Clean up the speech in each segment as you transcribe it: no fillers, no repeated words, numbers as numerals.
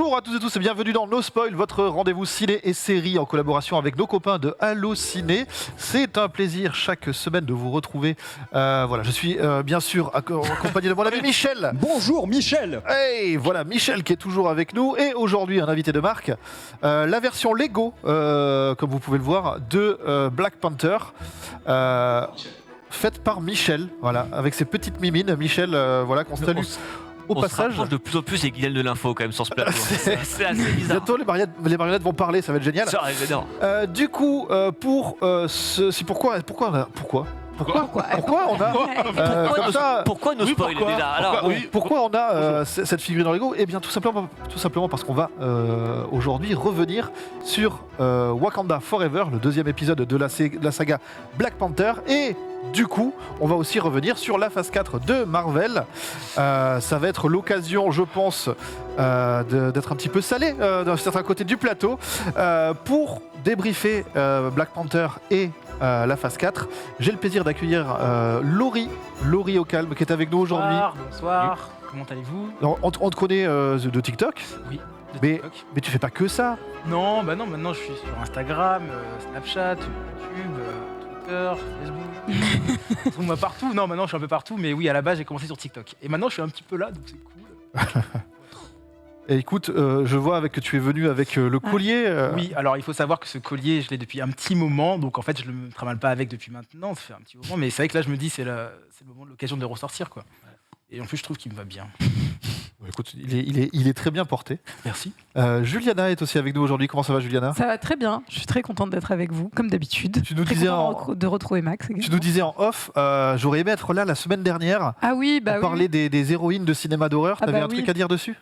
Bonjour à toutes et tous et bienvenue dans No Spoil, votre rendez-vous ciné et série en collaboration avec nos copains de Allociné. C'est un plaisir chaque semaine de vous retrouver. Voilà, je suis bien sûr accompagné de mon ami Michel. Bonjour Michel. Hey, voilà Michel qui est toujours avec nous et aujourd'hui un invité de marque, la version Lego, comme vous pouvez le voir, de Black Panther. Faite par Michel, voilà, avec ses petites mimines. Michel, voilà, qu'on salue. Au passage, se rapproche de plus en plus des Guilhem de l'info quand même sur ce plateau. C'est assez bizarre. Bientôt les marionnettes vont parler, ça va être génial. J'adore. Du coup, pourquoi Pourquoi nous spoil déjà alors, pourquoi on a cette figurine en Lego? Eh bien tout simplement parce qu'on va aujourd'hui revenir sur Wakanda Forever, le deuxième épisode de la saga Black Panther, et du coup on va aussi revenir sur la phase 4 de Marvel. Ça va être l'occasion, je pense, d'être un petit peu salé d'un certain côté du plateau pour débriefer Black Panther et la phase 4. J'ai le plaisir d'accueillir Laurie au calme qui est avec nous aujourd'hui. Bonsoir, comment allez-vous? On te connaît de TikTok. Oui, de mais, TikTok. mais tu fais pas que ça. Non, maintenant je suis sur Instagram, Snapchat, YouTube, Twitter, Facebook. Trouve-moi partout. Non, maintenant je suis un peu partout, mais oui, à la base j'ai commencé sur TikTok. Et maintenant je suis un petit peu là, donc c'est cool. Et écoute, je vois que tu es venu avec le collier. Oui, alors il faut savoir que ce collier, je l'ai depuis un petit moment, donc en fait je ne me travaille pas avec depuis maintenant, ça fait un petit moment, mais c'est vrai que là je me dis c'est le moment de l'occasion de le ressortir, quoi. Et en plus je trouve qu'il me va bien. Écoute, il est très bien porté. Merci. Juliana est aussi avec nous aujourd'hui. Comment ça va, Juliana? Ça va très bien. Je suis très contente d'être avec vous, comme d'habitude. Tu nous très disais de retrouver Max. Également. Tu nous disais en off, j'aurais aimé être là la semaine dernière. Ah oui, bah pour parler des héroïnes de cinéma d'horreur. T'avais un truc à dire dessus?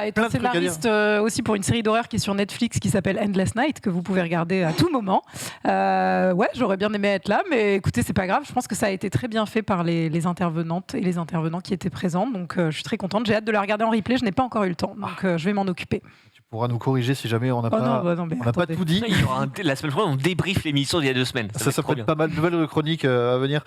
Étant scénariste aussi pour une série d'horreur qui est sur Netflix qui s'appelle Endless Night, que vous pouvez regarder à tout moment. Ouais, j'aurais bien aimé être là, mais écoutez, c'est pas grave. Je pense que ça a été très bien fait par les intervenantes et les intervenants qui étaient présents. Donc je suis très contente. J'ai hâte de la regarder en replay. Je n'ai pas encore eu le temps, donc je vais m'en occuper. Tu pourras nous corriger si jamais on n'a pas tout dit. Il y aura la semaine prochaine, on débriefe l'émission d'il y a 2 semaines. Ça peut être pas mal de nouvelles chroniques à venir.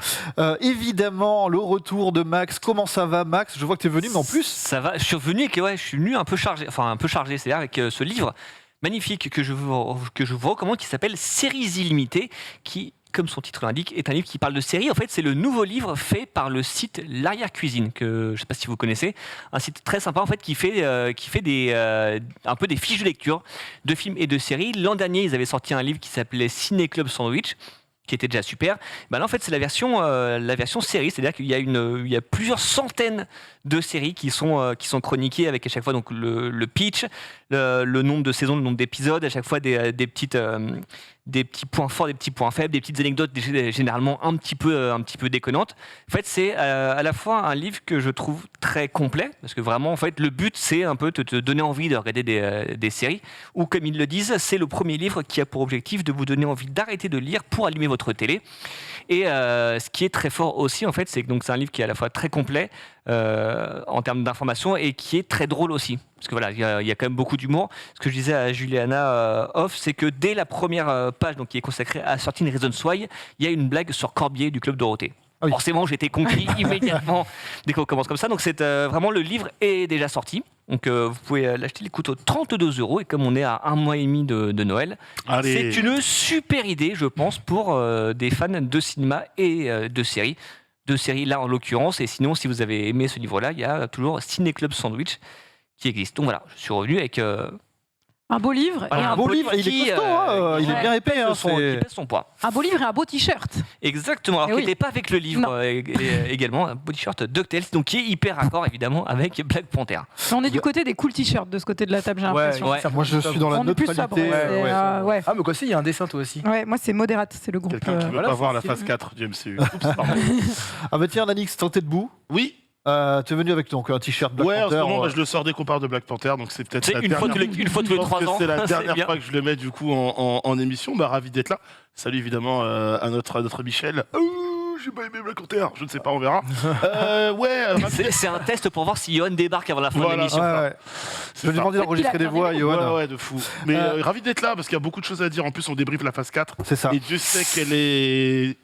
Évidemment, le retour de Max. Comment ça va, Max? Je vois que tu es venu, mais en plus... Ça va, je suis venu et je suis venu un peu chargé, c'est-à-dire avec ce livre magnifique que je vous recommande, qui s'appelle Séries illimitées, qui, comme son titre l'indique, est un livre qui parle de séries. En fait, c'est le nouveau livre fait par le site L'Arrière-Cuisine, que je ne sais pas si vous connaissez, un site très sympa en fait qui fait un peu des fiches de lecture de films et de séries. L'an dernier, ils avaient sorti un livre qui s'appelait Ciné Club Sandwich, qui était déjà super. Là, en fait, c'est la version série, c'est-à-dire qu'il y a plusieurs centaines de séries qui sont chroniquées avec à chaque fois donc le pitch, le nombre de saisons, le nombre d'épisodes, à chaque fois des petits points forts, des petits points faibles, des petites anecdotes généralement un petit peu déconnantes. En fait, c'est à la fois un livre que je trouve très complet, parce que vraiment, en fait, le but, c'est un peu de te donner envie de regarder des séries, ou comme ils le disent, c'est le premier livre qui a pour objectif de vous donner envie d'arrêter de lire pour allumer votre télé. Et ce qui est très fort aussi, en fait, c'est que c'est un livre qui est à la fois très complet en termes d'information et qui est très drôle aussi. Parce que voilà, il y a quand même beaucoup d'humour. Ce que je disais à Juliana off, c'est que dès la première page, donc qui est consacrée à 13 Reasons Why, il y a une blague sur Corbier du Club Dorothée. Ah oui. Forcément, j'étais conquis immédiatement dès qu'on commence comme ça. Donc c'est vraiment, le livre est déjà sorti. Donc vous pouvez l'acheter, il coûte 32 €. Et comme on est à 1 mois et demi de Noël, c'est une super idée, je pense, pour des fans de cinéma et de séries. De séries là en l'occurrence. Et sinon, si vous avez aimé ce livre-là, il y a toujours Ciné Club Sandwich qui existe. Donc voilà, je suis revenu avec... un beau livre. Un beau livre, il est costaud, il est bien épais. Il pèse son poids. Un beau livre et un beau t-shirt. Exactement, alors qu'il n'était pas avec le livre également, un beau t-shirt DuckTales, donc qui est hyper raccord évidemment avec Black Panther. On est du côté des cool t-shirts de ce côté de la table, j'ai l'impression. Ouais. Moi je suis dans la neutralité. Ouais. Ah, mais quoi, si, il y a un dessin toi aussi. Ouais, moi c'est Modérate, c'est le groupe. Quelqu'un qui veut pas voir la phase 4 du MCU. Ah bah tiens, Nanix, t'es debout? Oui. Tu es venu avec donc un t-shirt Black Panther. En ce moment, je le sors dès qu'on parle de Black Panther, donc c'est peut-être une fois tous les 3 ans. C'est la dernière fois que je le mets du coup en émission. Ravi d'être là. Salut évidemment à notre Michel. J'ai pas aimé Black Panther, je ne sais pas, on verra. C'est un test pour voir si Johan débarque avant la fin de l'émission. Je vais lui demander d'enregistrer des voix, Johan. Ouais, de fou. Mais ravi d'être là parce qu'il y a beaucoup de choses à dire. En plus, on débriefe la phase 4. C'est ça. Et Dieu sait qu'elle est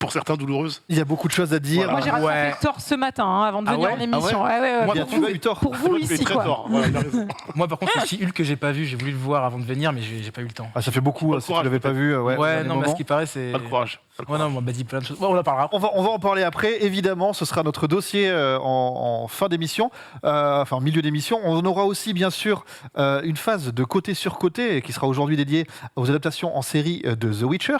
pour certains douloureuse. Il y a beaucoup de choses à dire. Voilà. Moi, j'ai rattrapé Ouais. Thor ce matin avant de Ah venir ouais en émission. Ah Ouais, Moi, Bien, pour tu vous, as eu tort. pour vous Tu es ici, très quoi. fort. Voilà, il a raison. Moi, par contre, aussi Hulk que j'ai pas vu, j'ai voulu le voir avant de venir, mais j'ai pas eu le temps. Ah, ça fait beaucoup, Pas de si tu courage, l'avais pas vu. Ouais, Ouais, dans les non, mais à moments. ce qui paraît, c'est. Pas de courage. Ouais, non, on m'a dit plein de choses. Bon, on en parlera. On va en parler après, évidemment, ce sera notre dossier en fin d'émission, enfin en milieu d'émission. On aura aussi bien sûr une phase de côté sur côté qui sera aujourd'hui dédiée aux adaptations en série de The Witcher.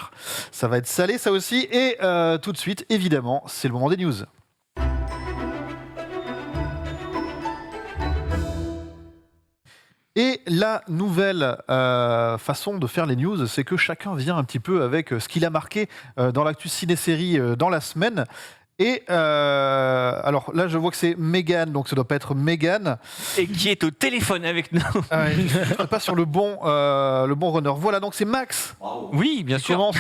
Ça va être salé ça aussi, et tout de suite, évidemment, c'est le moment des news. Et la nouvelle façon de faire les news, c'est que chacun vient un petit peu avec ce qu'il a marqué dans l'actu ciné-série dans la semaine. Et alors là, je vois que c'est Mégane, donc ça doit pas être Mégane. Et qui est au téléphone avec nous. Je ne pas sur le bon runner. Voilà, donc c'est Max Oui, bien qui sûr. commence.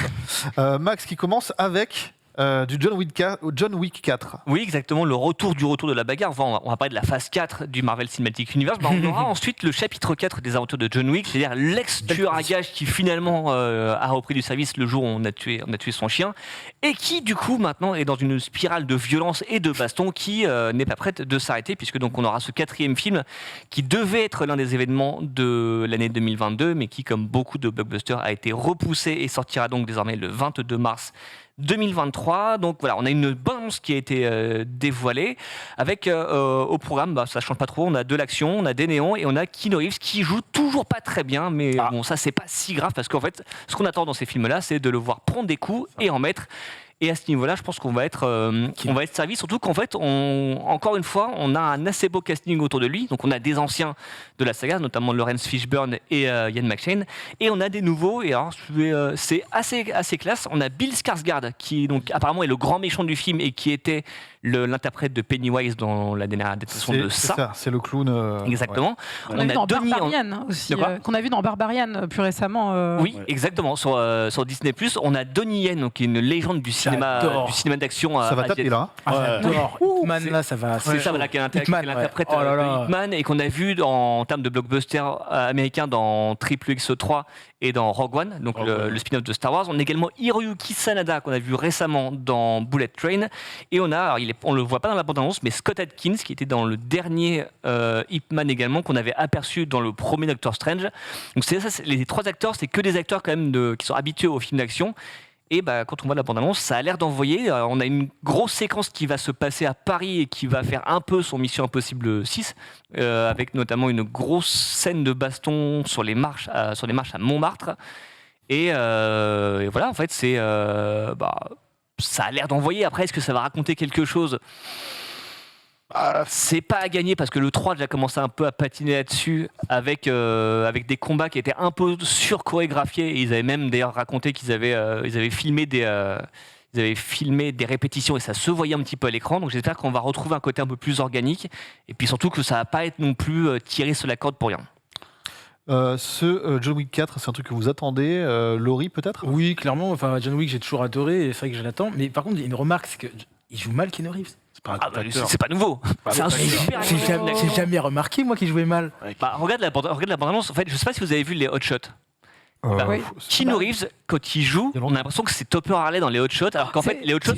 Max qui commence avec du John Wick 4. Oui, exactement, le retour de la bagarre. Enfin, on va parler de la phase 4 du Marvel Cinematic Universe. On aura ensuite le chapitre 4 des aventures de John Wick, c'est-à-dire l'ex-tueur à gages qui finalement a repris du service le jour où on a tué son chien, et qui du coup maintenant est dans une spirale de violence et de baston qui n'est pas prête de s'arrêter, puisque donc on aura ce 4e film qui devait être l'un des événements de l'année 2022, mais qui, comme beaucoup de blockbusters, a été repoussé et sortira donc désormais le 22 mars 2023. Donc voilà, on a une bonne annonce qui a été dévoilée avec au programme, ça change pas trop, on a de l'action, on a des néons et on a Keanu Reeves qui joue toujours pas très bien, mais bon, ça c'est pas si grave parce qu'en fait ce qu'on attend dans ces films là, c'est de le voir prendre des coups et en mettre. Et à ce niveau-là, je pense qu'on va être servi, surtout qu'en fait, encore une fois, on a un assez beau casting autour de lui. Donc on a des anciens de la saga, notamment Lawrence Fishburne et Ian McShane, et on a des nouveaux. Et alors, c'est assez classe. On a Bill Skarsgård qui donc apparemment est le grand méchant du film et qui était l'interprète de Pennywise dans la dernière adaptation de ça. C'est le clown. Exactement. On a vu dans Barbarian aussi, qu'on a vu dans Barbarian plus récemment. Oui, exactement. Sur Disney+, on a Donnie Yen, donc qui est une légende du cinéma d'action. Ça va taper là. J'adore. Hitman, là, ça va. C'est ça, voilà, qui est l'interprète de Hitman et qu'on a vu en termes de blockbuster américain dans Triple X3 et dans Rogue One, donc le spin-off de Star Wars. On a également Hiroyuki Sanada qu'on a vu récemment dans Bullet Train, et on a, on le voit pas dans la bande-annonce, mais Scott Adkins qui était dans le dernier Hitman également, qu'on avait aperçu dans le premier Doctor Strange. Donc c'est ça, les 3 acteurs, c'est que des acteurs quand même qui sont habitués aux films d'action. Et quand on voit la bande-annonce, ça a l'air d'envoyer. On a une grosse séquence qui va se passer à Paris et qui va faire un peu son Mission Impossible 6, avec notamment une grosse scène de baston sur les marches à Montmartre. Et voilà, en fait, ça a l'air d'envoyer. Après, est-ce que ça va raconter quelque chose ? C'est pas à gagner parce que le 3 a déjà commencé un peu à patiner là-dessus avec des combats qui étaient un peu surchorégraphiés, et ils avaient même d'ailleurs raconté qu'ils avaient filmé des répétitions et ça se voyait un petit peu à l'écran. Donc j'espère qu'on va retrouver un côté un peu plus organique, et puis surtout que ça va pas être non plus tiré sur la corde pour rien. John Wick 4, c'est un truc que vous attendez, Laurie peut-être ? Oui, clairement. Enfin, John Wick, j'ai toujours adoré, et c'est vrai que je l'attends. Mais par contre, il y a une remarque, c'est qu'il joue mal, Keanu Reeves. C'est pas nouveau. C'est un super J'ai jamais remarqué, moi, qu'il jouait mal. Regarde la bande-annonce. En fait, je sais pas si vous avez vu les Hot Shots. Oui. Keanu Reeves, quand il joue, on a l'impression que c'est Topper Harley dans les Hot Shots, alors qu'en fait, les Hot Shots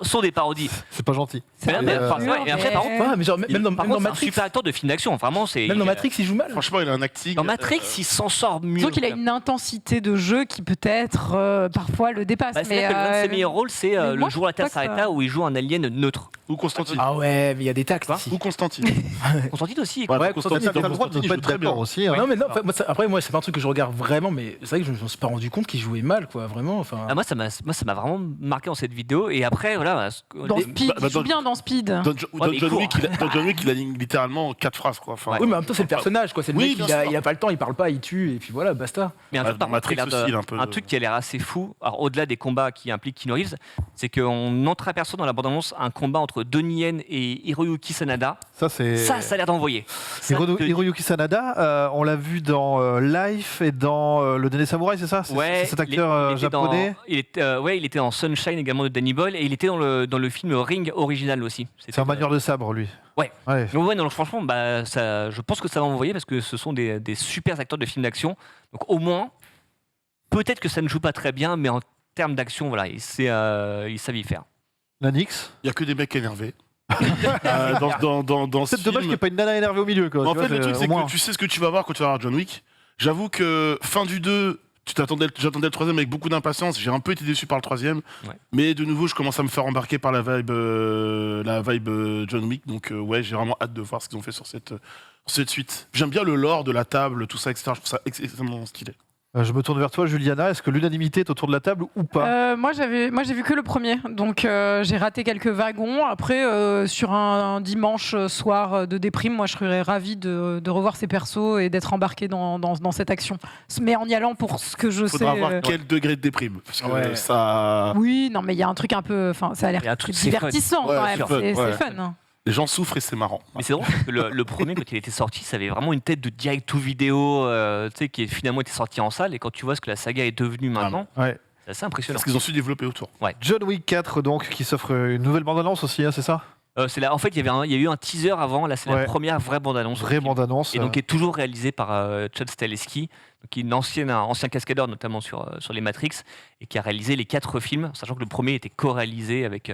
sont des parodies. C'est pas gentil. Et après, par contre, Mais genre, même dans c'est un Matrix, super acteur de film d'action. Vraiment, même dans Matrix, il joue mal. Franchement, il a un acting. Dans Matrix, il s'en sort mieux. Disons qu'il a une intensité de jeu qui peut-être parfois le dépasse. C'est que l'un de ses meilleurs rôles, c'est mais le moi, jour où la Terre je trouve pas s'arrêta, où il joue un alien neutre. Ou Constantine. Ah ouais, mais il y a des taxes. Ou Constantine. Constantine aussi. Ouais, Constantine, t'as le droit de ne pas être d'accord aussi. Non, mais non, après, moi, c'est pas un truc que je regarde vraiment, mais c'est vrai que je me suis pas rendu compte qu'il jouait mal, quoi, vraiment. Enfin. Moi, ça m'a vraiment marqué dans cette vidéo. Et après, voilà. Dans Speed, il joue bien dans Speed. Dans John Wick, il a littéralement 4 phrases, quoi. Enfin, Oui, mais en même temps, c'est le personnage, quoi. C'est le Oui, mec, bien il a pas le temps, il parle pas, il tue, et puis voilà, basta. Mais un truc, par contre, Matrix qui a l'air aussi, il a un peu un de- truc qui a l'air assez fou, alors au-delà des combats qui impliquent Keanu Reeves, c'est qu'on entreaperçoit dans la bande-annonce un combat entre Donnie Yen et Hiroyuki Sanada. Ça, c'est. Ça a l'air d'envoyer. Hiroyuki Sanada, on l'a vu dans Life et dans Le Dernier Samouraï, c'est ça ? C'est cet acteur japonais. Il était en Sunshine également de Danny Boyle, et il était dans le film Ring original aussi. C'est un manieur de sabre, lui. Ouais. Ouais. Mais ouais, non, franchement, je pense que ça va envoyer parce que ce sont des super acteurs de films d'action. Donc au moins, peut-être que ça ne joue pas très bien, mais termes d'action, voilà, il savait y faire. Nanix. Il y a que des mecs énervés. Dans ce C'est dommage qu'il film. n'y ait pas une nana énervée au milieu. Quoi. En Tu fait, vois, le truc, au c'est moins. que tu sais ce que tu vas voir quand tu vas voir John Wick. J'avoue que fin du 2, j'attendais le troisième avec beaucoup d'impatience. J'ai un peu été déçu par le troisième. Ouais. Mais de nouveau, je commence à me faire embarquer par la vibe John Wick. Donc, ouais, j'ai vraiment hâte de voir ce qu'ils ont fait sur cette suite. J'aime bien le lore de la table, tout ça, etc. Je trouve ça extrêmement stylé. Je me tourne vers toi, Juliana. Est-ce que l'unanimité est autour de la table ou pas Moi, j'ai vu que le premier, donc j'ai raté quelques wagons. Après, sur un dimanche soir de déprime, moi, je serais ravie de revoir ces persos et d'être embarquée dans cette action. Mais en y allant pour ce que je sais. Faudra voir quel degré de déprime. Parce que ça. Oui, non, mais il y a un truc un peu. Enfin, ça a Il y a l'air un truc, très divertissant c'est fun. quand Ouais, même. c'est fun, C'est ouais. fun. Les gens souffrent et c'est marrant. Mais c'est drôle parce que le premier, quand il était sorti, ça avait vraiment une tête de direct to vidéo, tu sais, qui finalement était sorti en salle. Et quand tu vois ce que la saga est devenue maintenant, Ouais. c'est assez impressionnant. Parce qu'ils ont su développer autour. John Wick 4, donc, qui s'offre une nouvelle bande-annonce aussi, hein, c'est ça C'est là, en fait, il y a eu un teaser avant. Là, c'est Ouais. la première vraie bande-annonce. Vraie bande-annonce. Et donc, qui est toujours réalisé par Chad Stahelski, qui est un ancien cascadeur, notamment sur les Matrix, et qui a réalisé les 4 films, sachant que le premier était co-réalisé avec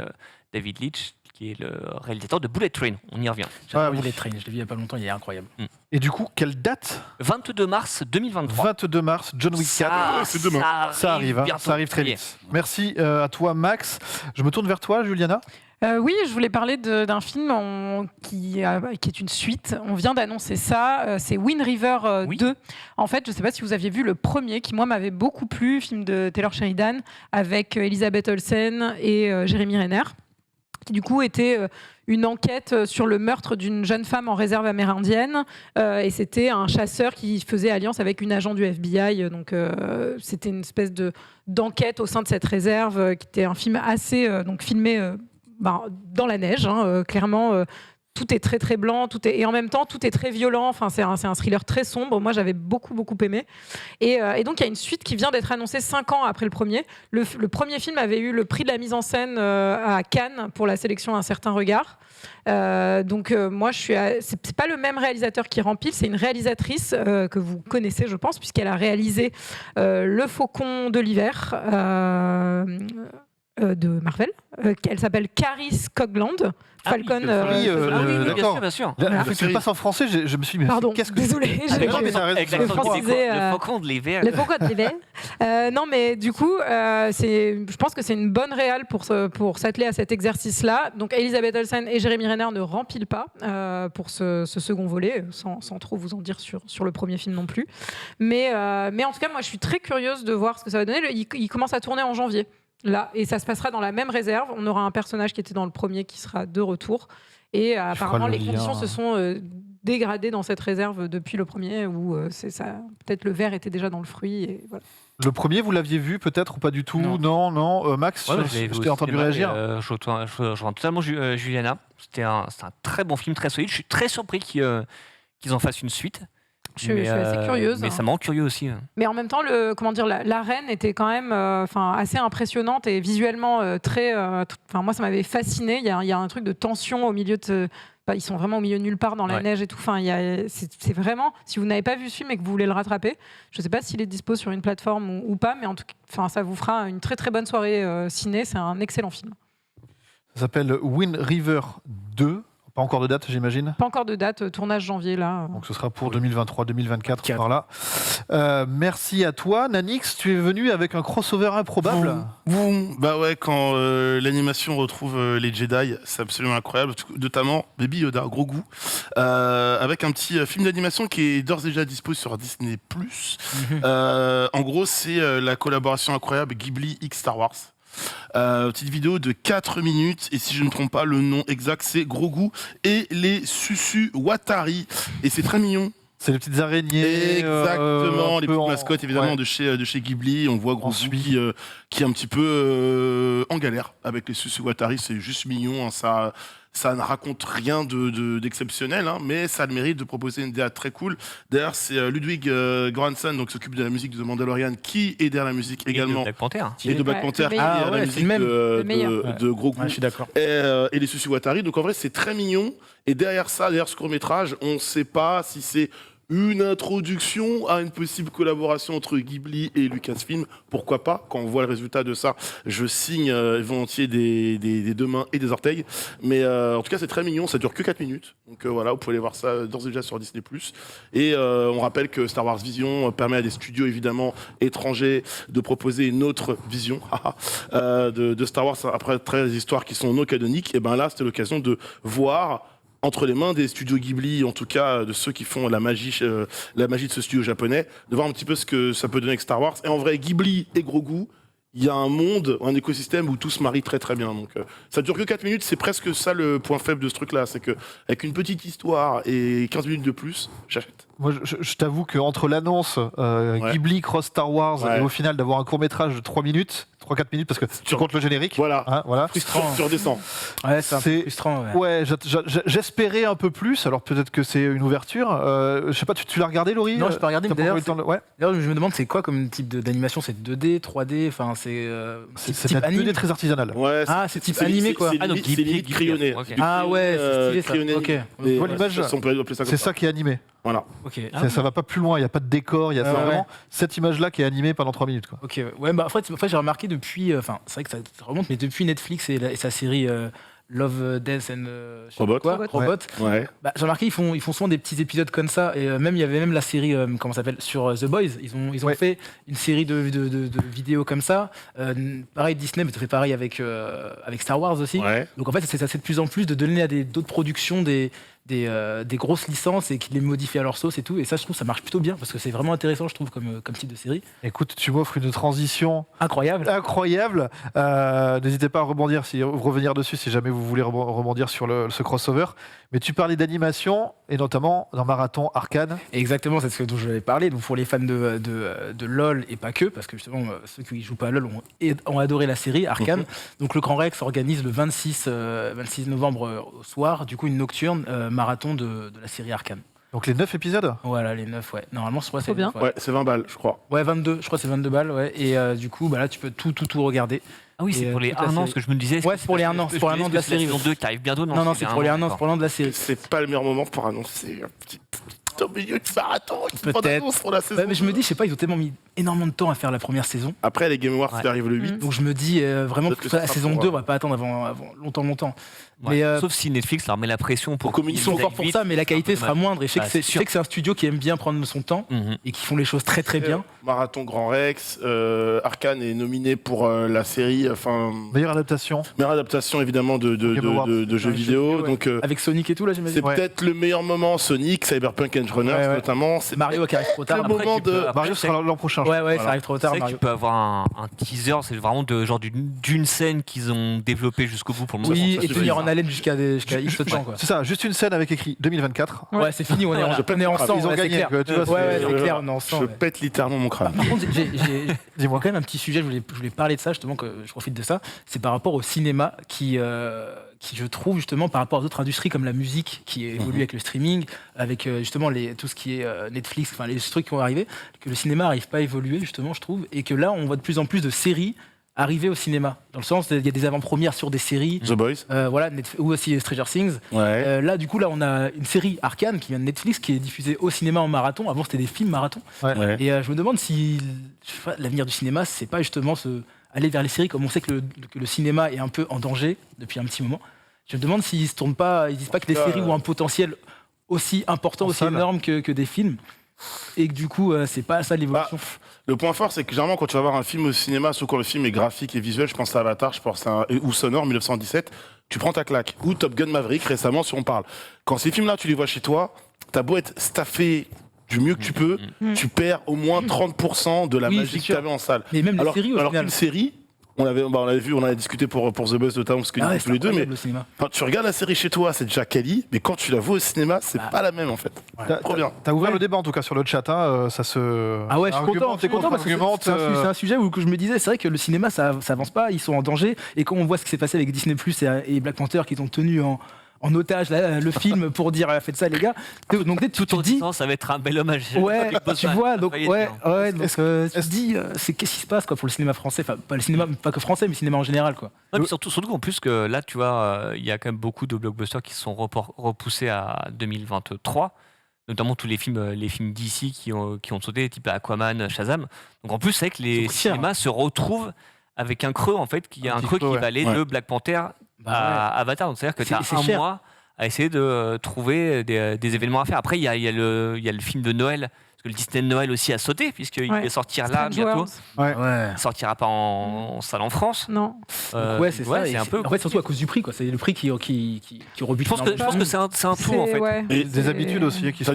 David Leitch, qui est le réalisateur de Bullet Train. On y revient. Ah, oui. Les trains, je l'ai vu il y a pas longtemps, il est incroyable. Et du coup, quelle date 22 mars 2023. 22 mars, John Wick 4. c'est demain. Ça arrive, hein, bientôt. ça arrive très Ça y est. vite. Merci à toi, Max. Je me tourne vers toi, Juliana. Oui, je voulais parler d'un film qui est une suite. On vient d'annoncer ça. C'est Wind River Oui. 2. En fait, je ne sais pas si vous aviez vu le premier, qui moi m'avait beaucoup plu, film de Taylor Sheridan, avec Elizabeth Olsen et Jeremy Renner, qui du coup était une enquête sur le meurtre d'une jeune femme en réserve amérindienne. Et c'était un chasseur qui faisait alliance avec une agent du FBI. Donc c'était une espèce d'enquête au sein de cette réserve, qui était un film assez filmé dans la neige, hein, clairement. Tout est très très blanc, et en même temps tout est très violent. Enfin, c'est un thriller très sombre. Moi, j'avais beaucoup aimé. Et donc, il y a une suite qui vient d'être annoncée 5 ans après le premier. Le premier film avait eu le prix de la mise en scène à Cannes pour la sélection Un certain regard. Moi, c'est pas le même réalisateur qui rempile, c'est une réalisatrice que vous connaissez, je pense, puisqu'elle a réalisé Le Faucon de l'hiver. De Marvel, elle s'appelle Caris Cogland. Falcon. d'accord. Bien sûr. Là, Voilà. le fait que je passe en français, je me suis dit, mais Pardon, qu'est-ce que désolée. c'est j'ai- Non, mais ça reste- Avec ça l'accent reste- français, le faucon de l'hiver. Le Faucon de l'hiver. Non, mais du coup, je pense que c'est une bonne réal pour s'atteler à cet exercice-là. Donc, Elizabeth Olsen et Jeremy Renner ne remplissent pas pour ce second volet, sans trop vous en dire sur le premier film non plus. Mais en tout cas, moi, je suis très curieuse de voir ce que ça va donner. Il commence à tourner en janvier. Là, et ça se passera dans la même réserve. On aura un personnage qui était dans le premier qui sera de retour. Et apparemment, le les lien. conditions se sont dégradées dans cette réserve depuis le premier, où c'est ça. Peut-être le verre était déjà dans le fruit. Et voilà. Le premier, vous l'aviez vu peut-être ou pas du tout Non. Max, Ouais, je t'ai entendu réagir. Je rejoins totalement Juliana. C'est un très bon film, très solide. Je suis très surpris qu'ils en fassent une suite. Je suis assez curieuse. Mais ça me rend curieux aussi. Mais en même temps, l'arène était quand même assez impressionnante et visuellement très. Moi, ça m'avait fasciné. Il y a un truc de tension au milieu de. Ils sont vraiment au milieu de nulle part dans la neige et tout. C'est vraiment. Si vous n'avez pas vu ce film et que vous voulez le rattraper, je ne sais pas s'il est dispo sur une plateforme ou pas, mais en tout cas, ça vous fera une très très bonne soirée ciné. C'est un excellent film. Ça s'appelle Wind River 2. Pas encore de date, j'imagine. Pas encore de date, tournage janvier là. Donc ce sera pour 2023-2024 par là. Merci à toi. Nanix, tu es venu avec un crossover improbable. Bah ouais, quand l'animation retrouve les Jedi, c'est absolument incroyable, notamment Baby Yoda, gros goût, avec un petit film d'animation qui est d'ores et déjà dispo sur Disney+. En gros, c'est la collaboration incroyable Ghibli X Star Wars. Petite vidéo de 4 minutes, et si je ne me trompe pas, le nom exact c'est Grogu et les Susu Watari, et c'est très mignon. C'est les petites araignées. Exactement, les peu petites en- mascottes évidemment ouais. de chez Ghibli. On voit Grogu qui est un petit peu en galère avec les Susu Watari. C'est juste mignon, hein, ça ne raconte rien d'exceptionnel, hein, mais ça a le mérite de proposer une DA très cool. D'ailleurs, c'est Ludwig Göransson, donc s'occupe de la musique de The Mandalorian, qui est derrière la musique également. Et de Black Panther. Et de Black Ouais, Panther, le qui est meilleur. à Ah la ouais, musique c'est le même. Le meilleur. de Grogu. Ouais, je suis d'accord. Et les Susu Watari. Donc en vrai, c'est très mignon. Et derrière ça, derrière ce court-métrage, on ne sait pas si c'est une introduction à une possible collaboration entre Ghibli et Lucasfilm. Pourquoi pas? Quand on voit le résultat de ça, je signe volontiers des deux mains et des orteils. Mais en tout cas, c'est très mignon. Ça dure que 4 minutes. Donc voilà, vous pouvez aller voir ça d'ores et déjà sur Disney+. Et on rappelle que Star Wars Vision permet à des studios évidemment étrangers de proposer une autre vision de Star Wars après 13 histoires qui sont non canoniques. Et ben là, c'était l'occasion de voir entre les mains des studios Ghibli, en tout cas de ceux qui font la magie de ce studio japonais, de voir un petit peu ce que ça peut donner avec Star Wars. Et en vrai, Ghibli et Grogu, il y a un monde, un écosystème où tout se marie très très bien. Donc ça dure que 4 minutes, c'est presque ça le point faible de ce truc-là. C'est qu'avec une petite histoire et 15 minutes de plus, j'achète. Moi, je t'avoue qu'entre l'annonce Ghibli Cross Star Wars et au final d'avoir un court-métrage de 3 minutes, 3-4 minutes, parce que tu comptes le générique. Voilà. Hein, voilà. Frustrant. Tu redescends. Ouais, c'est un peu frustrant. Ouais, j'espérais un peu plus, alors peut-être que c'est une ouverture. Je sais pas, tu l'as regardé, Laurie? Non, je peux pas regarder, T'as mais pas encore eu le temps de- ouais. d'ailleurs, je me demande c'est quoi comme type d'animation, c'est 2D, 3D, enfin c'est C'est type une anime. 2D très artisanale. Ouais, Ah, c'est type animé, quoi. C'est Ah, donc limite Ghibli, crayonné. ok. Ah ouais, c'est stylé, ça. crayonné. Ok. Et, vois l'image, on peut appeler ça comme C'est ça qui est animé. Voilà. Ok. Ça va pas plus loin, il n'y a pas de décor, il y a Ah ouais. vraiment cette image-là qui est animée pendant 3 minutes. Quoi. Ok, ouais, bah en fait j'ai remarqué depuis, enfin c'est vrai que ça remonte, mais depuis Netflix et sa série Love, Death and je sais pas Robot. quoi, Ouais. Robot, Ouais. bah, j'ai remarqué ils font souvent des petits épisodes comme ça et même il y avait même la série comment ça s'appelle sur The Boys, ils ont Ouais. fait une série de vidéos comme ça. Pareil Disney, mais ça fait pareil avec Star Wars aussi. Ouais. Donc en fait ça c'est de plus en plus de donner à d'autres productions des grosses licences et qui les modifient à leur sauce et tout, et ça je trouve ça marche plutôt bien parce que c'est vraiment intéressant je trouve comme type de série. Écoute, tu m'offres une transition Incroyable. incroyable. N'hésitez pas à revenir dessus si jamais vous voulez rebondir sur ce crossover. Mais tu parlais d'animation, et notamment dans Marathon Arcane. Exactement, c'est ce dont je vais parler. Donc pour les fans de LoL et pas que, parce que justement ceux qui jouent pas à LoL ont adoré la série Arcane. Donc le Grand Rex organise le 26 novembre au soir, du coup une nocturne marathon de la série Arcane. Donc les 9 épisodes. Voilà, les 9, ouais. Normalement, je crois que c'est Trop bien. les 9, ouais. Ouais, c'est 20 balles, je crois. Ouais, 22, je crois que c'est 22 balles, ouais. Et du coup, bah là, tu peux tout regarder. Ah oui, Et, c'est pour les toute la 1 an, série. ce que je me disais. Ouais, c'est pour les 1 an, c'est pour un an de la série. saison 2 qui arrive bientôt. Non, c'est pour les 1 an, c'est pour l'an de la série. C'est pas le meilleur moment pour annoncer un petit au milieu du marathon. Peut-être. D'annonce pour la saison. Ouais, mais je me dis, je sais pas, ils ont tellement mis énormément de temps à faire la première saison. Après, les Game Awards, Ouais. qui arrivent le 8. Donc je me dis vraiment Peut-être que que la ça sera saison pour, 2, on va pas attendre avant longtemps. Ouais. Mais, Sauf si Netflix leur met la pression pour Pour communiquer. Ils sont forts pour ça, mais la qualité sera moindre. Et je sais Bah, que c'est c'est je sais que c'est un studio qui aime bien prendre son temps et qui font les choses très très bien. Marathon Grand Rex, Arcane est nominé pour la série, enfin, Meilleure adaptation. meilleure adaptation évidemment de Game Awards. jeux Ouais, vidéo. ouais. Donc Avec Sonic et tout, là, j'imagine. c'est Ouais. peut-être le meilleur moment. Sonic, Cyberpunk Edge Runners Ouais, ouais. notamment. C'est Mario qui arrive trop tard. le Après, moment tu peux- de. après, Mario sera l'an prochain. Ouais, Voilà. ça arrive trop tard, C'est vrai que Mario. tu peux avoir un teaser, c'est vraiment genre d'une scène qu'ils ont développée jusqu'au bout pour le moment. Oui, ça et se tenir fait. en haleine jusqu'à X temps, quoi. C'est ça, juste une scène avec écrit 2024. Ouais, c'est fini, on est je ensemble. Ils ont ouais, c'est gagné, clair. quoi, tu vois, Ouais, c'est- c'est clair, on est ensemble. Je pète littéralement mon crâne. Par contre, j'ai Dis-moi. quand même un petit sujet, je voulais parler de ça, justement, que je profite de ça. C'est par rapport au cinéma qui, je trouve, justement, par rapport aux autres industries comme la musique qui évolue avec le streaming, avec justement tout ce qui est Netflix, enfin les trucs qui vont arriver, que le cinéma n'arrive pas à évoluer, justement, je trouve, et que là, on voit de plus en plus de séries arriver au cinéma. Dans le sens, il y a des avant-premières sur des séries, The Boys. voilà, ou aussi Stranger Things. Ouais. Là, du coup, là, on a une série Arcane qui vient de Netflix, qui est diffusée au cinéma en marathon. Avant, c'était des films marathon. Ouais. Et je me demande si je sais pas, l'avenir du cinéma, c'est pas justement aller vers les séries, comme on sait que le cinéma est un peu en danger depuis un petit moment. Je me demande s'ils se tournent pas, ils disent pas que les séries ont un potentiel aussi important, En aussi salle. énorme que des films. Et que du coup, c'est pas ça l'évolution. Le point fort, c'est que généralement, quand tu vas voir un film au cinéma, surtout quand le film est graphique et visuel, je pense à Avatar, je pense ou Sonore, 1917, tu prends ta claque. Ou Top Gun Maverick, récemment, si on parle. Quand ces films-là, tu les vois chez toi, t'as beau être staffé du mieux que tu peux, tu perds au moins 30% de la Oui, magie c'est que sûr. tu avais en salle. Mais même les Alors, séries, au alors final. qu'une série, on avait vu, on avait discuté pour The Buzz notamment, parce que Ah ouais, tous les deux, mais le cinéma. quand tu regardes la série chez toi, c'est déjà quali, mais quand tu la vois au cinéma, c'est pas la même en fait. Trop bien. T'as ouvert le débat en tout cas sur le chat, hein, ça se. Ah ouais, je suis content, argumente et parce que contre-argumente. c'est un sujet où que je me disais, c'est vrai que le cinéma, ça avance pas, ils sont en danger. Et quand on voit ce qui s'est passé avec Disney Plus et Black Panther, qu'ils ont tenu en otage le film pour dire faites ça les gars. Donc tu Tout te en dis, disant, ça va être un bel hommage. ouais, Avec tu Boseman, vois, ça donc va y être ouais, bien. ouais, donc tu te dis, qu'est-ce qui se passe quoi pour le cinéma français, enfin pas le cinéma, pas que français, mais le cinéma en général quoi. Ouais, puis surtout qu'en plus que là, tu vois, il y a quand même beaucoup de blockbusters qui se sont repoussés à 2023. notamment tous les films DC qui ont sauté, type Aquaman, Shazam. Donc en plus, c'est vrai que les cinémas se retrouvent avec un creux, en fait, qui est un creux qui va aller de Black Panther à Avatar. Donc c'est-à-dire que tu as un mois à essayer de trouver des événements à faire. Après, il y a le film de Noël. Parce que le Disney de Noël aussi a sauté, puisqu'il va sortir là bientôt. Il sortira pas en salle en France. Non. C'est ça. C'est un peu... En fait, surtout à cause du prix, quoi. C'est le prix qui rebute. Je pense que c'est un tout, en fait. Et des habitudes aussi. Ça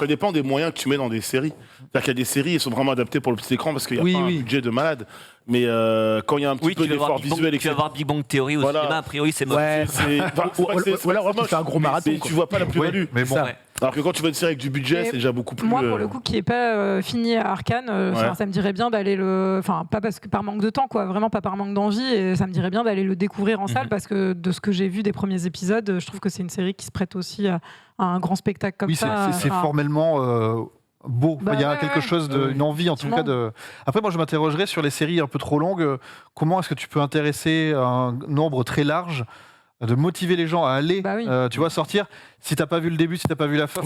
dépend des moyens que tu mets dans des séries. C'est-à-dire qu'il y a des séries, elles sont vraiment adaptées pour le petit écran parce qu'il n'y a pas un budget de malade. Mais quand il y a un petit peu d'effort visuel... Tu vas voir Big Bang Theory au cinéma, a priori, c'est moche. Ou alors, tu fais un gros marathon. Tu vois pas la plus-value. Mais bon... Alors que quand tu vois une série avec du budget, c'est déjà beaucoup plus... Moi, pour le coup, qui n'est pas fini à Arcane, ça me dirait bien d'aller le... Enfin, pas parce que par manque de temps, quoi. Vraiment pas par manque d'envie. Et ça me dirait bien d'aller le découvrir en salle parce que de ce que j'ai vu des premiers épisodes, je trouve que c'est une série qui se prête aussi à un grand spectacle comme ça. Oui, c'est formellement... beau, il y a quelque chose, une envie en tout cas de... Après moi je m'interrogerais sur les séries un peu trop longues, comment est-ce que tu peux intéresser un nombre très large, de motiver les gens à aller, tu vois, sortir. Si t'as pas vu le début, si t'as pas vu la fin,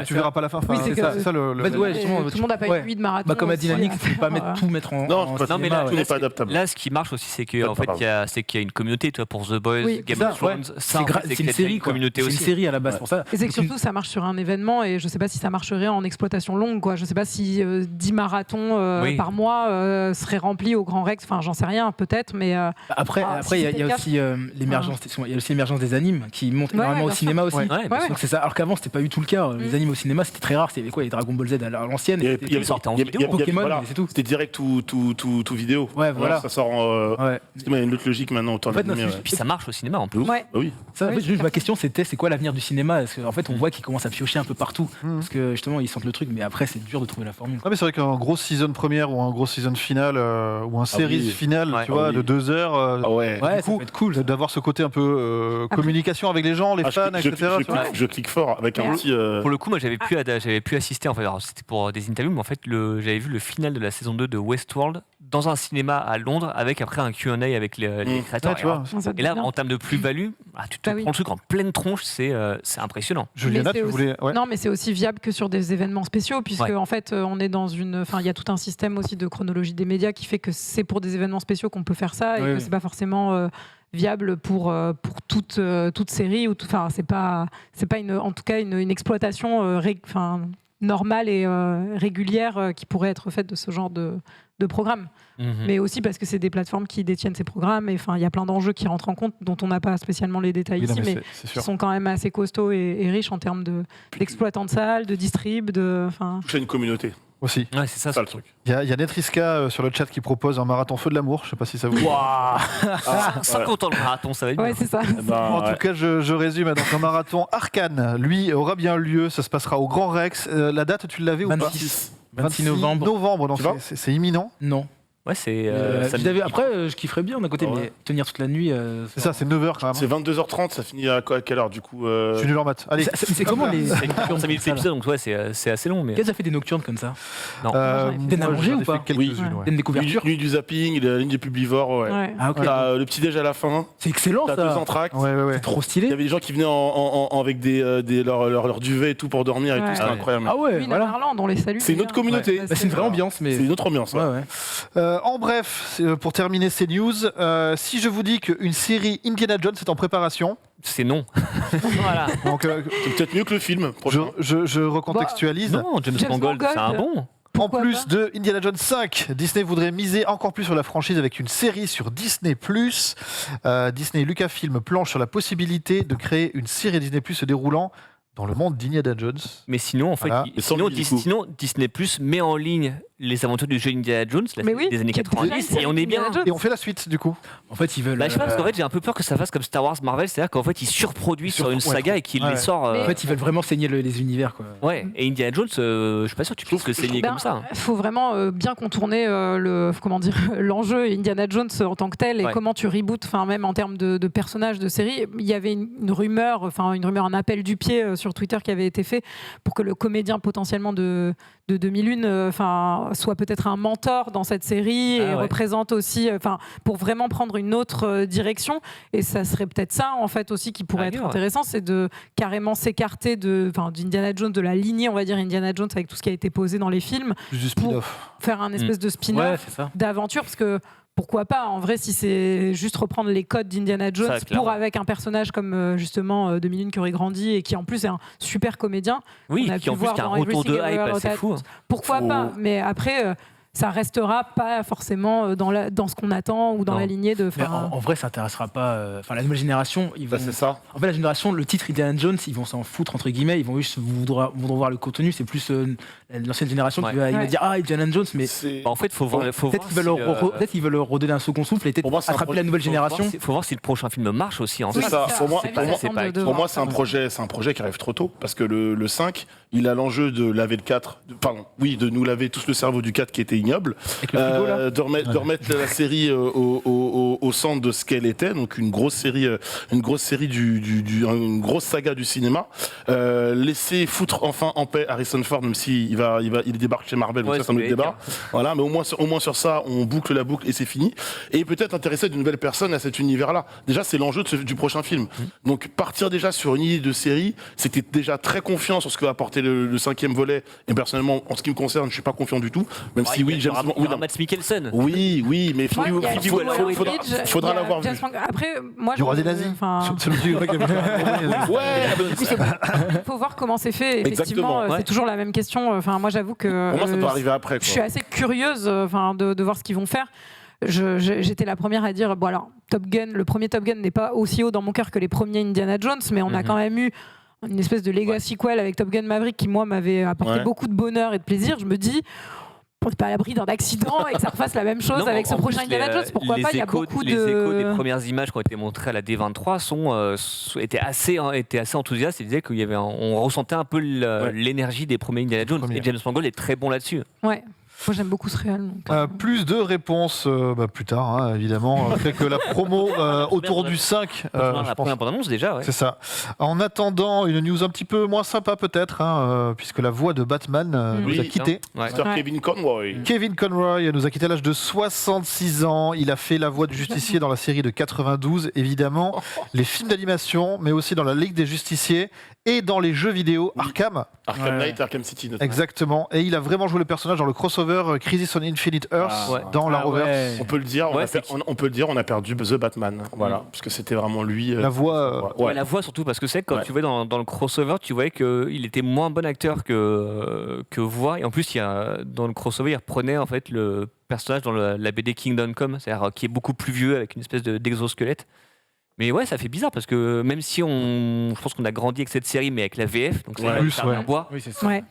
tu verras pas la fin. C'est ça le... tout le monde n'a pas une nuit de marathon. Comme a dit Lannick, tu peux pas tout mettre en... Non, mais là, tout n'est pas adaptable. Là, ce qui marche aussi, c'est qu'il y a une communauté, tu vois, pour The Boys, Game of Thrones. C'est une série, quoi. C'est une série à la base pour ça. Et c'est que surtout, ça marche sur un événement et je sais pas si ça marcherait en exploitation longue, quoi. Je sais pas si 10 marathons par mois seraient remplis au Grand Rex. Enfin, j'en sais rien, peut-être, mais... Après, il y a aussi l'émergence des animes qui montent énormément au cinéma aussi. Donc c'est ça. Alors qu'avant, c'était pas du tout le cas. Les animes au cinéma, c'était très rare. C'était quoi, les Dragon Ball Z à l'ancienne. Il y a Pokémon, c'est tout. C'était direct tout vidéo. Ouais, voilà. Ça sort en... Il y a une autre logique maintenant. Puis ça marche au cinéma en plus. Oui. Ma question, c'était c'est quoi l'avenir du cinéma? Parce qu'en fait, on voit qu'ils commencent à piocher un peu partout. Parce que justement, ils sentent le truc, mais après, c'est dur de trouver la formule. Mais c'est vrai qu'un gros season première ou un gros season final ou un série finale, tu vois, de 2 heures, ça peut être cool d'avoir ce côté un peu communication avec les gens, les fans, etc. Je clique fort avec un petit... Pour le coup, moi, j'avais pu assister, en fait, alors c'était pour des interviews, mais en fait, j'avais vu le final de la saison 2 de Westworld dans un cinéma à Londres, avec après un Q&A avec les créateurs. Tu vois. Et là, en termes de plus-value, tu te prends le truc en pleine tronche, c'est impressionnant. Juliana, tu voulais... Non, mais c'est aussi viable que sur des événements spéciaux, puisque en fait, on est dans une... Enfin, il y a tout un système aussi de chronologie des médias qui fait que c'est pour des événements spéciaux qu'on peut faire ça, et que c'est pas forcément... viable pour toute série, enfin c'est pas en tout cas une exploitation normale et régulière qui pourrait être faite de ce genre de programme. Mais aussi parce que c'est des plateformes qui détiennent ces programmes, et enfin il y a plein d'enjeux qui rentrent en compte dont on n'a pas spécialement les détails ici, mais qui sont quand même assez costauds et riches en termes d'exploitants de salles, de distrib, toucher une communauté. Aussi. Ouais, c'est ça le truc. Il y a Netriska sur le chat qui propose un marathon Feu de l'amour. Je sais pas si ça vous. 50 ans le marathon, ça va être bien. Ouais, c'est ça. En tout cas, je résume. Donc, un marathon Arcane, lui, aura bien lieu. Ça se passera au Grand Rex. La date, tu l'avais ou pas? 26 novembre. Donc c'est imminent. Non. Ouais, c'est. Après, je kifferais bien d'un côté, mais tenir toute la nuit. C'est ça, c'est 9h quand même. C'est 22h30, ça finit à quelle heure du coup Je suis nul en maths. Allez. C'est comment les nocturnes? 5000 épisodes, donc ouais, c'est assez long. Mais... Qu'est-ce que ça fait des nocturnes comme ça? Non. Donne à manger ou pas? Oui. Donne des couvertures. Nuit du zapping, la ligne des publivores, ouais. Ah, ok. T'as le petit déj à la fin. C'est excellent T'as ça. 2 entractes. Ouais. C'est trop Il y stylé. avait des gens qui venaient avec leur duvet et tout pour dormir et tout, c'était incroyable. Ah ouais, Oui, voilà. Irlande, on les salue. C'est une autre communauté. C'est une vraie ambiance, mais. C'est une autre ambiance. En bref, pour terminer ces news, si je vous dis qu'une série Indiana Jones est en préparation, c'est non. Voilà. Donc, c'est peut-être mieux que le film. Je recontextualise. Non, James Mangold, c'est un bon. En plus de Indiana Jones 5, Disney voudrait miser encore plus sur la franchise avec une série sur Disney+. Disney et Lucasfilm planchent sur la possibilité de créer une série Disney+ se déroulant dans le monde d'Indiana Jones. Mais sinon, en fait, sinon Disney Plus met en ligne les aventures du jeu Indiana Jones des années 90 et on est bien. Et on fait la suite du coup. En fait, ils veulent. Je sais pas, parce qu'en fait, j'ai un peu peur que ça fasse comme Star Wars Marvel, c'est-à-dire qu'en fait, ils surproduisent sur une saga et qu'ils les sortent. En fait, ils veulent vraiment saigner les univers, quoi. Ouais, et Indiana Jones, je suis pas sûr que tu puisses le saigner comme ça. Il faut vraiment bien contourner l'enjeu Indiana Jones en tant que tel et comment tu rebootes, même en termes de personnages de série. Il y avait une rumeur, un appel du pied sur Twitter qui avait été fait pour que le comédien potentiellement de 2001 soit peut-être un mentor dans cette série et représente aussi, pour vraiment prendre une autre direction. Et ça serait peut-être ça en fait aussi qui pourrait être intéressant, c'est de carrément s'écarter d'Indiana Jones, de la lignée, on va dire Indiana Jones avec tout ce qui a été posé dans les films, pour faire un espèce de spin-off d'aventure, parce que pourquoi pas, en vrai, si c'est juste reprendre les codes d'Indiana Jones avec un personnage comme justement 2001 qui aurait grandi et qui en plus est un super comédien. Oui, qui en plus qui a un retour de hype assez fou. Pourquoi pas, mais après... ça restera pas forcément dans ce qu'on attend ou dans la lignée de. En vrai, ça intéressera pas. La nouvelle génération, c'est ça. En fait, la génération, le titre Indiana Jones, ils vont s'en foutre entre guillemets. Ils vont juste vouloir voir le contenu. C'est plus l'ancienne génération qui va dire Indiana Jones, mais en fait, faut voir. Peut-être qu'ils veulent redonner un second souffle et peut-être attraper la nouvelle génération. Faut voir si le prochain film marche aussi. C'est ça. Pour moi, c'est un projet qui arrive trop tôt, parce que le 5, il a l'enjeu de laver le 4. De nous laver tous le cerveau du 4 qui était ignoble, de remettre la série au centre de ce qu'elle était, donc une grosse série, une grosse saga du cinéma. Laisser foutre enfin en paix Harrison Ford, même si il débarque chez Marvel, donc ça c'est un autre débat. Voilà, mais au moins sur ça, on boucle la boucle et c'est fini. Et peut-être intéresser de nouvelles personnes à cet univers-là. Déjà, c'est l'enjeu du prochain film. Donc partir déjà sur une idée de série, c'était déjà très confiant sur ce que va apporter le 5e volet. Et personnellement, en ce qui me concerne, je suis pas confiant du tout, même si oui. Mads Mikkelsen. Oui, mais faudra l'avoir vu. Après, moi, du roi des nazis. Il faut voir comment c'est fait. Effectivement, c'est toujours la même question. Moi, j'avoue que pour moi, ça doit arriver après. Je suis assez curieuse de voir ce qu'ils vont faire. J'étais la première à dire Top Gun, le premier Top Gun n'est pas aussi haut dans mon cœur que les premiers Indiana Jones, mais on a quand même eu une espèce de legacy sequel avec Top Gun Maverick qui, moi, m'avait apporté beaucoup de bonheur et de plaisir. Je me dis, on n'est pas à l'abri d'un accident et que ça refasse la même chose avec ce prochain Indiana Jones. Pourquoi pas? Il y a beaucoup les échos des premières images qui ont été montrées à la D23 étaient assez enthousiastes et disaient on ressentait un peu l'énergie des premiers Indiana Jones. Et James Mangold est très bon là-dessus. Ouais. Moi j'aime beaucoup ce réel. Plus de réponses plus tard, évidemment. Fait que la promo autour du 5. La première bande-annonce déjà. C'est ça. En attendant, une news un petit peu moins sympa peut-être, puisque la voix de Batman nous a quittés. Kevin Conroy. Kevin Conroy nous a quitté à l'âge de 66 ans. Il a fait la voix du justicier dans la série de 92, évidemment. Les films d'animation, mais aussi dans la Ligue des Justiciers et dans les jeux vidéo Arkham. Arkham Knight, Arkham City notamment. Exactement. Et il a vraiment joué le personnage dans le crossover Crisis on Infinite Earth dans la Reverse. On peut le dire, on a perdu The Batman. Voilà, parce que c'était vraiment lui. La voix. La voix surtout, parce que c'est quand tu vois dans le crossover, tu voyais qu'il était moins bon acteur que voix. Et en plus, dans le crossover, il reprenait en fait le personnage dans la BD Kingdom Come, c'est-à-dire qui est beaucoup plus vieux avec une espèce d'exosquelette. Mais ouais, ça fait bizarre parce que même si je pense qu'on a grandi avec cette série, mais avec la VF, donc c'est un bois. Oui, c'est ça. Ouais.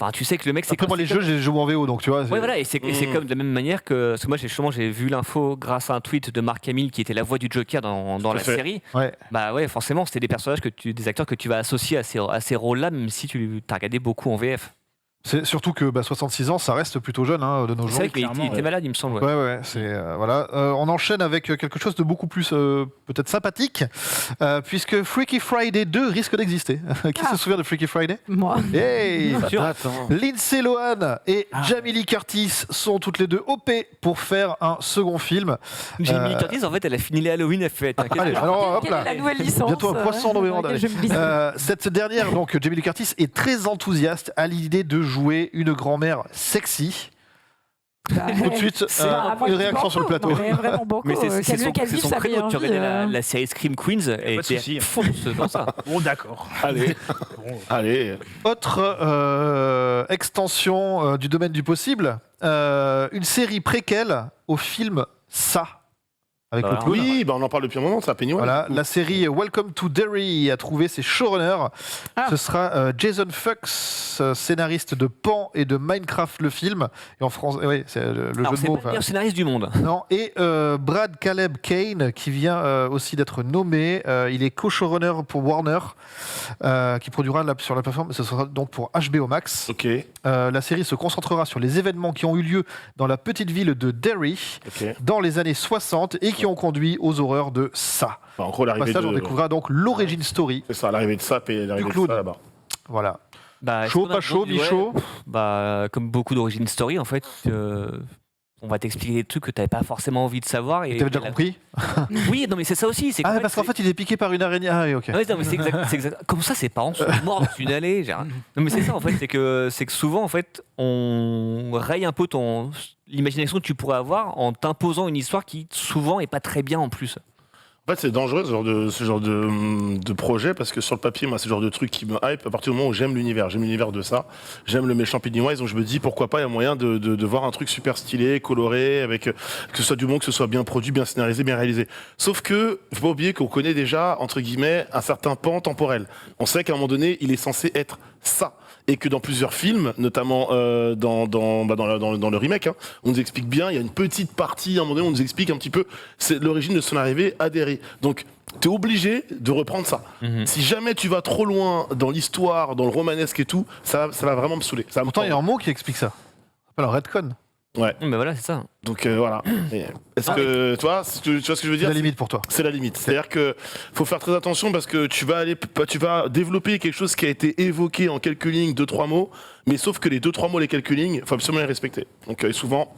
Enfin, tu sais que le mec, c'est. Après, moi, les jeux, j'ai joué en VO, donc tu vois. Ouais, voilà, et c'est comme de la même manière que. Parce que moi, j'ai vu l'info grâce à un tweet de Mark Hamill qui était la voix du Joker dans la série. Ouais. Bah ouais, forcément, c'était des personnages des acteurs que tu vas associer à ces rôles-là, même si tu as regardé beaucoup en VF. C'est surtout que 66 ans, ça reste plutôt jeune de nos jours. C'est vrai qu'il était malade, il me semble. Ouais, voilà. On enchaîne avec quelque chose de beaucoup plus peut-être sympathique, puisque Freaky Friday 2 risque d'exister. Qui se souvient de Freaky Friday? Moi. Hey, Lindsay Lohan et Jamie Lee Curtis sont toutes les deux OP pour faire un second film. Jamie Lee Curtis, en fait, elle a fini les Halloween, elle fait. Allez, alors, hop là. La nouvelle licence. Bientôt un poisson dans mes mandat. Cette dernière, donc Jamie Lee Curtis, est très enthousiaste à l'idée de jouer une grand-mère sexy. Tout de suite, une réaction sur le plateau. Mais c'est son créneau. Tu regardais la série Scream Queens et était fonce dans ça. Bon, d'accord. Allez. Autre extension du domaine du possible, une série préquelle au film Ça. Avec le clown. Oui, on en parle depuis un moment, ça, Pennywise. Voilà, la série Welcome to Derry a trouvé ses showrunners. Ce sera Jason Fuchs, scénariste de Pan et de Minecraft, le film. Et en France, c'est le jeu de mots. C'est pas le meilleur scénariste du monde. Non, et Brad Caleb Kane, qui vient aussi d'être nommé. Il est co-showrunner pour Warner, qui produira sur la plateforme. Ce sera donc pour HBO Max. Ok. La série se concentrera sur les événements qui ont eu lieu dans la petite ville de Derry dans les années 60 et qui ont conduit aux horreurs de ça. Enfin, en gros, Au l'arrivée passage, on de... découvrira donc l'origin story. C'est ça, l'arrivée de Sap et l'arrivée de clown. ça là-bas. Voilà. Bah, Chaud, est-ce qu'on a pas chaud, besoin de- mi-chaud. Bah, comme beaucoup d'origin story, en fait, on va t'expliquer des trucs que t'avais pas forcément envie de savoir. Et T'avais déjà compris? Oui, non, mais c'est ça aussi. C'est Ah, qu'en parce qu'en fait, il est piqué par une araignée. Ah, oui, ok. Ouais, non, mais c'est exact. Comme ça, ses parents sont morts dans une allée. Non, mais c'est ça, en fait. C'est que souvent, en fait, on raye un peu l'imagination que tu pourrais avoir en t'imposant une histoire qui, souvent, est pas très bien en plus. En fait, c'est dangereux ce genre de projet parce que sur le papier, moi, c'est le genre de truc qui me hype à partir du moment où j'aime l'univers de ça. J'aime le méchant Pennywise, donc je me dis pourquoi pas, il y a moyen de voir un truc super stylé, coloré, avec que ce soit du bon, que ce soit bien produit, bien scénarisé, bien réalisé. Sauf que, faut pas oublier qu'on connaît déjà, entre guillemets, un certain pan temporel. On sait qu'à un moment donné, il est censé être ça. Et que dans plusieurs films, notamment dans le remake, hein, on nous explique bien, il y a une petite partie, à un moment donné, on nous explique un petit peu c'est l'origine de son arrivée à Derry. Donc, t'es obligé de reprendre ça. Si jamais tu vas trop loin dans l'histoire, dans le romanesque et tout, ça va vraiment me saouler. Ça va me Pourtant, il y a tendre. un mot qui explique ça. Ça s'appelle un retcon. Ouais. Mais voilà, c'est ça. Donc voilà. Et est-ce que tu vois ce que je veux C'est dire? la limite pour toi. C'est la limite. C'est-à-dire que faut faire très attention parce que tu vas développer quelque chose qui a été évoqué en quelques lignes, 2-3 mots, mais sauf que les 2-3 mots, les quelques lignes, faut absolument les respecter. Donc souvent,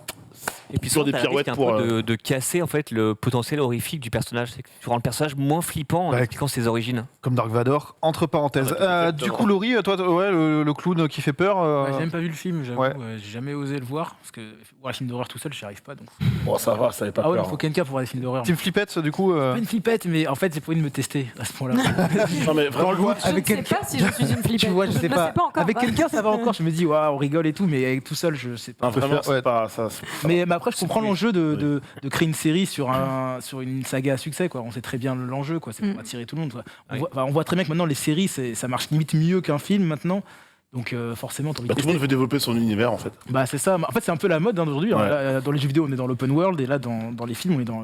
Et puis sur souvent, des t'as le risque pirouettes un pour. peu de casser en fait le potentiel horrifique du personnage. C'est que tu rends le personnage moins flippant en Ouais. expliquant ses origines. Comme Dark Vador, entre parenthèses. Ah, Du coup, Laurie, toi, ouais, le clown qui fait peur. Ouais, j'ai même pas vu le film, j'avoue. ouais. J'ai jamais osé le voir parce que voir un film d'horreur tout seul, j'y arrive pas. Donc. Bon, ça va, ça n'est pas Ah ouais, peur. il faut Kenka pour voir des films d'horreur. Team Flippette, du coup. Pas une flippette, mais en fait, c'est pour une me tester à ce point-là. Non, mais vraiment, Dans le Je avec ne sais quelqu'un. pas si je suis une flippette. Tu vois, je sais ne pas. le sais pas encore. Avec quelqu'un, ça va encore. Je me dis, waouh, on rigole et tout, mais avec tout seul, je sais pas. non, vraiment, c'est Ouais. pas ça. Mais après, je comprends l'enjeu Oui. de créer une série sur une saga à succès. Quoi. On sait très bien l'enjeu, quoi. C'est pour attirer tout le monde. Quoi. On voit très bien que maintenant, les séries, ça marche limite mieux qu'un film maintenant. Donc forcément, t'as envie de Tout le monde tester. veut développer son univers en fait. Bah, c'est ça. En fait, c'est un peu la mode hein, aujourd'hui. Ouais. Là, dans les jeux vidéo, on est dans l'open world, et là, dans les films, on est dans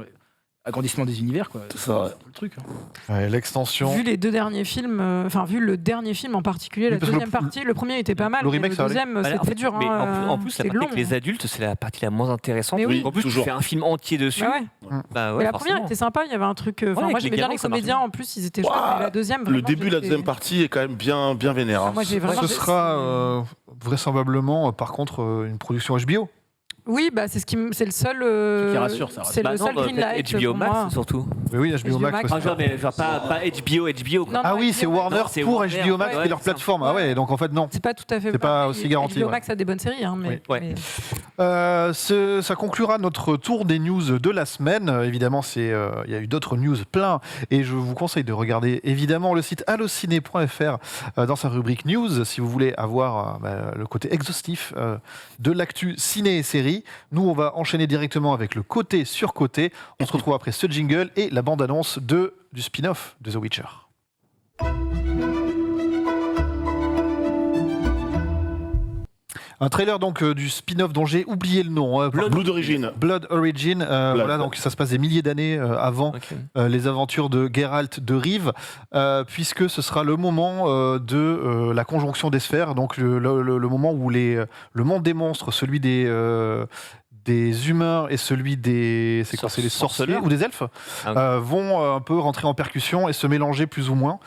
l'agrandissement des univers. Quoi. C'est ça, ouais. un peu le truc. Hein. Ouais, l'extension. Vu les deux derniers films, vu le dernier film en particulier, la Oui, parce que deuxième partie, le premier était pas mal, le mais remake, le ça allait. deuxième, Voilà, en c'était fait, dur. mais hein, en plus, la c'est partie long. avec les adultes, c'est la partie la moins intéressante. Mais oui. En plus, toujours. tu fais un film entier dessus. Bah ouais. Bah ouais, Mais la forcément. première était sympa, il y avait un truc. avec Moi les j'aimais bien gamins, les ça marche comédiens, bien. en plus ils étaient chouettes. Ouah, Mais la deuxième, Le vraiment, début de la j'étais- deuxième partie est quand même bien vénère. hein. Moi j'ai vraiment. Ce sera vraisemblablement, par contre, une production HBO. Oui, bah c'est le seul. qui rassure, ça C'est Bah le non, seul bah, green peut-être light HBO pour moi. Max surtout. Mais oui, HBO HBO Max. Max. parce que- Mais genre pas HBO. Non, Ah non, oui, c'est HBO Max. Warner Non, c'est pour Warner, HBO Max ouais, et leur c'est ça. plateforme. Ah ouais, donc en fait, non. C'est pas tout à fait. C'est pas pareil. aussi garanti, HBO ouais. Max a des bonnes séries, hein, mais. Oui. Ouais. mais- Ça conclura notre tour des news de la semaine. Évidemment, il y a eu d'autres news plein et je vous conseille de regarder évidemment le site allociné.fr dans sa rubrique news si vous voulez avoir le côté exhaustif de l'actu ciné et série. Nous, on va enchaîner directement avec le côté sur côté. On se retrouve après ce jingle et la bande-annonce du spin-off de The Witcher. Un trailer donc du spin-off dont j'ai oublié le nom. Blue d'origine. Blood Origin. Voilà, donc ça se passe des milliers d'années avant Ok. les aventures de Geralt de Rive, puisque ce sera le moment de la conjonction des sphères, donc le moment où le monde des monstres, celui des humains et celui des c'est les sorciers Sorceleurs. ou des elfes Ah, ok. vont un peu rentrer en percussion et se mélanger plus ou moins.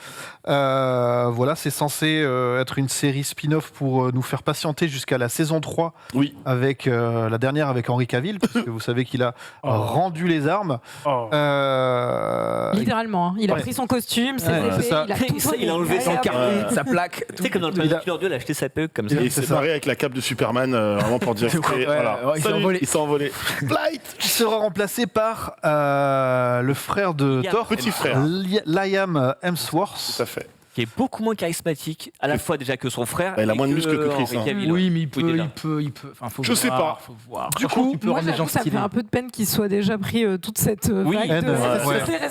Voilà, c'est censé être une série spin-off pour nous faire patienter jusqu'à la saison 3 Oui. avec la dernière avec Henry Cavill, parce que vous savez qu'il a rendu les armes. Littéralement, hein. Il a Ouais. pris son costume, ses Ouais, épées, c'est ça. il a tout Il a enlevé donné. son Allez, carnet, hop. Sa plaque. Tu sais, comme dans le Il a- Terminator 2, il a acheté sa perruque comme ça. Il c'est s'est ça. barré avec la cape de Superman, vraiment pour dire que Ouais, voilà. ouais, il s'est Salut, envolé. il s'est envolé. Flight. Qui sera remplacé par le frère de Liam. Thor, Petit frère. Liam Hemsworth. Tout à fait. Qui est beaucoup moins charismatique, à la fois déjà que son frère. Il a et moins de muscles que Chris, Henry hein. Cavill. Oui, mais Oui, déjà. il peut. Enfin, faut Je sais voir, pas. Faut voir. Du Franchement, coup, tu peux Moi, rendre les gens j'avoue, ça me fait stylés. un peu de peine qu'il soit déjà pris toute cette Oui, vague haine, de- ouais.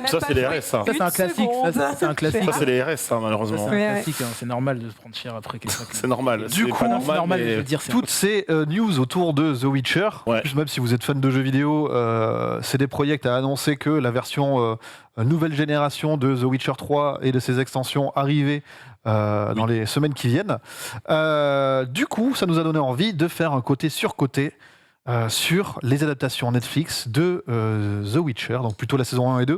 Ça, c'est les RS, ça. Ça, c'est un classique. Ça, c'est un classique. Ça, c'est les RS, ça, malheureusement. C'est un Ouais, ouais. classique. Hein. C'est normal de se prendre cher après quelqu'un. C'est normal. Du C'est coup, pas C'est normal, normal, mais- je veux dire. C'est Toutes ces news autour de The Witcher, Ouais. en plus, même si vous êtes fan de jeux vidéo, CD Projekt a annoncé que la version nouvelle génération de The Witcher 3 et de ses extensions arrivait dans les semaines qui viennent. Du coup, ça nous a donné envie de faire un côté sur côté sur les adaptations Netflix de The Witcher, donc plutôt la saison 1 et 2.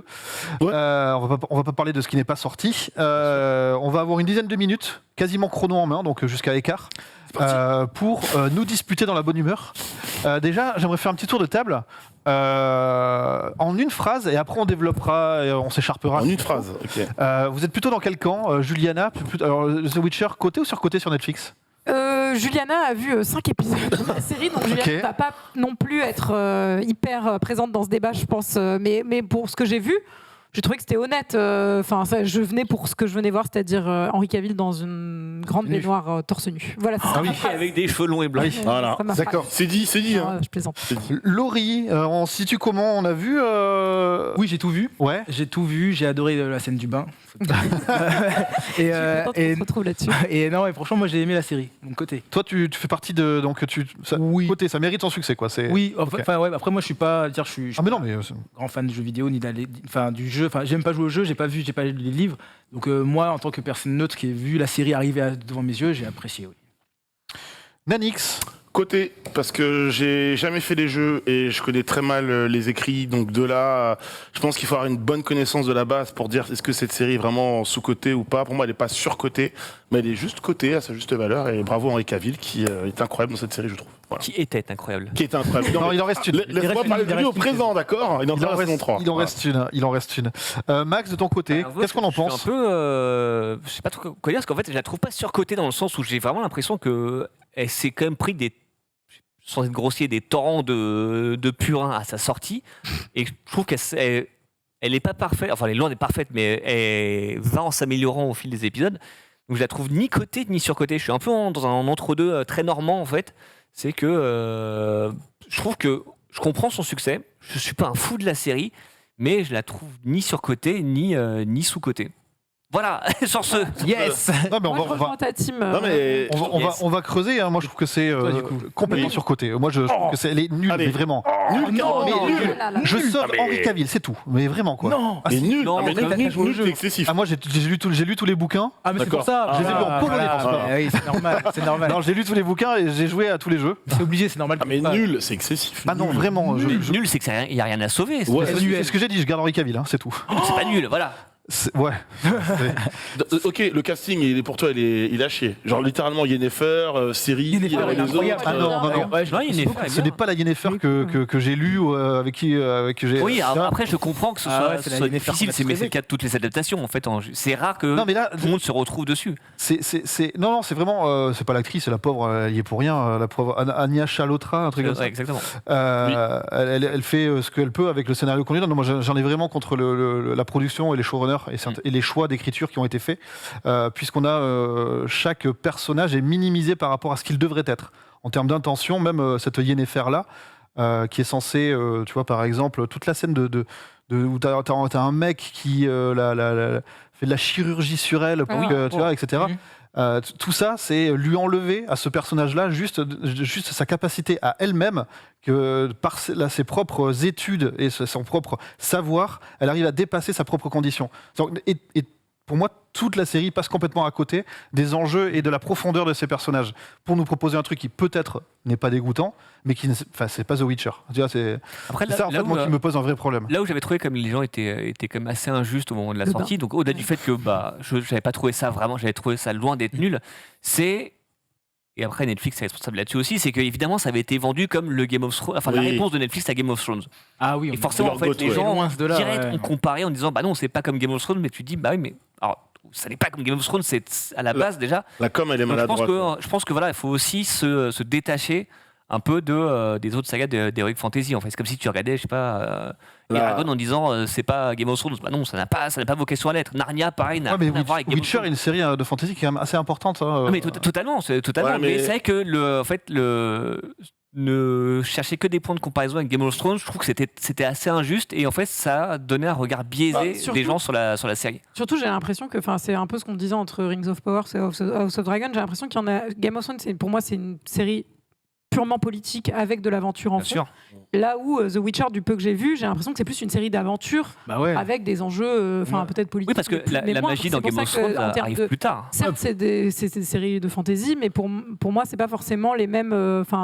Ouais. On va pas parler de ce qui n'est pas sorti. On va avoir une dizaine de minutes, quasiment chrono en main, donc jusqu'à écart, pour nous disputer dans la bonne humeur. Déjà, j'aimerais faire un petit tour de table en une phrase, et après on développera, et on s'écharpera. En une phrase, ok. Vous êtes plutôt dans quel camp, Juliana? Alors, The Witcher, côté ou surcoté sur Netflix? Juliana a vu 5 épisodes de la série, donc Juliana ne va pas non plus être hyper présente dans ce débat, je pense. Mais pour ce que j'ai vu, j'ai trouvé que c'était honnête. Enfin, je venais pour ce que je venais voir, c'est-à-dire Henry Cavill dans une grande baignoire torse nu. Voilà. Ah oui, avec des cheveux longs et blancs. Voilà. Ça m'a D'accord. C'est dit. Hein. Je plaisante. Laurie, on se situe comment? On a vu Oui, j'ai tout vu. Ouais. J'ai tout vu, j'ai adoré la scène du bain. Je suis contente qu'on se retrouve là-dessus. Et non, et franchement, moi j'ai aimé la série, de mon côté. Toi, tu fais partie de. Donc, Oui. côté, ça mérite son succès, quoi. Oui, Ok. enfin ouais, après moi je suis pas je suis Ah, mais non, mais. grand fan de jeux vidéo ni du jeu, enfin j'aime pas jouer au jeu, j'ai pas lu les livres. Donc moi en tant que personne neutre qui a vu la série arriver devant mes yeux, j'ai apprécié, oui. Nanix. Côté, parce que j'ai jamais fait les jeux et je connais très mal les écrits, donc de là, je pense qu'il faut avoir une bonne connaissance de la base pour dire est-ce que cette série est vraiment sous-cotée ou pas. Pour moi, elle n'est pas surcotée, mais elle est juste cotée à sa juste valeur. Et bravo Henry Cavill qui est incroyable dans cette série, je trouve. Voilà. Qui était incroyable. Qui est incroyable. Non, il en reste une. Laisse-moi parler de lui au présent, d'accord? Il en reste 3. Il en reste une. Il en reste une. Max, de ton côté, Alors, qu'est-ce qu'on en je suis pense? un peu, je sais pas trop quoi dire, parce qu'en fait, je la trouve pas surcotée dans le sens où j'ai vraiment l'impression que elle s'est quand même pris sans être grossier, des torrents de purin à sa sortie. Et je trouve qu'elle est pas parfaite, enfin elle est loin d'être parfaite, mais elle va en s'améliorant au fil des épisodes. Donc je la trouve ni cotée ni surcotée. Je suis un peu dans un entre-deux très normand en fait. C'est que je trouve que je comprends son succès. Je suis pas un fou de la série, mais je la trouve ni surcotée ni sous-cotée. Voilà, sur ce. Yes. Non, mais Moi, je rejoins ta team. Non, mais on va creuser. Hein. Moi, je trouve que c'est Toi, du coup. complètement Nul. surcoté. Moi, je trouve que elle est nulle, Allez. mais vraiment. nul, Mais carrément, nul. nul. Je sauve mais- Henry Cavill, c'est tout. Mais vraiment, quoi. Non. Ah, Mais si. nul. Non, Ah, mais quand même, nul, c'est excessif. Ah, moi, j'ai lu tous les bouquins. Ah mais c'est pour D'accord. ça. Je les ai vus en polonais, parce que- Oui, c'est normal, c'est normal. Non, j'ai lu tous les bouquins et j'ai joué à tous les jeux. C'est obligé, c'est normal. Ah, mais nul, c'est excessif. Ah non, Nul. vraiment. Nul, c'est qu'il n'y a rien à sauver. Ouais. C'est ce que j'ai dit. Je garde Henry Cavill, hein, c'est tout. C'est pas nul, voilà. Ouais. Ok, le casting, il est pour toi, il est à chier. Genre littéralement Yennefer, Ciri, Yennefer, les il est incroyable. autres. Ah non, non, non. Ouais, Non, il est Ce n'est pas la Yennefer que j'ai lu ou avec qui j'ai. Oui, après je comprends que ce Ah soit, ouais, c'est ce la soit Yennefer difficile, qu'on a mais c'est trouvé. le cas de toutes les adaptations en fait. C'est rare que Non, mais là, tout le monde se retrouve dessus. non, c'est vraiment, c'est pas l'actrice, c'est la pauvre, elle y est pour rien, la pauvre Anya Chalotra, un truc comme ça. Ouais, exactement. Elle fait ce qu'elle peut avec le scénario qu'on lui donne. Non, moi, j'en ai vraiment contre la production et les showrunners et les choix d'écriture qui ont été faits, puisqu'on a chaque personnage est minimisé par rapport à ce qu'il devrait être en termes d'intention. Même cette Yennefer là, qui est censée, tu vois, par exemple, toute la scène où t'as un mec qui fait de la chirurgie sur elle pour que, tu vois, etc. Tout ça, c'est lui enlever à ce personnage-là juste sa capacité à elle-même, que par ses propres études et son propre savoir, elle arrive à dépasser sa propre condition. Et pour moi, toute la série passe complètement à côté des enjeux et de la profondeur de ces personnages pour nous proposer un truc qui peut-être n'est pas dégoûtant, mais qui, enfin, c'est pas The Witcher. Tu vois, c'est Après, ça en fait moi qui me pose un vrai problème. Là où j'avais trouvé comme les gens étaient quand même assez injustes au moment de la Le sortie, donc au-delà du fait que je n'avais pas trouvé ça vraiment, j'avais trouvé ça loin d'être nul, c'est. Et après, Netflix est responsable là-dessus aussi, c'est que évidemment, ça avait été vendu comme le Game of Thrones, enfin la Oui. réponse de Netflix à Game of Thrones. Ah oui. Et forcément, en fait, les gens loin de là, direct ouais. ont comparé en disant bah non, c'est pas comme Game of Thrones, mais tu te dis bah oui, mais alors ça n'est pas comme Game of Thrones, c'est à la base déjà. La com, elle est Donc, maladroite. je pense que voilà, il faut aussi se détacher un peu des autres sagas d'Heroic Fantasy. En fait, c'est comme si tu regardais, je sais pas, Eragon en disant c'est pas Game of Thrones. Bah non, ça n'a pas vocation à l'être. Narnia, pareil, n'a Ouais, mais rien à voir avec Game of Witcher est Thrones. une série de fantasy qui est quand même assez importante. Non, mais totalement, Ouais, mais mais- c'est vrai que ne chercher que des points de comparaison avec Game of Thrones, je trouve que c'était assez injuste et en fait ça donnait un regard biaisé surtout- des gens sur la série. Surtout, j'ai l'impression que, c'est un peu ce qu'on disait entre Rings of Power et House of Dragon. J'ai l'impression qu'il y en a. Game of Thrones, pour moi, c'est une série purement politique avec de l'aventure en Bien fond. sûr. Là où The Witcher, du peu que j'ai vu, j'ai l'impression que c'est plus une série d'aventures Bah ouais. avec des enjeux, peut-être politiques. Oui, parce que la moindres. magie dans C'est pour Game of ça que, Thrones en termes arrive de- plus tard. Certes, c'est des séries de fantasy, mais pour moi, c'est pas forcément les mêmes,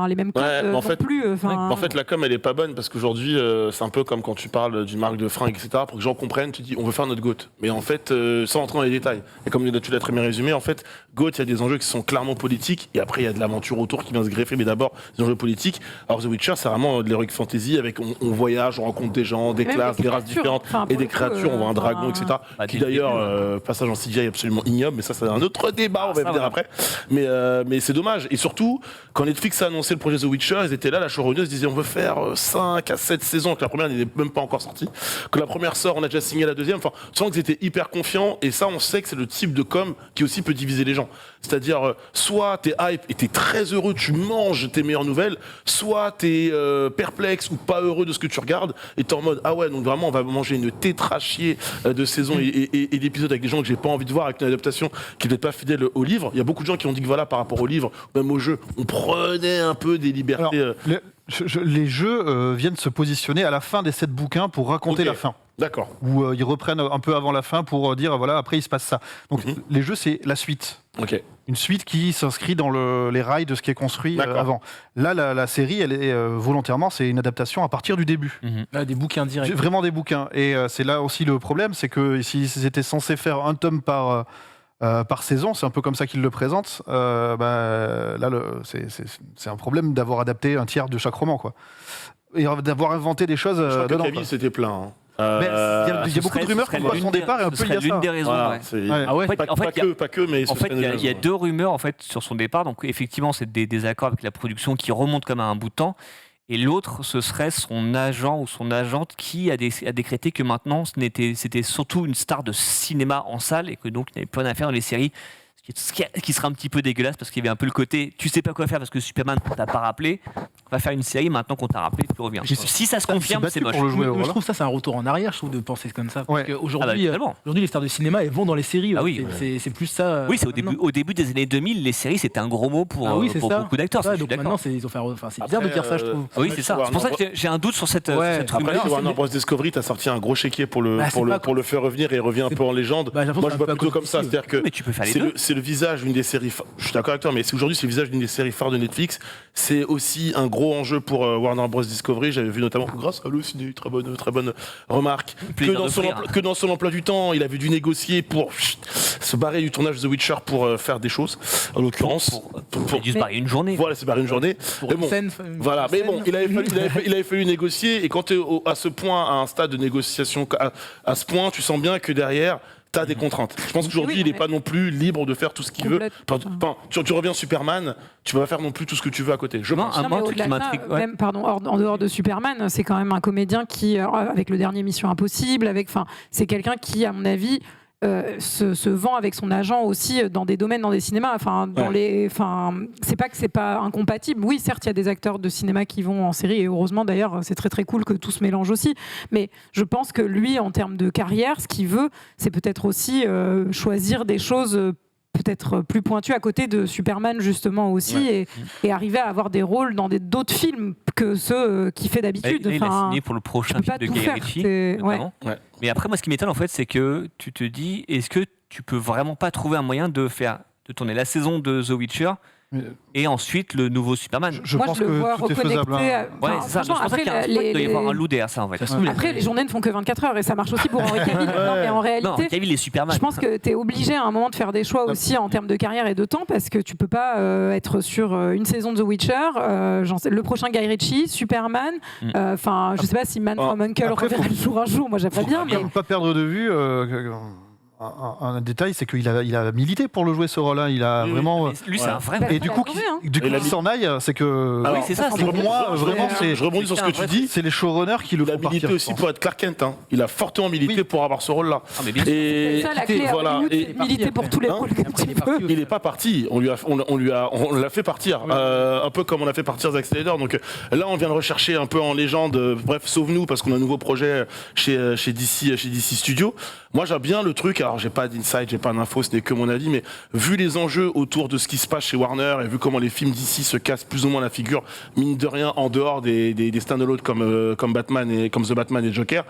les mêmes codes mais en non fait- plus. En fait, la com, elle est pas bonne parce qu'aujourd'hui, c'est un peu comme quand tu parles d'une marque de fringues, etc. Pour que les gens comprennent, tu dis, on veut faire notre GOAT. Mais en fait, sans rentrer dans les détails. Et comme tu l'as très bien résumé, en fait, GOAT, il y a des enjeux qui sont clairement politiques. Et après, il y a de l'aventure autour qui vient se greffer. Mais d'abord, des enjeux politiques. Alors, The Witcher, c'est vraiment de l'heroic fantasy avec on voyage, on rencontre des gens, des Même classes, des des races créatures. différentes Enfin, et pour des le coup, créatures. On voit un dragon, etc. Bah, Qui dès le d'ailleurs, passage en CGI absolument ignoble. Mais ça, c'est un autre débat, on va ça, venir voilà. après. Mais c'est dommage. Et surtout, quand Netflix a annoncé le projet The Witcher, ils étaient là, la showrunneuse disait on veut faire 5 à 7 saisons, que la première n'est même pas encore sortie. Que la première sort, on a déjà signé la deuxième. Enfin, tu sens qu'ils étaient hyper confiants. Et ça, on sait que c'est le type de com qui aussi peut diviser les gens. C'est-à-dire, soit t'es hype et t'es très heureux, tu manges tes meilleures nouvelles, soit t'es perplexe ou pas heureux de ce que tu regardes et t'es en mode ah ouais, donc vraiment, on va manger une tétrachier de saisons et d'épisodes avec des gens que j'ai pas envie de voir, avec une adaptation qui est peut-être pas fidèle au livre. Il y a beaucoup de gens qui ont dit que voilà, par rapport au livre, même au jeu, on prenait un peu des libertés. Alors, les jeux viennent se positionner à la fin des 7 bouquins pour raconter Ok. la fin. D'accord. Où ils reprennent un peu avant la fin pour dire voilà, après il se passe ça. Donc Mhm. les jeux, c'est la suite. Ok. Une suite qui s'inscrit dans les rails de ce qui est construit D'accord. avant. Là, la série, elle est volontairement, c'est une adaptation à partir du début. Mhm. Là, des bouquins directs. Vraiment des bouquins. Et c'est là aussi le problème, c'est que s'ils étaient censés faire un tome par saison, c'est un peu comme ça qu'ils le présentent. Là, c'est un problème d'avoir adapté un tiers de chaque roman, quoi. Et d'avoir inventé des choses Je crois que dedans. Cavill, quoi. c'était plein. Hein. Mais il y a Ce beaucoup de serait- rumeurs ce serait comme quoi son l'une des- départ est un ce peu serait lié à l'une ça. des raisons. Voilà, ouais. c'est- Ouais. Ah ouais. En fait, pas que, mais En ce fait, serait il y a déjà- deux rumeurs en fait sur son départ. Donc, effectivement, c'est des désaccords avec la production qui remontent comme à un bout de temps. Et l'autre, ce serait son agent ou son agente qui a décrété que maintenant, c'était surtout une star de cinéma en salle et que donc il n'avait plus rien à faire dans les séries. Ce qui serait un petit peu dégueulasse parce qu'il y avait un peu le côté tu sais pas quoi faire parce que Superman t'a pas rappelé, on va faire une série maintenant qu'on t'a rappelé, tu reviens. Si ça se confirme, c'est moche. pour le jouer. Mais je Voilà. trouve ça, c'est un retour en arrière, je trouve, de penser comme ça. Parce Ouais. qu'aujourd'hui, totalement. aujourd'hui, les stars de cinéma, elles vont dans les séries. Ah oui, c'est plus ça. Oui, c'est au début des années 2000, les séries c'était un gros mot pour, Ah oui, c'est pour ça. beaucoup d'acteurs. ça, Ouais, je suis donc d'accord. maintenant, c'est bizarre de Après, dire ça, je trouve. Ah oui, c'est ça. C'est pour ça que j'ai un doute sur cette Ouais. cette Après, rumeur. chez Warner Bros Discovery, t'as sorti un gros chéquier pour le Bah, c'est pas- pour le faire revenir et il revient un peu en légende. Bah, j'ai l'impression Moi, que je c'est vois un peu plutôt à comme ça, cause c'est-à-dire que Mais tu peux faire les c'est deux. c'est le visage d'une des séries. Je suis d'accord avec toi, mais c'est aujourd'hui c'est le visage d'une des séries phares de Netflix. C'est aussi un gros enjeu pour Warner Bros Discovery. J'avais vu notamment grâce à Lucie, très bonne remarque, Plaisir que dans, son d'offrir. emploi, que dans son emploi du temps, il avait dû négocier pour se barrer du tournage de The Witcher pour faire des choses. En l'occurrence, Il a dû se barrer une journée. voilà, se barrer une journée. Pour Mais une bon, scène, voilà, une mais scène. bon, il avait fallu négocier. Et quand tu es à ce point, à un stade de négociation, à ce point, tu sens bien que derrière, tu as des contraintes. Je pense qu'aujourd'hui, Oui, il n'est mais- pas non plus libre de faire tout ce qu'il veut. Complètement. Tu reviens Superman, tu vas pas faire non plus tout ce que tu veux à côté. Je Non, pense. un Non, mais truc qui au-delà de ça, m'intrigue. Ouais. même, en dehors de Superman, c'est quand même un comédien qui, avec le dernier Mission Impossible, c'est quelqu'un qui, à mon avis, se vend avec son agent aussi dans des domaines, dans des cinémas. C'est pas que c'est pas incompatible. Oui, certes, il y a des acteurs de cinéma qui vont en série, et heureusement d'ailleurs, c'est très très cool que tout se mélange aussi. Mais je pense que lui, en termes de carrière, ce qu'il veut, c'est peut-être aussi choisir des choses peut-être plus pointues à côté de Superman justement aussi, et arriver à avoir des rôles dans d'autres films que ceux qu'il fait d'habitude. Il a Enfin, signé pour le prochain tu peux film pas de tout Guy faire, Ritchie, c'est- notamment. Ouais. Mais après, moi, ce qui m'étonne, en fait, c'est que tu te dis, est-ce que tu peux vraiment pas trouver un moyen de tourner la saison de The Witcher Mais- et ensuite le nouveau Superman? Je moi, pense je le vois que tout est faisable. reconnecté. Hein. Ouais, c'est ça. Je pense Après, qu'il y a un truc, il doit y avoir un loup derrière ça, en fait. Ça se trouve, après, les journées ne font que 24 heures et ça marche aussi pour Henry Cavill. Non, mais en Non, réalité, Cavill est Superman. je pense que tu es obligé à un moment de faire des choix aussi en termes de carrière et de temps, parce que tu peux pas être sur une saison de The Witcher, le prochain Guy Ritchie, Superman. Enfin, je sais pas si Man from Uncle après, reverra le jour un jour. Moi, j'aimerais bien, mais Faut pas perdre de vue un détail, c'est qu'il a milité pour le jouer ce rôle-là. Il a Oui, vraiment. Mais lui, c'est un vrai. Bah, Et du coup, trouvé, hein. qu'il s'en aille, c'est que. Alors, oui, c'est ça. pour moi, vraiment, c'est. Je rebondis sur ce que tu dis. C'est les showrunners qui le Il a font milité partir. aussi pour être Clark Kent. Hein. Il a fortement milité Oui. pour avoir ce rôle-là. Ah, mais bien sûr. Et c'est ça la clé à voilà. Hollywood, Et- c'est de militer pour tous les Hein rôles que Après, tu il est parti veux. aussi. il n'est pas parti. On l'a fait partir. Un peu comme on a fait partir Zack Snyder. Donc là, on vient de rechercher un peu en légende. Bref, sauve-nous parce qu'on a un nouveau projet chez DC Studios. Moi, j'aime bien le truc. alors j'ai pas d'insight, j'ai pas d'infos, ce n'est que mon avis, mais vu les enjeux autour de ce qui se passe chez Warner et vu comment les films d'ici se cassent plus ou moins la figure, mine de rien, en dehors des stand-alone comme Batman et comme The Batman et Joker,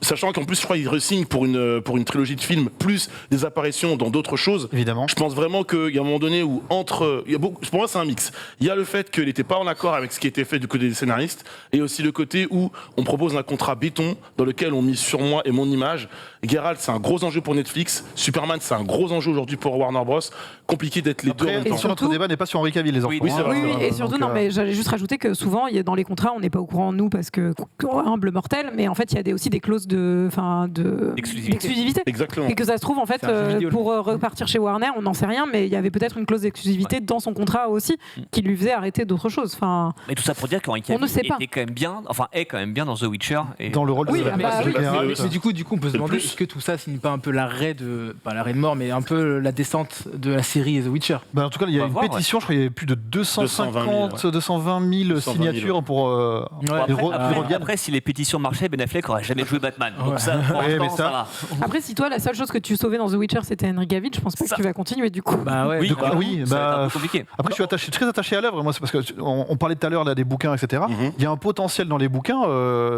sachant qu'en plus je crois qu'ils re-signent pour une trilogie de films plus des apparitions dans d'autres choses. Évidemment. Je pense vraiment qu'il y a un moment donné où pour moi c'est un mix. Il y a le fait qu'il n'était pas en accord avec ce qui était fait du côté des scénaristes et aussi le côté où on propose un contrat béton dans lequel on mise sur moi et mon image. Geralt, c'est un gros enjeu pour Netflix. Superman, c'est un gros enjeu aujourd'hui pour Warner Bros. Compliqué d'être les deux en même Après, temps. sur notre débat n'est pas sur Henry Cavill, les enfants. Oui, c'est vrai. Oui, et surtout, non, mais j'allais juste rajouter que souvent, dans les contrats, on n'est pas au courant, nous, parce que humble mortel, mais en fait, il y a aussi des clauses d'exclusivité. Exactement. Et que ça se trouve, en fait, C'est un jeu vidéo, pour repartir chez Warner, on n'en sait rien, mais il y avait peut-être une clause d'exclusivité dans son contrat aussi, qui lui faisait arrêter d'autres choses. Enfin, Mais tout ça pour dire qu'Henry On ne Cavill sait pas. est quand même bien dans The Witcher. Et... Dans le rôle Oui, de ah bah oui. Mais du coup, on peut se C'est demander plus. est-ce que tout ça signifie pas un peu pas l'arrêt de mort, mais un peu la descente de la série The Witcher. Ben, en tout cas, il y a On va une voir, pétition, je crois qu'il y avait plus de 220 000 220 000 signatures pour Ouais, les Après, après, si les pétitions marchaient, Ben Affleck aurait jamais joué Batman. Ouais. Donc ça, pour Ouais, l'instant, mais ça- va. Après, si toi, la seule chose que tu sauvais dans The Witcher, c'était Henry Cavill, je pense pas que Ça- tu vas continuer du coup. Bah ouais. Oui, De quoi, voilà. oui, Ça va être bah, un peu compliqué. Après, je suis très attaché à l'œuvre. Moi, c'est parce que on parlait tout à l'heure là des bouquins, etc. Mhm. Il y a un potentiel dans les bouquins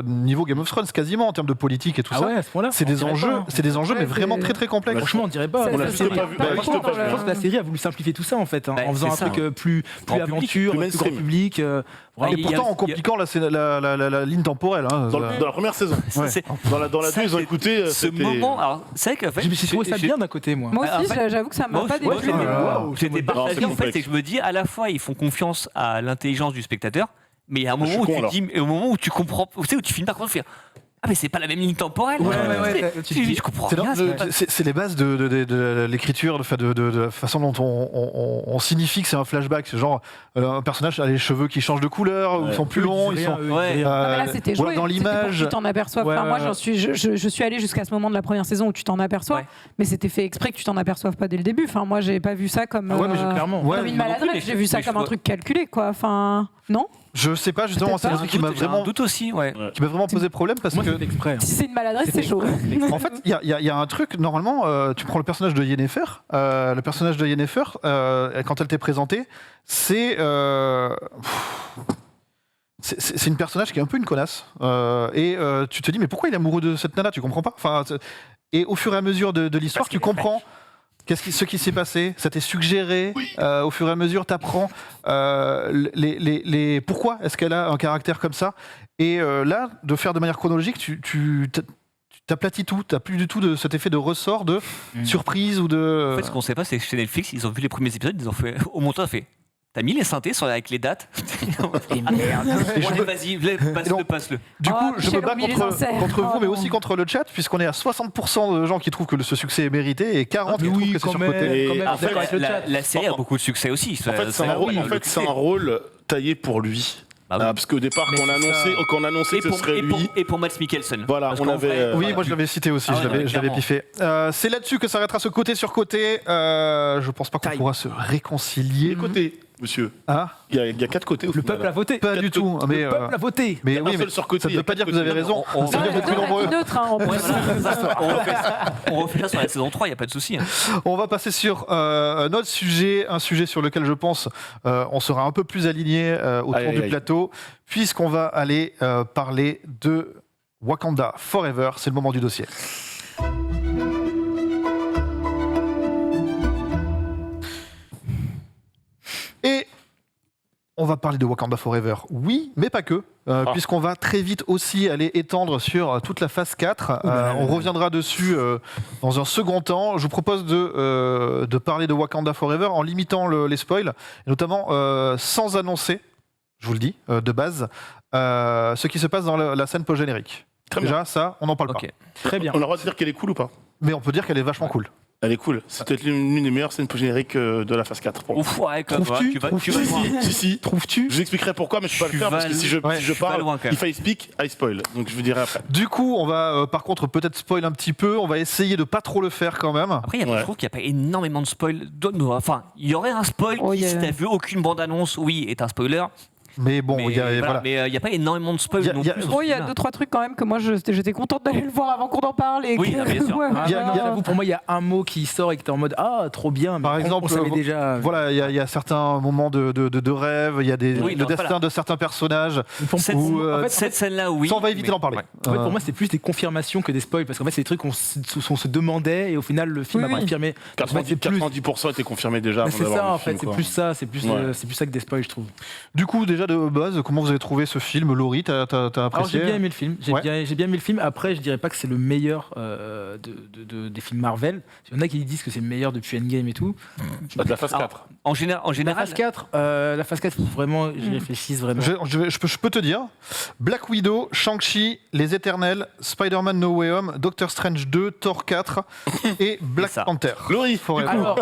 niveau Game of Thrones quasiment en termes de politique et tout Ah ça. ouais, à ce point-là. C'est on des dirait enjeux, pas, hein. c'est des enjeux, Ouais, mais vraiment c'est- très très complexes. Franchement, on dirait pas. Ça- on l'a ça- juste ça- pas vu. pas Bah, vraiment juste pas dans vu. le- Je pense que la série a voulu simplifier tout ça en fait, Bah, en faisant c'est un ça, truc hein. plus Grand public, aventure, plus plus grand mainstream. public. Ouais, Et il y a- pourtant en compliquant la ligne temporelle. Hein, Dans la première saison. Ouais. C'est- Dans la Ça, 2, ils ont c'est- écouté. ce moment, alors c'est vrai qu'en fait, J'ai trouvé ça bien d'un côté, moi. Moi En aussi, fait- j'avoue que ça m'a Moi, pas moi, déplu. j'étais- Waouh, j'étais c'est partagé bon. en fait, c'est que je me dis à la fois ils font confiance à l'intelligence du spectateur, mais il y a un Je suis moment où con, tu alors. dis, au moment où tu comprends, tu sais, où tu finis par contre faire ah mais c'est pas la même ligne temporelle. Ouais, Tu sais, je comprends C'est rien. c'est les bases de l'écriture, de la façon dont on signifie que c'est un flashback. C'est genre un personnage a les cheveux qui changent de couleur, ou ils sont plus longs, ils sont. Ouais. Ah, mais là, c'était joué. voilà, dans C'était pour que l'image. tu t'en aperçoives. Ouais, Enfin, moi, ouais. je suis allée jusqu'à ce moment de la première saison où tu t'en aperçois, Ouais. mais c'était fait exprès que tu t'en aperçoives pas dès le début. Enfin, moi, j'ai pas vu ça comme, Ah ouais, mais j'ai clairement. Ouais, comme une moi non plus, maladresse. mais J'ai vu ça mais je comme un vois- truc calculé, quoi. Enfin, non. Je sais pas justement, c'est un Peut-être truc qui m'a J'ai un vraiment, doute aussi, ouais. qui m'a vraiment posé problème parce Moi, que. c'est exprès. hein. Si c'est une maladresse, c'est chaud. En fait, il y a un truc, normalement, tu prends le personnage de Yennefer, le personnage de Yennefer, quand elle t'est présentée, c'est une personnage qui est un peu une connasse. Et tu te dis, mais pourquoi il est amoureux de cette nana? Tu comprends pas. Enfin, et au fur et à mesure de l'histoire, Parce tu qu'elle est comprends ce qui s'est passé. Ça t'est suggéré. Au fur et à mesure, tu apprends pourquoi est-ce qu'elle a un caractère comme ça. Et là, de faire de manière chronologique, tu t'aplatis tout. Tu n'as plus du tout de cet effet de ressort, de surprise ou de. En fait, ce qu'on sait pas, c'est que chez Netflix, ils ont vu les premiers épisodes, ils ont fait au montant, fait. T'as mis les synthés avec les dates Et merde. Allez, vas-y, passe-le. Du coup, Ah, je me Michel bats oublie les contre inserts. vous, Oh mais non. aussi contre le chat, puisqu'on est à 60% de gens qui trouvent que ce succès est mérité et 40 qui trouvent que c'est surcoté. Et quand même, En fait, d'accord avec le chat. la série a beaucoup de succès aussi. En fait, c'est un rôle taillé pour lui. Bah oui. Parce qu'au départ, Mais quand on a annoncé que ce serait lui. Et pour Matt Mikkelsen. Voilà, Parce on qu'en avait, vrai, Oui, voilà. moi je l'avais cité aussi, Ah je ouais, l'avais clairement. piffé. C'est là-dessus que s'arrêtera ce côté sur côté. Je pense pas qu'on Taille. pourra se réconcilier. Les côtés, monsieur. Ah, Il y a 4 côtés au Le final. peuple a voté. pas du tout. Mais, Le peuple a voté. mais Il y a un oui, seul mais surcoté, ça ne il y veut a pas dire que quatre vous avez côtés. raison. On- Ça veut dire que vous êtes plus nombreux. neutre, hein, en plus. Ouais, voilà. on refait ça sur la saison 3, il n'y a pas de souci. hein. On va passer sur un autre sujet, un sujet sur lequel je pense on sera un peu plus aligné autour Aïe, aïe, du aïe. plateau, puisqu'on va aller parler de Wakanda Forever. C'est le moment du dossier. Et on va parler de Wakanda Forever, oui, mais pas que, puisqu'on va très vite aussi aller étendre sur toute la phase 4. On reviendra dessus dans un second temps. Je vous propose de parler de Wakanda Forever en limitant les spoils, et notamment sans annoncer, je vous le dis, de base, ce qui se passe dans la scène post-générique. Très Déjà, ça, on n'en parle Ok. pas. Très bien. On a le droit de dire qu'elle est cool ou pas? Mais on peut dire qu'elle est vachement cool. Elle est cool. C'est peut-être l'une des meilleures scènes génériques de la phase 4. Pour moi. Ouf, ouais, comme Trouves-tu tu vas Trouves-tu voir. Si. Trouves-tu? Je vous expliquerai pourquoi, mais je peux pas Tu le faire parce vas que si je je vais parle, loin, quand même. if I speak, I spoil. Donc je vous dirai après. Du coup, on va par contre peut-être spoil un petit peu. On va essayer de pas trop le faire quand même. Après, Ouais. je trouve qu'il n'y a pas énormément de spoil. Enfin, il y aurait un spoil Oh, qui, yeah. si t'as vu aucune bande-annonce, oui, est un spoiler. Mais bon, il y a, voilà. Mais il n'y a pas énormément de spoil non plus. Oh, il y a 2-3 trucs quand même que moi j'étais contente d'aller le voir avant qu'on en parle. Et Oui, bien sûr. J'avoue, pour moi, il y a un mot qui sort et que t'es en mode ah, trop bien. Mais Par exemple, on savait déjà. Voilà, il y a certains moments de rêve, il y a le destin de certains personnages. Cette scène-là, oui. Ça, on va éviter d'en parler. Ouais. En fait, pour moi, c'est plus des confirmations que des spoils, parce qu'en fait, c'est des trucs qu'on se demandait et au final, le film a confirmé. 90% étaient confirmés déjà. C'est ça, en fait, c'est plus ça, c'est plus ça que des spoils, je trouve. Du coup, déjà de base, comment vous avez trouvé ce film, Laurie, t'as apprécié? Alors, j'ai bien aimé le film. J'ai bien aimé le film. Après, je dirais pas que c'est le meilleur des films Marvel. Il y en a qui disent que c'est le meilleur depuis Endgame et tout. De la phase 4. En général, La phase 4, faut vraiment, j'y réfléchisse vraiment. Je peux te dire, Black Widow, Shang-Chi, Les Éternels, Spider-Man No Way Home, Doctor Strange 2, Thor 4 et Black Panther. Laurie, Alors,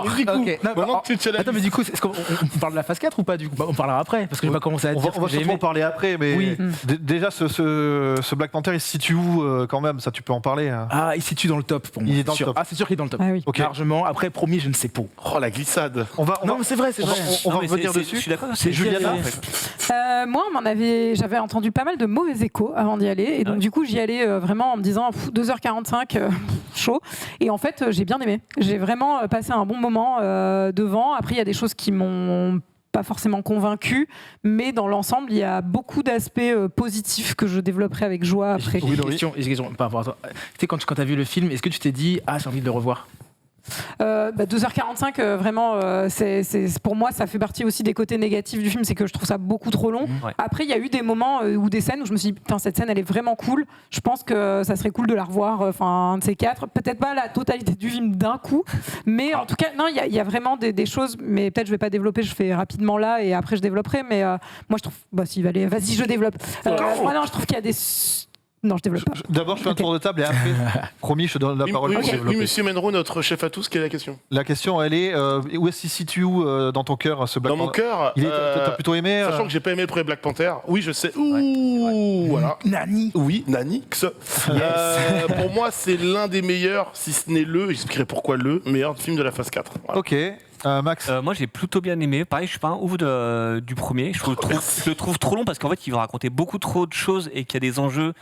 Laurie, du coup, ok. Non, maintenant que tu challenges. Attends, mais du coup, est-ce qu'on parle de la phase 4 ou pas du coup? On parlera après, parce que je vais pas commencer à dire. On va sûrement en parler après, mais Oui. déjà, ce Black Panther, il se situe où quand même? Ça, tu peux en parler. Ah, il se situe dans le top pour moi. Il est dans le Sûr. top. Ah, c'est sûr qu'il est dans le top. Ah oui. Ok. Largement. Après, promis, je ne sais pas. Oh, la glissade. Non, mais c'est vrai, c'est vrai. On va Non, mais revenir c'est- dessus. Je suis d'accord. C'est Juliana, en fait. Moi, j'avais entendu pas mal de mauvais échos avant d'y aller. Et donc, du coup, j'y allais vraiment en me disant 2h45, chaud. Et en fait, j'ai bien aimé. J'ai vraiment passé un bon moment devant. Après, il y a des choses qui m'ont pas forcément convaincu, mais dans l'ensemble, il y a beaucoup d'aspects positifs que je développerai avec joie après. J'ai une question par rapport à toi. Tu sais, quand tu as vu le film, est-ce que tu t'es dit ah, j'ai envie de le revoir? 2h45, vraiment, pour moi, ça fait partie aussi des côtés négatifs du film, c'est que je trouve ça beaucoup trop long. Ouais. Après, il y a eu des moments ou des scènes où je me suis dit, putain, cette scène, elle est vraiment cool. Je pense que ça serait cool de la revoir, un de ces quatre. Peut-être pas la totalité du film d'un coup, mais en tout cas, non, il y a vraiment des choses, mais peut-être je vais pas développer, je fais rapidement là et après je développerai. Mais moi, je trouve, vas-y, je développe. Moi, non, je trouve qu'il y a des. Non, je développe pas. D'abord, je fais un tour de table et après, promis, je te donne la parole pour développer. Oui, monsieur Menro, notre chef à tous, quelle est la question? La question, elle est où est-ce qu'il se situe dans ton cœur, ce Black Dans mon cœur, T'as plutôt aimé sachant que j'ai pas aimé le premier Black Panther, oui, je sais. Ouh, voilà. Nani. Oui, Nanix. Pour moi, c'est l'un des meilleurs, si ce n'est j'expliquerai pourquoi le meilleur film de la phase 4. Voilà. Ok. Max, Moi j'ai plutôt bien aimé. Pareil, je suis pas un ouf du premier. Je le trouve trop long parce qu'en fait il va raconter beaucoup trop de choses et qu'il y a des enjeux,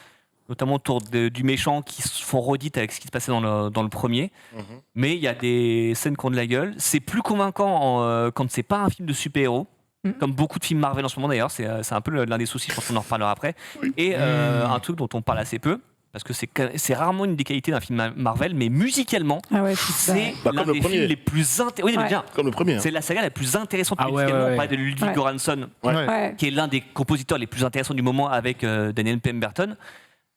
notamment autour du méchant, qui se font redites avec ce qui se passait dans le premier. Mais il y a des scènes qui ont de la gueule. C'est plus convaincant quand c'est pas un film de super-héros. Comme beaucoup de films Marvel en ce moment d'ailleurs, c'est un peu l'un des soucis, je pense qu'on en reparlera après. Et un truc dont on parle assez peu, parce que c'est rarement une des qualités d'un film Marvel, mais musicalement, c'est l'un comme le des premier. films les plus intéressants. Oui, mais bien. Comme le premier. C'est la saga la plus intéressante Ah ouais, musicalement. ouais, On parlait de Ludwig Göransson, qui est l'un des compositeurs les plus intéressants du moment avec Daniel Pemberton.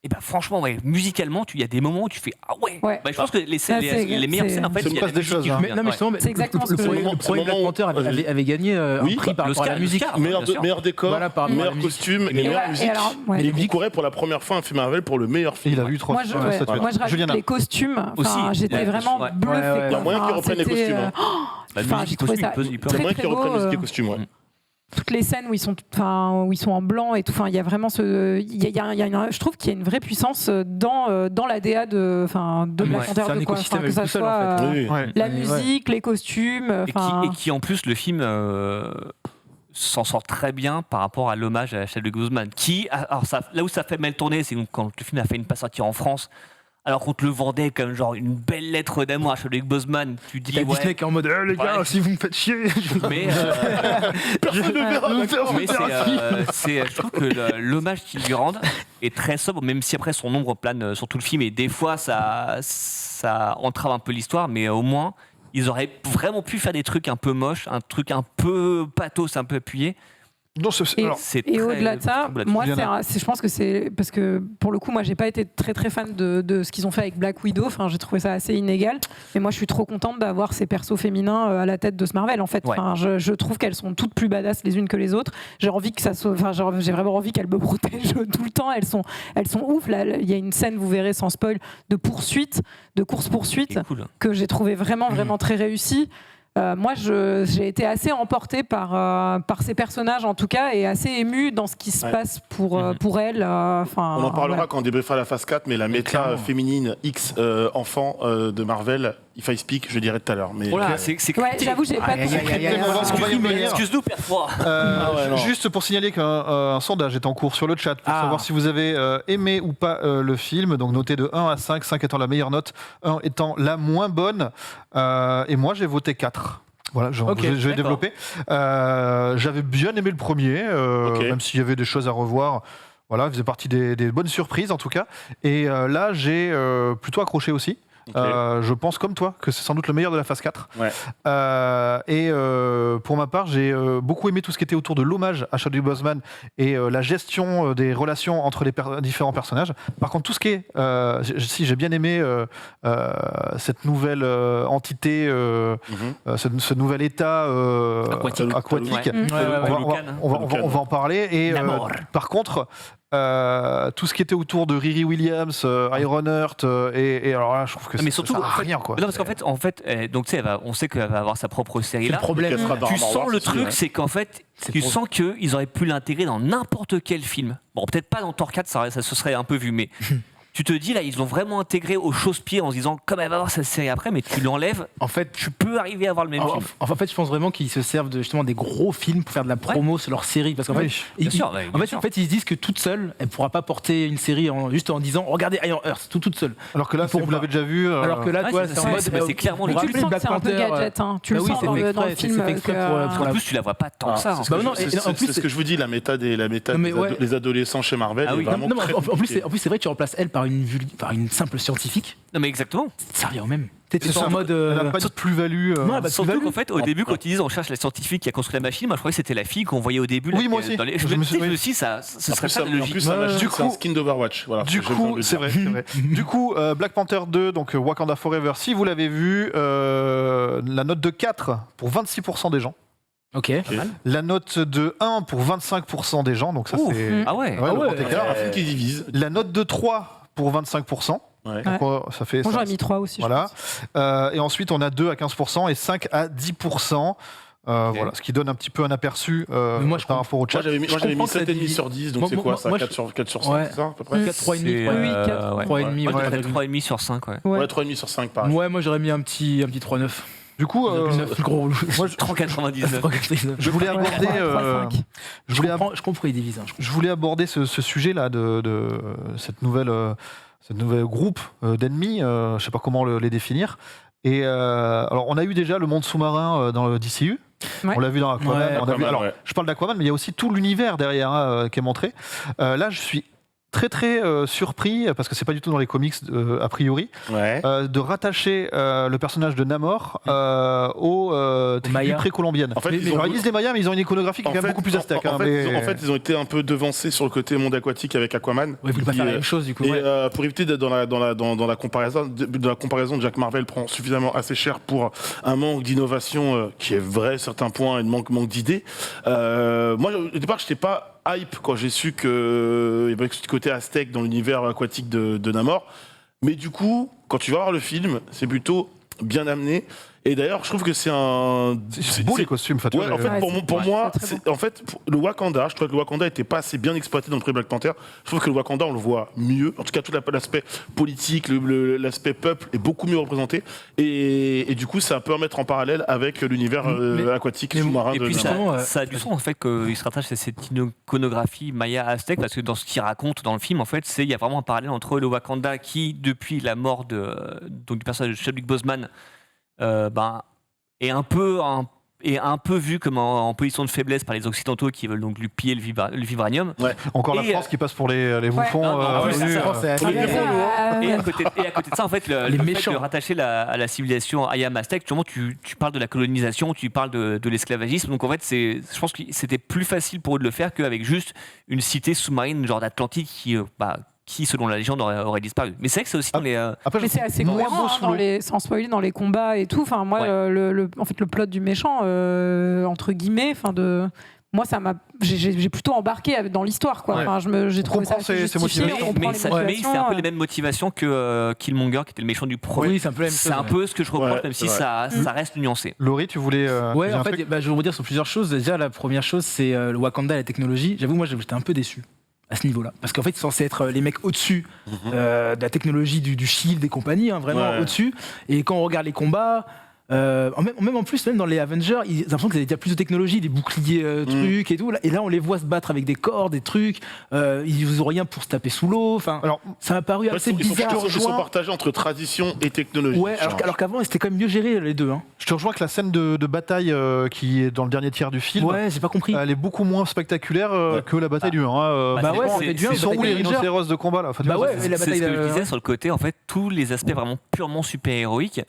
Et ben franchement, musicalement, il y a des moments où tu fais ah ouais. Je pense que les meilleures scènes en fait, c'est il y a presque la des choses, musique hein. qui Mais, non, mais justement, C'est exactement ce que le premier Black Panther avait gagné un prix par rapport à la musique. Meilleur décor, Voilà, par rapport à la meilleur musique. costume et meilleure musique. Et Et il concourait pour la première fois un film Marvel pour le meilleur film. il a vu 3 Moi, je rajoute Juliana. les costumes. Aussi. J'étais vraiment bluffée. Ouais. Il y a moyen qu'ils reprennent les C'était, costumes. La Enfin, musique j'ai trouvé aussi, ça Il il peut y a très, moyen très qu'ils reprennent beau, aussi les costumes. Ouais. toutes les scènes où ils sont en blanc et tout. Enfin, il y a vraiment je trouve qu'il y a une vraie puissance dans la DA de Black Panther. C'est un écosystème que ça tout seul, soit en fait. Oui. la Ouais. musique, les costumes. et qui en plus le film s'en sort très bien par rapport à l'hommage à Chadwick Boseman, qui alors ça, là où ça fait mal tourner, c'est quand le film a failli ne pas sortir en France. Alors qu'on te le vendait comme genre une belle lettre d'amour à Chadwick Boseman, tu dis Il y a Disney qui est en mode les gars, si vous me faites chier. mais Personne ne verra. je trouve que l'hommage qu'ils lui rendent est très sobre, même si après son ombre plane sur tout le film et des fois ça entrave un peu l'histoire, mais au moins ils auraient vraiment pu faire des trucs un peu moches, un truc un peu pathos, un peu appuyé. Non, Et au-delà de ça, moi, je pense que c'est parce que pour le coup, moi, j'ai pas été très très fan de ce qu'ils ont fait avec Black Widow. Enfin, j'ai trouvé ça assez inégal. Mais moi, je suis trop contente d'avoir ces persos féminins à la tête de ce Marvel. En fait, enfin, je trouve qu'elles sont toutes plus badass les unes que les autres. J'ai envie que ça soit, enfin, j'ai vraiment envie qu'elles me protègent tout le temps. Elles sont ouf. Là, il y a une scène, vous verrez sans spoil, de course-poursuite, cool. que j'ai trouvé vraiment très réussie. Moi, j'ai été assez emportée par ces personnages, en tout cas, et assez émue dans ce qui se passe pour elles. On en parlera quand on débriefera la phase 4, mais la méta féminine X enfant de Marvel If I Speak, je dirais tout à l'heure. Mais Voilà, c'est Ouais, j'avoue, j'ai pas Aïe, aïe, aïe, aïe, aïe. On va y venir. Excuse-nous, Perfroid. ouais, non. Juste pour signaler qu'un sondage est en cours sur le chat pour Ah. savoir si vous avez aimé ou pas le film. Donc noté de 1 à 5, 5 étant la meilleure note, 1 étant la moins bonne. Et moi, j'ai voté 4. Voilà, je Ok, vais d'accord. développer. J'avais bien aimé le premier, Ok. même s'il y avait des choses à revoir. Voilà, il faisait partie des bonnes surprises en tout cas. Et là, j'ai plutôt accroché aussi. Ok. Je pense comme toi que c'est sans doute le meilleur de la phase 4. Ouais. Pour ma part, j'ai beaucoup aimé tout ce qui était autour de l'hommage à Chadwick Boseman et la gestion des relations entre les différents personnages. Par contre, tout ce qui est... si j'ai bien aimé cette nouvelle entité, Mhm. ce nouvel état Aquatique. aquatique. Ouais. Ouais, ouais, ouais. On va en parler. Et Namor. par contre, tout ce qui était autour de Riri Williams, Ironheart, et alors là, je trouve que Mais ça surtout, sert à en fait- rien, quoi. Non, parce qu'en fait, donc tu sais, on sait qu'elle va avoir sa propre série C'est le là. problème. Qu'elle sera dans Tu Armor sens Wars, le c'est sûr, truc, ouais. c'est qu'en fait, C'est tu trop- sens qu'ils auraient pu l'intégrer dans n'importe quel film. Bon, peut-être pas dans Thor 4, ça se serait un peu vu, mais tu te dis là, ils l'ont vraiment intégré au chausse-pied en se disant, comme elle va avoir sa série après, mais tu l'enlèves, En fait, tu peux arriver à avoir le même film. En fait, je pense vraiment qu'ils se servent justement des gros films pour faire de la promo sur leur série. Parce qu'en Oui, fait, bien sûr, ouais, bien sûr. en fait, ils se disent que toute seule, elle pourra pas porter une série juste en disant regardez Ironheart, toute seule. Alors que là, Pour vous pas. l'avez déjà vu. Alors que là, Ouais, tu vois, c'est- c'est en c'est- mode. c'est clairement vous le vous truc. Tu rappelez le sens que c'est un peu Black Panther, gadget, hein. Tu le bah oui, sens c'est dans fait le exprès, film. c'est fait exprès que- pour En plus, tu la vois pas tant que ça. hein. Bah non, et en plus, c'est ce que je vous dis, la méta des mais ouais. des adolescents chez Marvel Ah est oui. vraiment Non, mais très en plus, compliquée. c'est vrai que tu remplaces elle par une simple scientifique. Non, mais exactement. Ça revient au même. Tu C'est es en ça. mode. Elle n'a pas de plus-value. Non, bah, Surtout plus-value. qu'en fait, au début, quand ils disent on cherche la scientifique qui a construit la machine, moi je croyais que c'était la fille qu'on voyait au début. là, Oui, moi qui- aussi. dans les- Je Je me me suis- suis dit, ça serait En plus, ça ça- la en logique. plus, la Ouais, machine, du c'est un coup- skin d'Overwatch. Voilà, Du j'ai besoin de coup, le c'est dire. vrai, c'est vrai. Du coup, Black Panther 2, donc Wakanda Forever, si vous l'avez vu, la note de 4 pour 26% des gens. Ok. La note de 1 pour 25% des gens, donc ça Ouf. c'est... Ah ouais. Ouais, le ouais, grand écart. Un film qui divise. La note de 3 pour 25%. Ouais. Donc, ça fait Moi, ça. j'aurais mis 3 aussi. je Voilà. pense. Et ensuite, on a 2 à 15% et 5 à 10%. Voilà, ce qui donne un petit peu un aperçu moi, je par rapport au chat. Moi, j'avais mis Je comprends que ça 7,5 divise. sur 10, donc Moi, c'est moi, quoi ça moi, 4 sur 5, Ouais. c'est ça à peu près 4,5, 3,5. Oui, 4, 3,5. Moi, je Ouais. dirais 3,5 sur 5, ouais. Ouais. Ouais, 3,5 sur 5, pareil. Ouais, moi j'aurais mis un petit 3,9. Du coup, Gros. moi, je, 3,99. je voulais Ouais, aborder, 3,5. je voulais Je comprends les divises. je voulais aborder ce sujet-là de cette nouvelle groupe d'ennemis. Je sais pas comment les définir. Et alors, on a eu déjà le monde sous-marin dans le DCU. Ouais. On l'a vu dans Aquaman. Ouais, on a vu, Aquaman, alors, ouais. je parle d'Aquaman, mais il y a aussi tout l'univers derrière qui est montré. Là, je suis très surpris parce que c'est pas du tout dans les comics a priori Ouais. de rattacher le personnage de Namor aux tribus Mayas. précolombiennes. En fait, ils Alors, ont ils disent les Mayas, mais ils ont une iconographie qui est quand même beaucoup plus aztèque. en fait, ils ont été un peu devancés sur le côté monde aquatique avec Aquaman. Ouais, vous voulez pas Qui, faire la même chose du coup. Et Ouais. pour éviter d'être dans la comparaison, Jack Marvel prend suffisamment assez cher pour un manque d'innovation qui est vrai, certains points, et de manque d'idées. Moi, au départ, je n'étais pas hype quand j'ai su qu'il y avait ce côté aztèque dans l'univers aquatique de Namor. Mais du coup, quand tu vas voir le film, c'est plutôt bien amené. Et d'ailleurs, je trouve que c'est un... C'est beau les costumes. Enfin, tu Ouais, vois, en fait, Ouais, pour c'est- moi, c'est très c'est- en fait, le Wakanda, je trouve que le Wakanda n'était pas assez bien exploité dans le premier Black Panther. Je trouve que le Wakanda, on le voit mieux. En tout cas, tout l'aspect politique, l'aspect peuple est beaucoup mieux représenté. Et du coup, ça peut mettre en parallèle avec l'univers Mais- aquatique mais- sous-marin Et de puis Namor. ça a du sens en fait qu'il se rattache à cette iconographie maya aztèque parce que dans ce qu'il raconte dans le film en fait il y a vraiment un parallèle entre le Wakanda qui depuis la mort donc du personnage de Chadwick Boseman est un peu vu comme en position de faiblesse par les Occidentaux qui veulent donc lui piller le vibranium. encore la Et, France qui passe pour les bouffons. non, en plus, venus, c'est ça. C'est assez- Et, Ah, et à côté de ça, en fait, Les le fait méchants. de rattacher à la civilisation Ayam Aztèque, tu parles de la colonisation, tu parles de l'esclavagisme. Donc en fait, je pense que c'était plus facile pour eux de le faire qu'avec juste une cité sous-marine, genre d'Atlantide, qui, selon la légende, aurait disparu. Mais c'est vrai que c'est aussi dans les. Après, Mais c'est assez moins cohérent beau hein, sous l'eau. sans spoiler dans les combats et tout. Enfin, moi, Ouais. en fait, le plot du méchant, entre guillemets, moi, j'ai plutôt embarqué dans l'histoire, quoi. Ouais. Enfin, j'ai On trouvé ça comprend assez ses justifié, motivations. on comprend Mais les c'est un motivations, peu les mêmes motivations que Killmonger, qui était le méchant du premier. Oui, c'est un peu la même chose. C'est un peu ce que je reproche, Ouais, même si c'est ça reste nuancé. Laurie, tu voulais. Ouais, dire un en fait, truc je vais vous dire sur plusieurs choses. Déjà, la première chose, c'est le Wakanda et la technologie. J'avoue, moi, j'étais un peu déçu. à ce niveau-là. Parce qu'en fait, c'est censé être les mecs au-dessus de la technologie du Shield et compagnie, hein, vraiment au-dessus. Et quand on regarde les combats, même en plus, même dans les Avengers, ils ont l'impression qu'ils avaient déjà plus de technologie, des boucliers trucs et tout. Et là, on les voit se battre avec des cordes, des trucs. Ils n'ont rien pour se taper sous l'eau. Enfin, alors, ça m'a paru assez bizarre. Ils sont partagés entre tradition et technologie. Ouais, alors qu'avant, c'était quand même mieux géré les deux. Hein. Je te rejoins que la scène de bataille qui est dans le dernier tiers du film, j'ai pas compris. Elle est beaucoup moins spectaculaire que la bataille du 1. Ils sont où les rhinocéros de combat là? C'est ce que je disais sur le côté, en fait, tous les aspects vraiment purement super-héroïques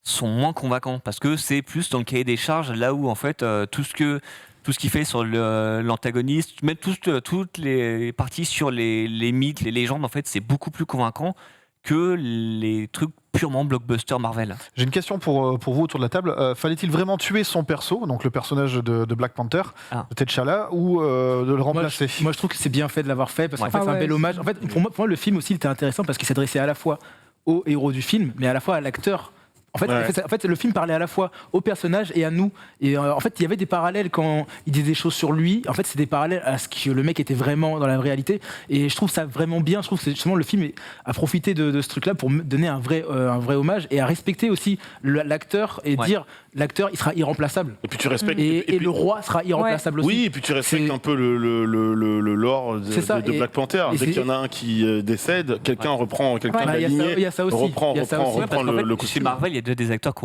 sont moins convaincants parce que c'est plus dans le cahier des charges, là où en fait tout ce qui fait sur l'antagoniste, même toutes les parties sur les mythes, les légendes, en fait, c'est beaucoup plus convaincant que les trucs purement blockbuster Marvel. J'ai une question pour vous autour de la table. Fallait-il vraiment tuer son perso, donc le personnage de Black Panther, de T'Challa, ou de le remplacer? Moi, je trouve que c'est bien fait de l'avoir fait parce qu'en fait, c'est un bel hommage. En fait, pour moi, le film aussi, il était intéressant parce qu'il s'adressait à la fois aux héros du film, mais à la fois à l'acteur. En fait, le film parlait à la fois au personnage et à nous. Et en fait, il y avait des parallèles quand il disait des choses sur lui. En fait, c'est des parallèles à ce que le mec était vraiment dans la réalité. Et je trouve ça vraiment bien. Je trouve que justement le film a profité de ce truc-là pour donner un vrai hommage et à respecter aussi l'acteur et dire l'acteur, il sera irremplaçable. Et puis tu respectes. Et le roi sera irremplaçable aussi. Oui, et puis tu respectes un peu le lore de Black Panther. Dès qu'il y en a un qui décède, quelqu'un reprend de la lignée. Il y a ça aussi. Reprend le costume. Chez Marvel, il y a déjà des acteurs qui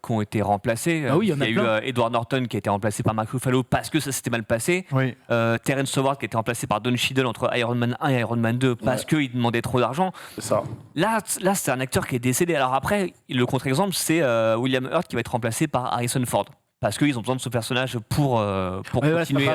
ont été remplacés. Ah oui, il y a eu Edward Norton qui a été remplacé par Mark Ruffalo parce que ça s'était mal passé. Oui. Terrence Howard qui a été remplacé par Don Cheadle entre Iron Man 1 et Iron Man 2 parce qu'il demandait trop d'argent. C'est ça. Là, c'est un acteur qui est décédé. Alors après, le contre-exemple, c'est William Hurt qui va être remplacé par Harrison Ford. Parce qu'ils ont besoin de ce personnage pour continuer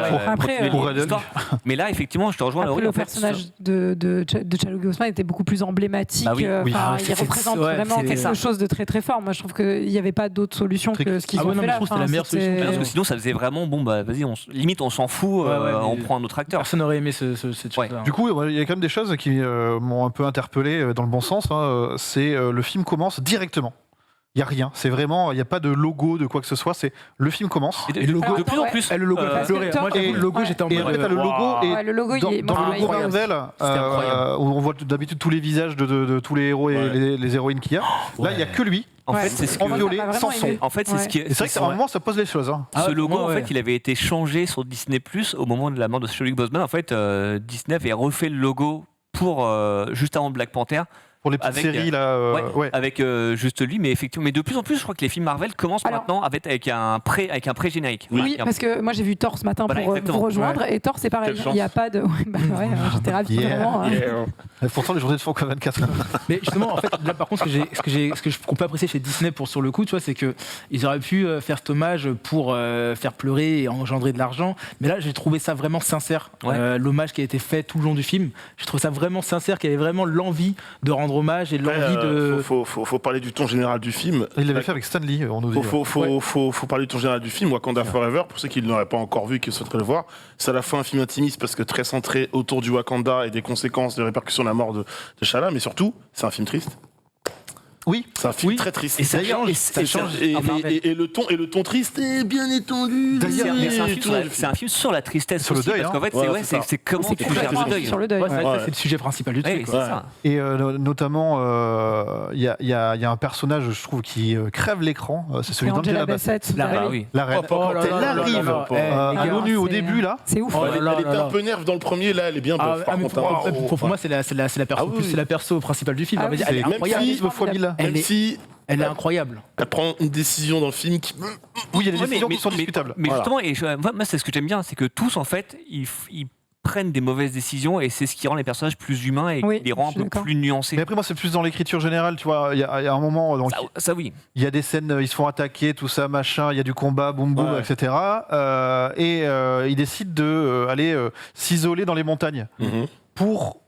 l'histoire. Mais là, effectivement, je te rejoins. Après, le personnage de Chadwick Boseman était beaucoup plus emblématique. Il représente vraiment quelque chose de très très fort. Moi, je trouve qu'il n'y avait pas d'autre solution que ce qu'ils ont fait là. Je trouve que c'était la meilleure solution. Parce que sinon, ça faisait vraiment vas-y, limite, on s'en fout, on prend un autre acteur. Personne n'aurait aimé cette chose-là. Du coup, il y a quand même des choses qui m'ont un peu interpellé dans le bon sens. C'est le film commence directement. Il n'y a rien, c'est vraiment, il n'y a pas de logo, de quoi que ce soit, c'est le film commence. Et le logo, de plus en plus. Le logo, moi j'ai vu le logo, j'étais en mode. Et en fait, le logo, le logo, dans le logo Marvel, où on voit d'habitude tous les visages de tous les héros et les héroïnes qu'il y a, là il n'y a que lui. En fait, c'est ce en violet, sans son. En fait, c'est ce qui. C'est vrai que c'est un moment, ça pose les choses. Ce logo, en fait, il avait été changé sur Disney+ au moment de la mort de Chadwick Boseman. En fait, Disney avait refait le logo pour juste avant Black Panther. Pour les petites séries là, avec juste lui, mais effectivement, mais de plus en plus, je crois que les films Marvel commencent maintenant avec un pré-générique. Oui, parce que moi j'ai vu Thor ce matin pour vous rejoindre, et Thor c'est pareil, il n'y a pas de. J'étais ravi vraiment. Pourtant les journées de Franck 24. Mais justement, en fait, là par contre, qu'on peut apprécier chez Disney sur le coup, tu vois, c'est que ils auraient pu faire cet hommage pour faire pleurer et engendrer de l'argent, mais là j'ai trouvé ça vraiment sincère. L'hommage qui a été fait tout le long du film, j'ai trouvé ça vraiment sincère, qu'il y avait vraiment l'envie de rendre hommage et l'envie de. Faut parler du ton général du film. Il l'avait fait avec Stan Lee, on nous dit. Faut parler du ton général du film. Wakanda Forever, pour ceux qui ne l'auraient pas encore vu et qui souhaiteraient le voir, c'est à la fois un film intimiste parce que très centré autour du Wakanda et des conséquences, des répercussions de la mort de T'Challa, mais surtout, c'est un film triste. Oui, c'est un film très triste. Et ça change. Et le ton triste est bien étendu. C'est un film sur la tristesse, sur le deuil. Parce qu'en fait, c'est comment tu gères le deuil. Sur le deuil. C'est le sujet principal du truc. Et notamment, il y a un personnage, je trouve, qui crève l'écran. C'est celui d'Angela Bassett. La reine. Elle arrive à l'ONU au début là. C'est ouf. Elle était un peu nerve dans le premier, là, elle est bien bof. Pour moi, c'est la perso principale du film. Elle est incroyable fois 1000. Elle est incroyable. Elle prend une décision dans le film qui. Oui, il y a des décisions qui sont discutables. Mais justement, moi, c'est ce que j'aime bien, c'est que tous, en fait, ils prennent des mauvaises décisions et c'est ce qui rend les personnages plus humains et qui les rend un peu plus nuancés. Mais après, moi, c'est plus dans l'écriture générale, tu vois. Il y a un moment. Donc, ça oui. Il y a des scènes, ils se font attaquer, tout ça, machin. Il y a du combat, boum boum, etc. Et ils décident d'aller s'isoler dans les montagnes pour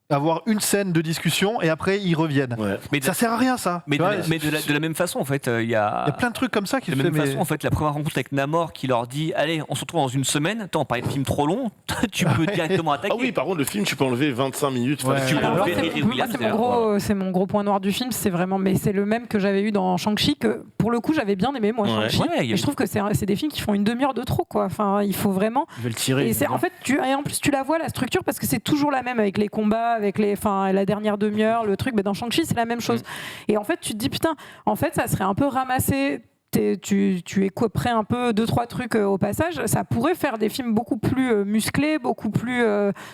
avoir une scène de discussion et après ils reviennent. Ouais. Mais Ça sert à rien ça. Mais, Tu vois, de la même façon, en fait, il y a. Il y a plein de trucs comme ça qui De se la fait. même façon, en fait, la première rencontre avec Namor qui leur dit allez, on se retrouve dans une semaine. Attends, on parlait de film trop long, tu peux directement attaquer. Ah oui, par contre, le film, tu peux enlever 25 minutes. Ouais. Tu peux Alors, enlever- c'est- Riri moi, Williams, c'est mon gros point noir du film, c'est vraiment, mais c'est le même que j'avais eu dans Shang-Chi, que pour le coup j'avais bien aimé moi Ouais. Shang-Chi. Ouais, il y a Et je trouve que c'est des films qui font une demi-heure de trop quoi. Enfin, il faut vraiment. Ils veulent tirer. Et c'est en fait, et en plus tu la vois la structure parce que c'est toujours la même avec les combats, avec la dernière demi-heure, le truc. Mais dans Shang-Chi c'est la même chose. Et en fait tu te dis putain, en fait ça serait un peu ramassé. Tu écoperais un peu 2-3 trucs au passage, ça pourrait faire des films beaucoup plus musclés, beaucoup plus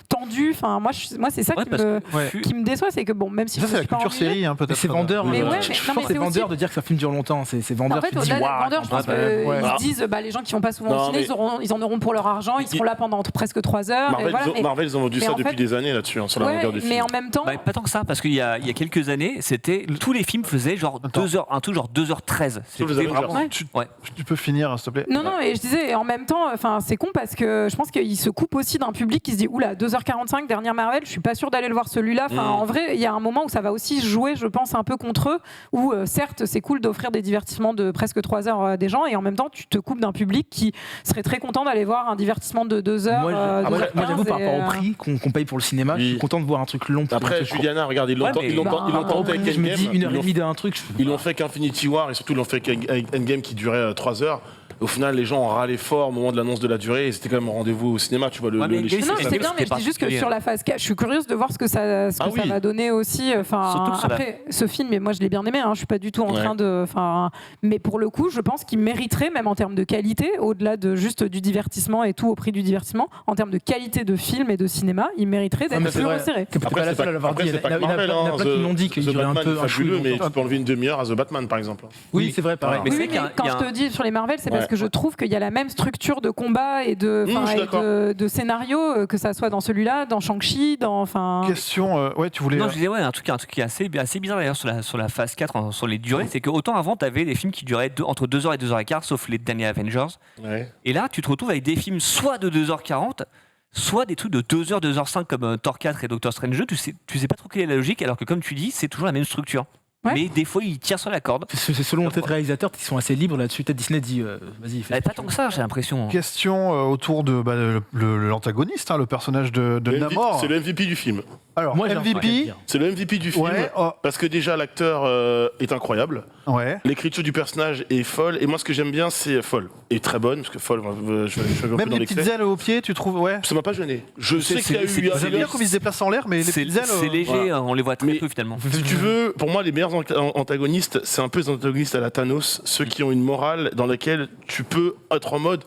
tendus. Enfin, moi c'est ça Ouais, parce que- qui me déçoit, c'est que bon, même si Ça je c'est me la suis pas culture ennuyée, série, hein, peut-être. Mais c'est vendeur. Mais ouais, je mais- pense non, mais que c'est c'est vendeur aussi- de dire que ça film dure longtemps. C'est vendeur en fait, qui dit au-delà des waouh. vendeurs, je pense ouais. qu'ils se disent les gens qui vont pas souvent Non, au ciné, mais- ils en auront pour leur argent, ils seront là pendant presque 3 heures. et Marvel, voilà, mais- Marvel, ils ont vendu mais ça en depuis fait- des années là-dessus, sur la ouais, longueur du film. mais en même temps, Bah, pas tant que ça, parce qu'il y a quelques années, c'était tous les films faisaient genre Attends. 2 heures, un tout genre 2h13. Sauf les C'était Avengers. vraiment. Ouais. Ouais. Tu peux finir s'il te plaît. non, et je disais, et en même temps, enfin, c'est con parce que je pense qu'il se coupe aussi d'un public qui se dit, oula, 2h45, dernière Marvel, je suis pas sûr d'aller le voir celui-là. Enfin, en vrai, il y a un moment où ça va aussi jouer, je pense, un peu contre eux, où certes, c'est cool d'offrir des divertissements de presque 3 heures à des gens, et en même temps, tu te coupes d'un public qui serait très content d'aller voir un divertissement de 2 heures. Moi, 2h15, j'avoue, par rapport et, au prix qu'on paye pour le cinéma, je Oui. suis content de voir un truc long. plutôt qu'un Après, truc court. Juliana, regarde, ils l'ont Ouais, mais- ils l'ont Bah, tenté avec Je me dis Endgame. 1h30 d'un truc. Ils l'ont fait qu'Infinity War et surtout ils l'ont fait avec Endgame qui durait 3 heures. Au final, les gens ont râlé fort au moment de l'annonce de la durée et c'était quand même un rendez-vous au cinéma. Tu vois, Ouais, mais les Endgame, chiffres, Non, c'est c'est c'était- bien, mais je dis juste que particulier. sur la phase 4, je suis curieuse de voir ce que ça oui. va donner aussi. Enfin, Surtout que sur la- après, ce film, et moi je l'ai bien aimé, hein, je suis pas du tout en Ouais. train de. Enfin, mais pour le coup, je pense qu'il mériterait, même en termes de qualité, au-delà de juste du divertissement et tout au prix du divertissement, en termes de qualité de film et de cinéma, il mériterait Ah, d'être mais c'est plus vrai. resserré. T'es Après, pas la c'est seule pas, à l'avoir après, dit. c'est Il pas y en que a Marvel, plein hein. qui l'ont dit, qu'il The durait un Batman, peu un fabuleux, chouïa. mais tu peux enlever une demi-heure à The Batman, par exemple. Oui, c'est vrai, pareil. Mais Oui, c'est oui, qu'il y a mais un- quand il y a je te dis sur les Marvel, c'est parce Ouais. que je trouve qu'il y a la même structure de combat et de, je suis d'accord. de scénario, que ça soit dans celui-là, dans Shang-Chi, enfin. Question, ouais, tu voulais. Non, je disais, ouais, un truc qui est assez bizarre d'ailleurs sur la phase 4, sur les durées, c'est que autant avant, tu avais des films qui duraient entre 2h et 2h15, sauf les derniers Avengers. Ouais. Et là, tu te retrouves avec des films soit de 2h40, soit des trucs de 2h, 2h05 comme Thor 4 et Doctor Strange 2. Tu sais pas trop quelle est la logique, alors que comme tu dis, c'est toujours la même structure. Ouais. Mais des fois, ils tirent sur la corde. C'est selon peut-être réalisateurs qui sont assez libres là-dessus. Peut-être Disney dit vas-y, fais. Pas tant que ça, j'ai l'impression. Question autour de l'antagoniste, hein, le personnage de Namor. C'est le MVP du film. Alors, Moi, j'ai un truc à MVP. dire. C'est le MVP du film. Ouais, oh, Parce que déjà, l'acteur est incroyable. ouais. L'écriture du personnage est folle. Et moi, ce que j'aime bien, c'est folle. Et très bonne, parce que folle, je vais un peu Même dans les petites l'excès. ailes aux pieds, tu trouves, ouais. Ça m'a pas gêné. Je sais qu'il y a eu. J'aime bien comme ils se déplacent en l'air, mais les C'est petites ailes. c'est léger, voilà. on les voit très Mais- peu finalement. Si tu veux, pour moi, les meilleurs antagonistes, c'est un peu les antagonistes à la Thanos, ceux qui ont une morale dans laquelle tu peux être en mode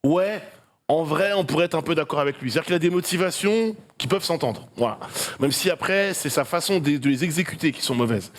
ouais, en vrai, on pourrait être un peu d'accord avec lui. C'est-à-dire qu'il a des motivations qui peuvent s'entendre. Voilà. Même si après, c'est sa façon de les exécuter qui sont mauvaises.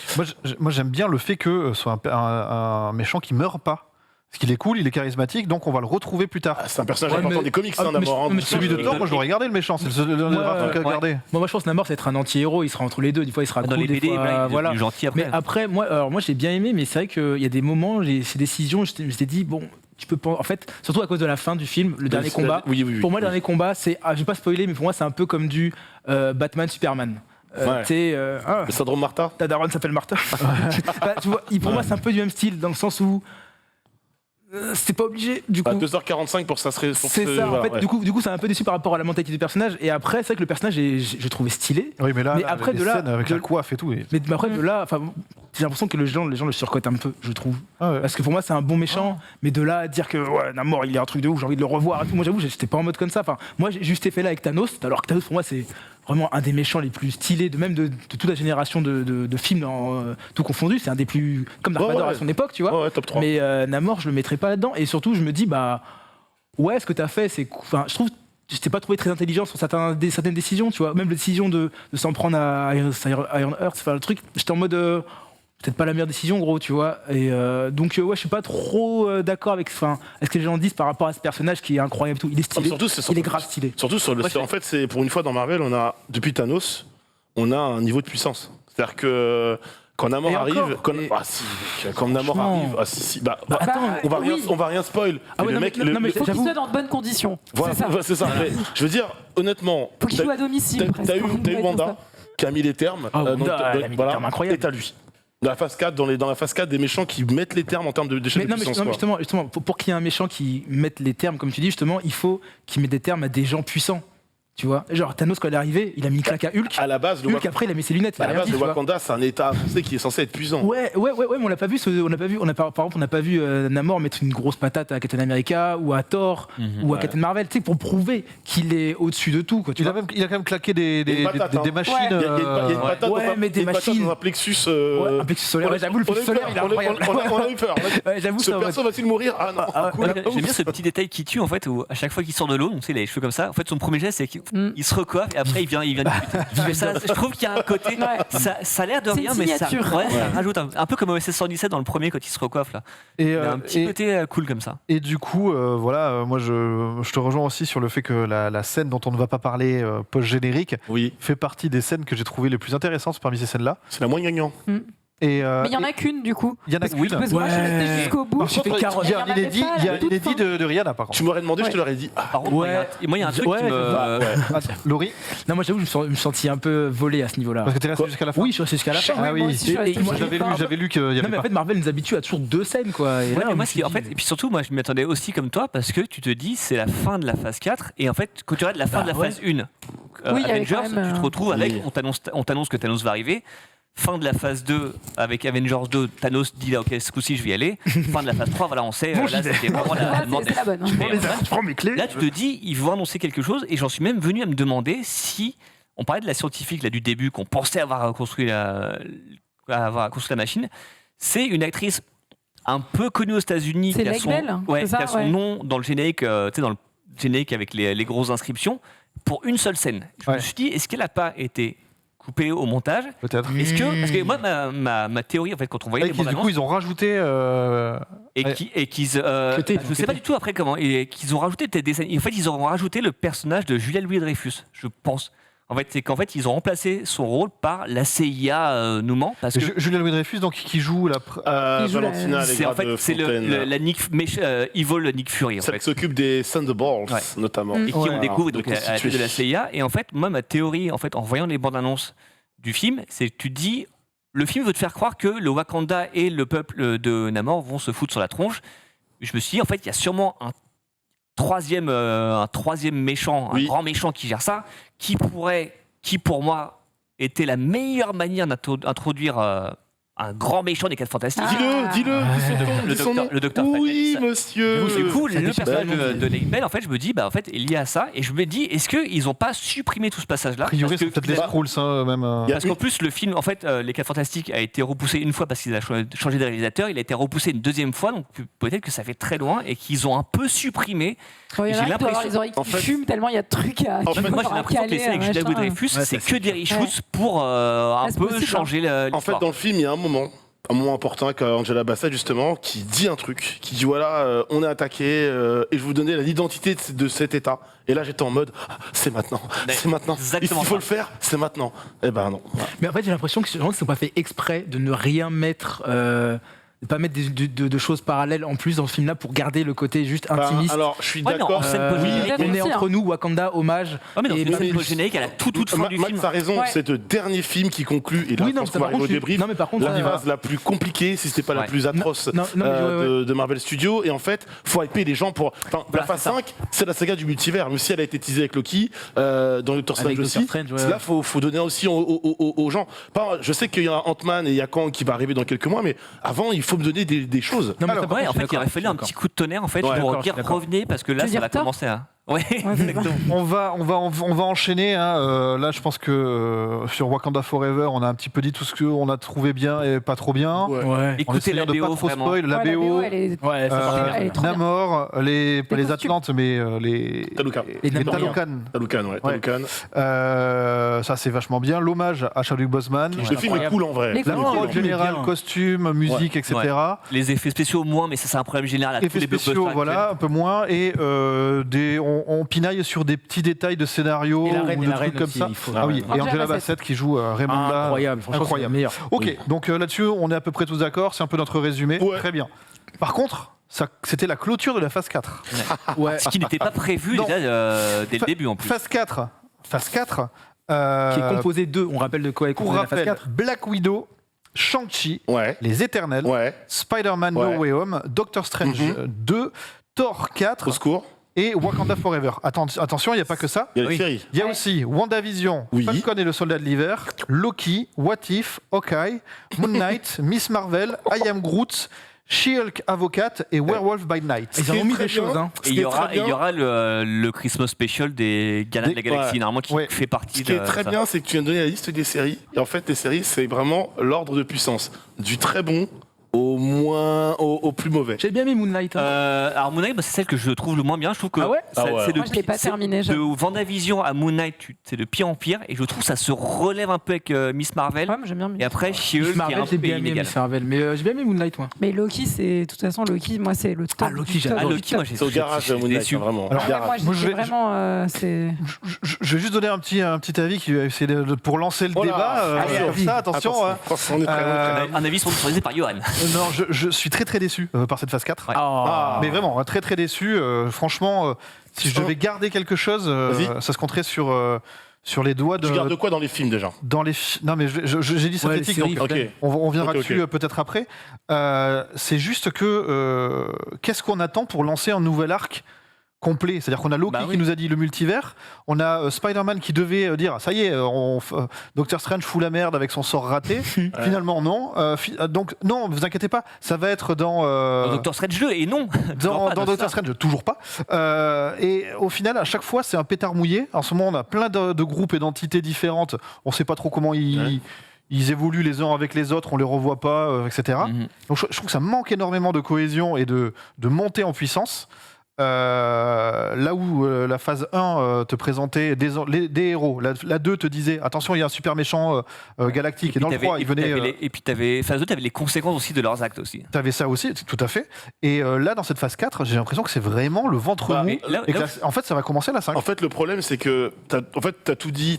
Moi, j'aime bien le fait que ce soit un méchant qui meurt pas. Parce qu'il est cool, il est charismatique, donc on va le retrouver plus tard. Ah, c'est un personnage Ouais, important mais- des comics, Ah, hein, mais Namor. je- hein. mais Celui de Thor, moi je l'aurais gardé le méchant, c'est le rare truc à ouais. garder. Moi, je pense que Namor, c'est être un anti-héros. Il sera entre les deux. Des fois, il sera Dans cool, les des BD, fois, voilà, il est voilà. devenu gentil après. Mais après, moi, j'ai bien aimé, mais c'est vrai qu'il y a des moments, ces décisions, je m'étais dit, bon, tu peux pas. En fait, surtout à cause de la fin du film, le dernier combat. Oui, oui, oui. Pour moi, le dernier combat, c'est. Je vais pas spoiler, mais pour moi, c'est un peu comme du Batman-Superman. Ouais. Tu sais, Le syndrome Martha. ta daronne s'appelle Martha. Bah, tu vois, pour moi, c'est un peu du même style, dans le sens où. C'est pas obligé, du coup. À 2h45 pour ça serait. C'est ça, en fait, du coup, c'est un peu déçu par rapport à la mentalité du personnage. Et après, c'est vrai que le personnage, je trouvé stylé. Oui, mais là, Mais après, les de là- scènes avec de- la coiffe et tout. Mais après, de là, enfin, j'ai l'impression que les gens le surcotent un peu, je trouve. Ah ouais. Parce que pour moi, c'est un bon méchant, mais de là à dire que ouais, Namor, il est un truc de ouf, j'ai envie de le revoir et tout. Moi, j'avoue, j'étais pas en mode comme ça. Enfin, moi, j'ai juste été fait là avec Thanos, alors que Thanos, pour moi, c'est vraiment un des méchants les plus stylés, de toute la génération de films, tout confondu. C'est un des plus. Comme Dark Ouais, Vador ouais. à son époque, tu vois. Ouais, top 3. Mais Namor, je le mettrais pas là-dedans. Et surtout, je me dis, bah, ouais, ce que t'as fait, c'est. Enfin, je trouve. Je t'ai pas trouvé très intelligent sur certaines décisions, tu vois. Même la décision de s'en prendre à Iron Heart, faire le truc. J'étais en mode. Peut-être pas la meilleure décision, gros, tu vois. Et donc, ouais, je suis pas trop d'accord avec. Enfin, est-ce que les gens disent par rapport à ce personnage qui est incroyable et tout. Il est stylé. Surtout, Il est grave stylé. Surtout sur le. En fait, c'est pour une fois dans Marvel, on a depuis Thanos, on a un niveau de puissance. C'est-à-dire que quand Namor Et arrive, encore, quand, et- quand Namor Franchement. arrive, bah, Attends, on va rien spoil. Ah Mais ouais, le non, mec, mais- non, mais Il faut qu'il j'avoue. soit dans de bonnes conditions. voilà, C'est ça. c'est ça. Mais je veux dire, honnêtement, Faut qu'il joue à domicile. t'as presque. eu On va dire Wanda. ça. qui a mis les termes. elle a mis des termes incroyables. Et t'as lui. Dans la phase 4, dans la phase 4, des méchants qui mettent les termes en termes d'échelle de puissance. Justement, pour qu'il y ait un méchant qui mette les termes, comme tu dis, justement, il faut qu'il mette des termes à des gens puissants. Tu vois, genre Thanos quand il est arrivé, il a mis une claque à Hulk. À la base, Hulk après il a mis ses lunettes. À la base, le Wakanda, c'est un état avancé qui est censé être puissant. Ouais, mais on n'a pas vu, par exemple, on n'a pas vu Namor mettre une grosse patate à Captain America ou à Thor ou à Captain Marvel, tu sais, pour prouver qu'il est au-dessus de tout. Quoi, il a quand même claqué des machines. Il y a une patate dans un plexus. Un plexus solaire. J'avoue, le plexus solaire, il est incroyable. On a eu peur. Ce perso va-t-il mourir? Ah non. J'aime bien ce petit détail qui tue en fait, où à chaque fois qu'il sort de l'eau, on sait, il a les cheveux comme ça. En fait, son premier geste, c'est qu'il se recoiffe et après il vient de ça, je trouve qu'il y a un côté, ça a l'air de rien, mais ça rajoute un peu comme OSS 117 dans le premier quand il se recoiffe là. Il y a un petit côté cool comme ça. Et du coup, moi je te rejoins aussi sur le fait que la scène dont on ne va pas parler post-générique fait partie des scènes que j'ai trouvées les plus intéressantes parmi ces scènes-là. C'est la moins gagnante. Mais il n'y en a qu'une du coup. Il y en a qu'une. Parce que moi je suis restée jusqu'au bout. Par contre, il y a un inédit de Rihanna par contre. Tu m'aurais demandé, je te l'aurais dit. Par contre, moi il y a un truc qui me... Laurie? Non, moi j'avoue, je me suis senti un peu volé à ce niveau-là. Parce que t'es resté jusqu'à la fin? Oui, je suis resté jusqu'à la fin. Ah oui, j'avais j'avais lu qu'il y avait non, mais en fait, Marvel nous habitue à toujours 2 scènes quoi. Et là, moi, en fait, et puis surtout, moi je m'attendais aussi comme toi parce que tu te dis c'est la fin de la phase 4 et en fait, quand tu regardes la fin de la phase 1, Avengers, tu te retrouves avec, on t'annonce que Thanos va arriver. Fin de la phase 2 avec Avengers 2, Thanos dit ok, ce coup-ci je vais y aller. Fin de la phase 3, voilà, on sait. Là, c'était vraiment la bonne. Je prends mes clés. Là, tu te dis, ils vont annoncer quelque chose, et j'en suis même venu à me demander si. On parlait de la scientifique là, du début, qu'on pensait avoir construit la machine. C'est une actrice un peu connue aux États-Unis qui a son nom dans le générique, tu sais, dans le générique avec les grosses inscriptions, pour une seule scène. Je me suis dit, est-ce qu'elle n'a pas été coupé au montage? Peut-être. Est-ce que, parce que moi, ma théorie, en fait, quand on voyait les bandes du coup, ils ont rajouté. Je sais pas du tout après comment. Et qu'ils ont rajouté des scènes. En fait, ils ont rajouté le personnage de Julia Louis-Dreyfus, je pense. En fait, c'est qu'en fait, ils ont remplacé son rôle par la CIA nous ment. Parce que Julia Louis-Dreyfus, donc qui joue la. Valentina, c'est en fait c'est la Evil Nick Fury. En Celle fait. qui s'occupe des Thunderbolts, notamment. Et qui on découvre donc, à la tête de la CIA. Et en fait, moi, ma théorie, en fait, en voyant les bandes annonces du film, c'est que tu te dis, le film veut te faire croire que le Wakanda et le peuple de Namor vont se foutre sur la tronche. Je me suis dit, en fait, il y a sûrement un troisième méchant, un grand méchant qui gère ça, qui pour moi était la meilleure manière d'introduire un grand méchant des 4 Fantastiques. Dis-le, le docteur Oui, monsieur. C'est cool, le personnage de Lane Bell, en fait, je me dis, en fait, est lié à ça, et je me dis, est-ce qu'ils n'ont pas supprimé tout ce passage-là? A priori, c'est peut-être les Skrulls, même. Parce qu'en plus, le film, en fait, les 4 Fantastiques a été repoussé une fois parce qu'ils ont changé de réalisateur, il a été repoussé une deuxième fois, donc peut-être que ça fait très loin, et qu'ils ont un peu supprimé. J'ai l'impression les oreilles qui fument tellement il y a de trucs à. Moi, j'ai l'impression que les scènes avec Julia Louis-Dreyfus, c'est que des reshoots pour un peu changer l'histoire. En fait, dans le film, il y a un moment important avec Angela Bassett justement qui dit un truc, qui dit voilà on est attaqué et je vais vous donner l'identité de cet état. Et là j'étais en mode c'est maintenant. Il faut le faire, c'est maintenant. Eh ben non. Mais en fait j'ai l'impression que ces gens ne sont pas fait exprès de ne rien mettre. De pas mettre de choses parallèles en plus dans ce film-là pour garder le côté juste intimiste. Alors, je suis d'accord. On est entre nous, Wakanda, hommage. Mais dans une scène post-générique, elle a toute fin du film. Max a raison, c'est le dernier film qui conclut, et là, je pense qu'on va arriver au débrief, la phase la plus compliquée, si c'était pas la plus atroce de Marvel Studios. Et en fait, faut hyper les gens pour... La phase 5, c'est la saga du multivers. Même si elle a été teasée avec Loki, dans Doctor Strange aussi. Là, faut donner aussi aux gens. Je sais qu'il y a Ant-Man et il y a Kang qui va arriver dans quelques mois, mais avant, il faut me donner des choses. Non, mais en fait, il aurait fallu un petit coup de tonnerre en fait pour dire revenez parce que là, ça va commencer à. Ouais, exactement. On va enchaîner. Là, je pense que sur Wakanda Forever, on a un petit peu dit tout ce qu'on a trouvé bien et pas trop bien. Écoutez la BO, de pas trop spoil. La BO, elle est trop Namor, les Atlantes, mais les Talokan. Ça, c'est vachement bien. L'hommage à Chadwick Boseman. Le film est cool en vrai. Le général, costume, musique, etc. Les effets spéciaux moins, mais ça, c'est un problème général. Effets spéciaux, voilà, un peu moins. Et on pinaille sur des petits détails de scénario ou de trucs comme ça. Et Angela Bassett qui joue Raymond. Incroyable, franchement, meilleur. Ok, donc là-dessus, on est à peu près tous d'accord. C'est un peu notre résumé. Très bien. Par contre, c'était la clôture de la phase 4. Ce qui n'était pas prévu déjà dès le début en plus. Phase 4, Qui est composé de, on rappelle de quoi est Pour composé la phase rappel, 4. Black Widow, Shang-Chi, Ouais. Les Éternels, Ouais. Spider-Man Ouais. No Way Home, Doctor Strange 2, Thor 4 Au secours. et Wakanda Forever. Attention, il n'y a pas que ça. Il y a les Oui. séries. Il y a aussi WandaVision, Oui. Falcon et le Soldat de l'Hiver, Loki, What If, Hawkeye, Moon Knight, Miss Marvel, I Am Groot, She-Hulk Avocate et Werewolf by Night. Ils en ont mis très des choses. bien. Hein. Et il y aura le Christmas Special des Gardiens de la Galaxie, Ouais. normalement, qui Ouais. fait partie Ce qui est de très ça. bien, c'est que tu viens de donner la liste des séries. Et en fait, les séries, c'est vraiment l'ordre de puissance. Du très bon au plus mauvais. J'ai bien mis Moonlight. Hein. Alors Moon Knight, c'est celle que je trouve le moins bien. Je trouve que Ah ouais ça- Ah ouais. c'est de Moi, je l'ai pas c'est- terminé, De j'avoue. WandaVision à Moon Knight, c'est de pire en pire. Et je trouve que ça se relève un peu avec Miss Marvel. Ouais, moi, j'aime bien. Et après, She-Hulk, Miss qui est Marvel, un j'ai peu bien aimé inégal. Miss Marvel, mais j'ai bien aimé Moonlight, moi. Mais Loki, c'est de toute façon Loki, moi c'est le top. Ah, Loki, du j'adore. top Ah, du Loki, top. moi j'ai C'est au garage, j'étais Moon Knight, déçu. hein, vraiment. Alors, Ouais, Garage. moi, Moi, je vais- vraiment, c'est. Je vais juste donner un petit avis qui va essayer pour lancer le Oh là, débat. allez, Comme vas-y. ça, attention. Attention, on est prêt, on est prêt. Un avis sponsorisé par Johan. Non, je suis très déçu par cette phase 4. Ouais. Ah. Mais vraiment, très déçu. Franchement, si je devais garder quelque chose, Vas-y. ça se compterait sur les doigts de. Tu gardes quoi dans les films déjà? Dans les non mais j'ai dit Ouais, les synthétique, séries, donc Ok. on viendra Ok, ok. dessus peut-être après. C'est juste que qu'est-ce qu'on attend pour lancer un nouvel arc complet? C'est-à-dire qu'on a Loki Bah oui. qui nous a dit le multivers, on a Spider-Man qui devait dire ça y est, Doctor Strange fout la merde avec son sort raté. Finalement non. Donc non, vous inquiétez pas, ça va être dans Doctor Strange 2, et non. dans Toujours pas, Doctor ça. Strange, toujours pas. Et au final, à chaque fois, c'est un pétard mouillé. En ce moment, on a plein de groupes et d'entités différentes. On sait pas trop comment ils évoluent les uns avec les autres, on les revoit pas, etc. Mhm. Donc je trouve que ça manque énormément de cohésion et de montée en puissance. Là où la phase 1 te présentait des héros, la 2 te disait attention, il y a un super méchant galactique, et dans le 3 il venait. Et puis t'avais phase 2, t'avais les conséquences aussi de leurs actes aussi. T'avais ça aussi, tout à fait. Et là, dans cette phase 4, j'ai l'impression que c'est vraiment le ventre Bah, mou. mais là- Et que là- en fait, ça va commencer la 5. En fait, le problème, c'est que t'as tout dit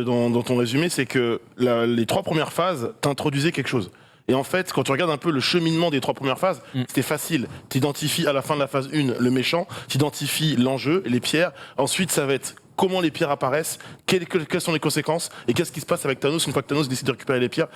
dans ton résumé, c'est que les 3 premières phases t'introduisaient quelque chose. Et en fait, quand tu regardes un peu le cheminement des 3 premières phases, c'était facile. T'identifies à la fin de la phase 1 le méchant, t'identifies l'enjeu, les pierres. Ensuite, ça va être comment les pierres apparaissent, quelles sont les conséquences, et qu'est-ce qui se passe avec Thanos une fois que Thanos décide de récupérer les pierres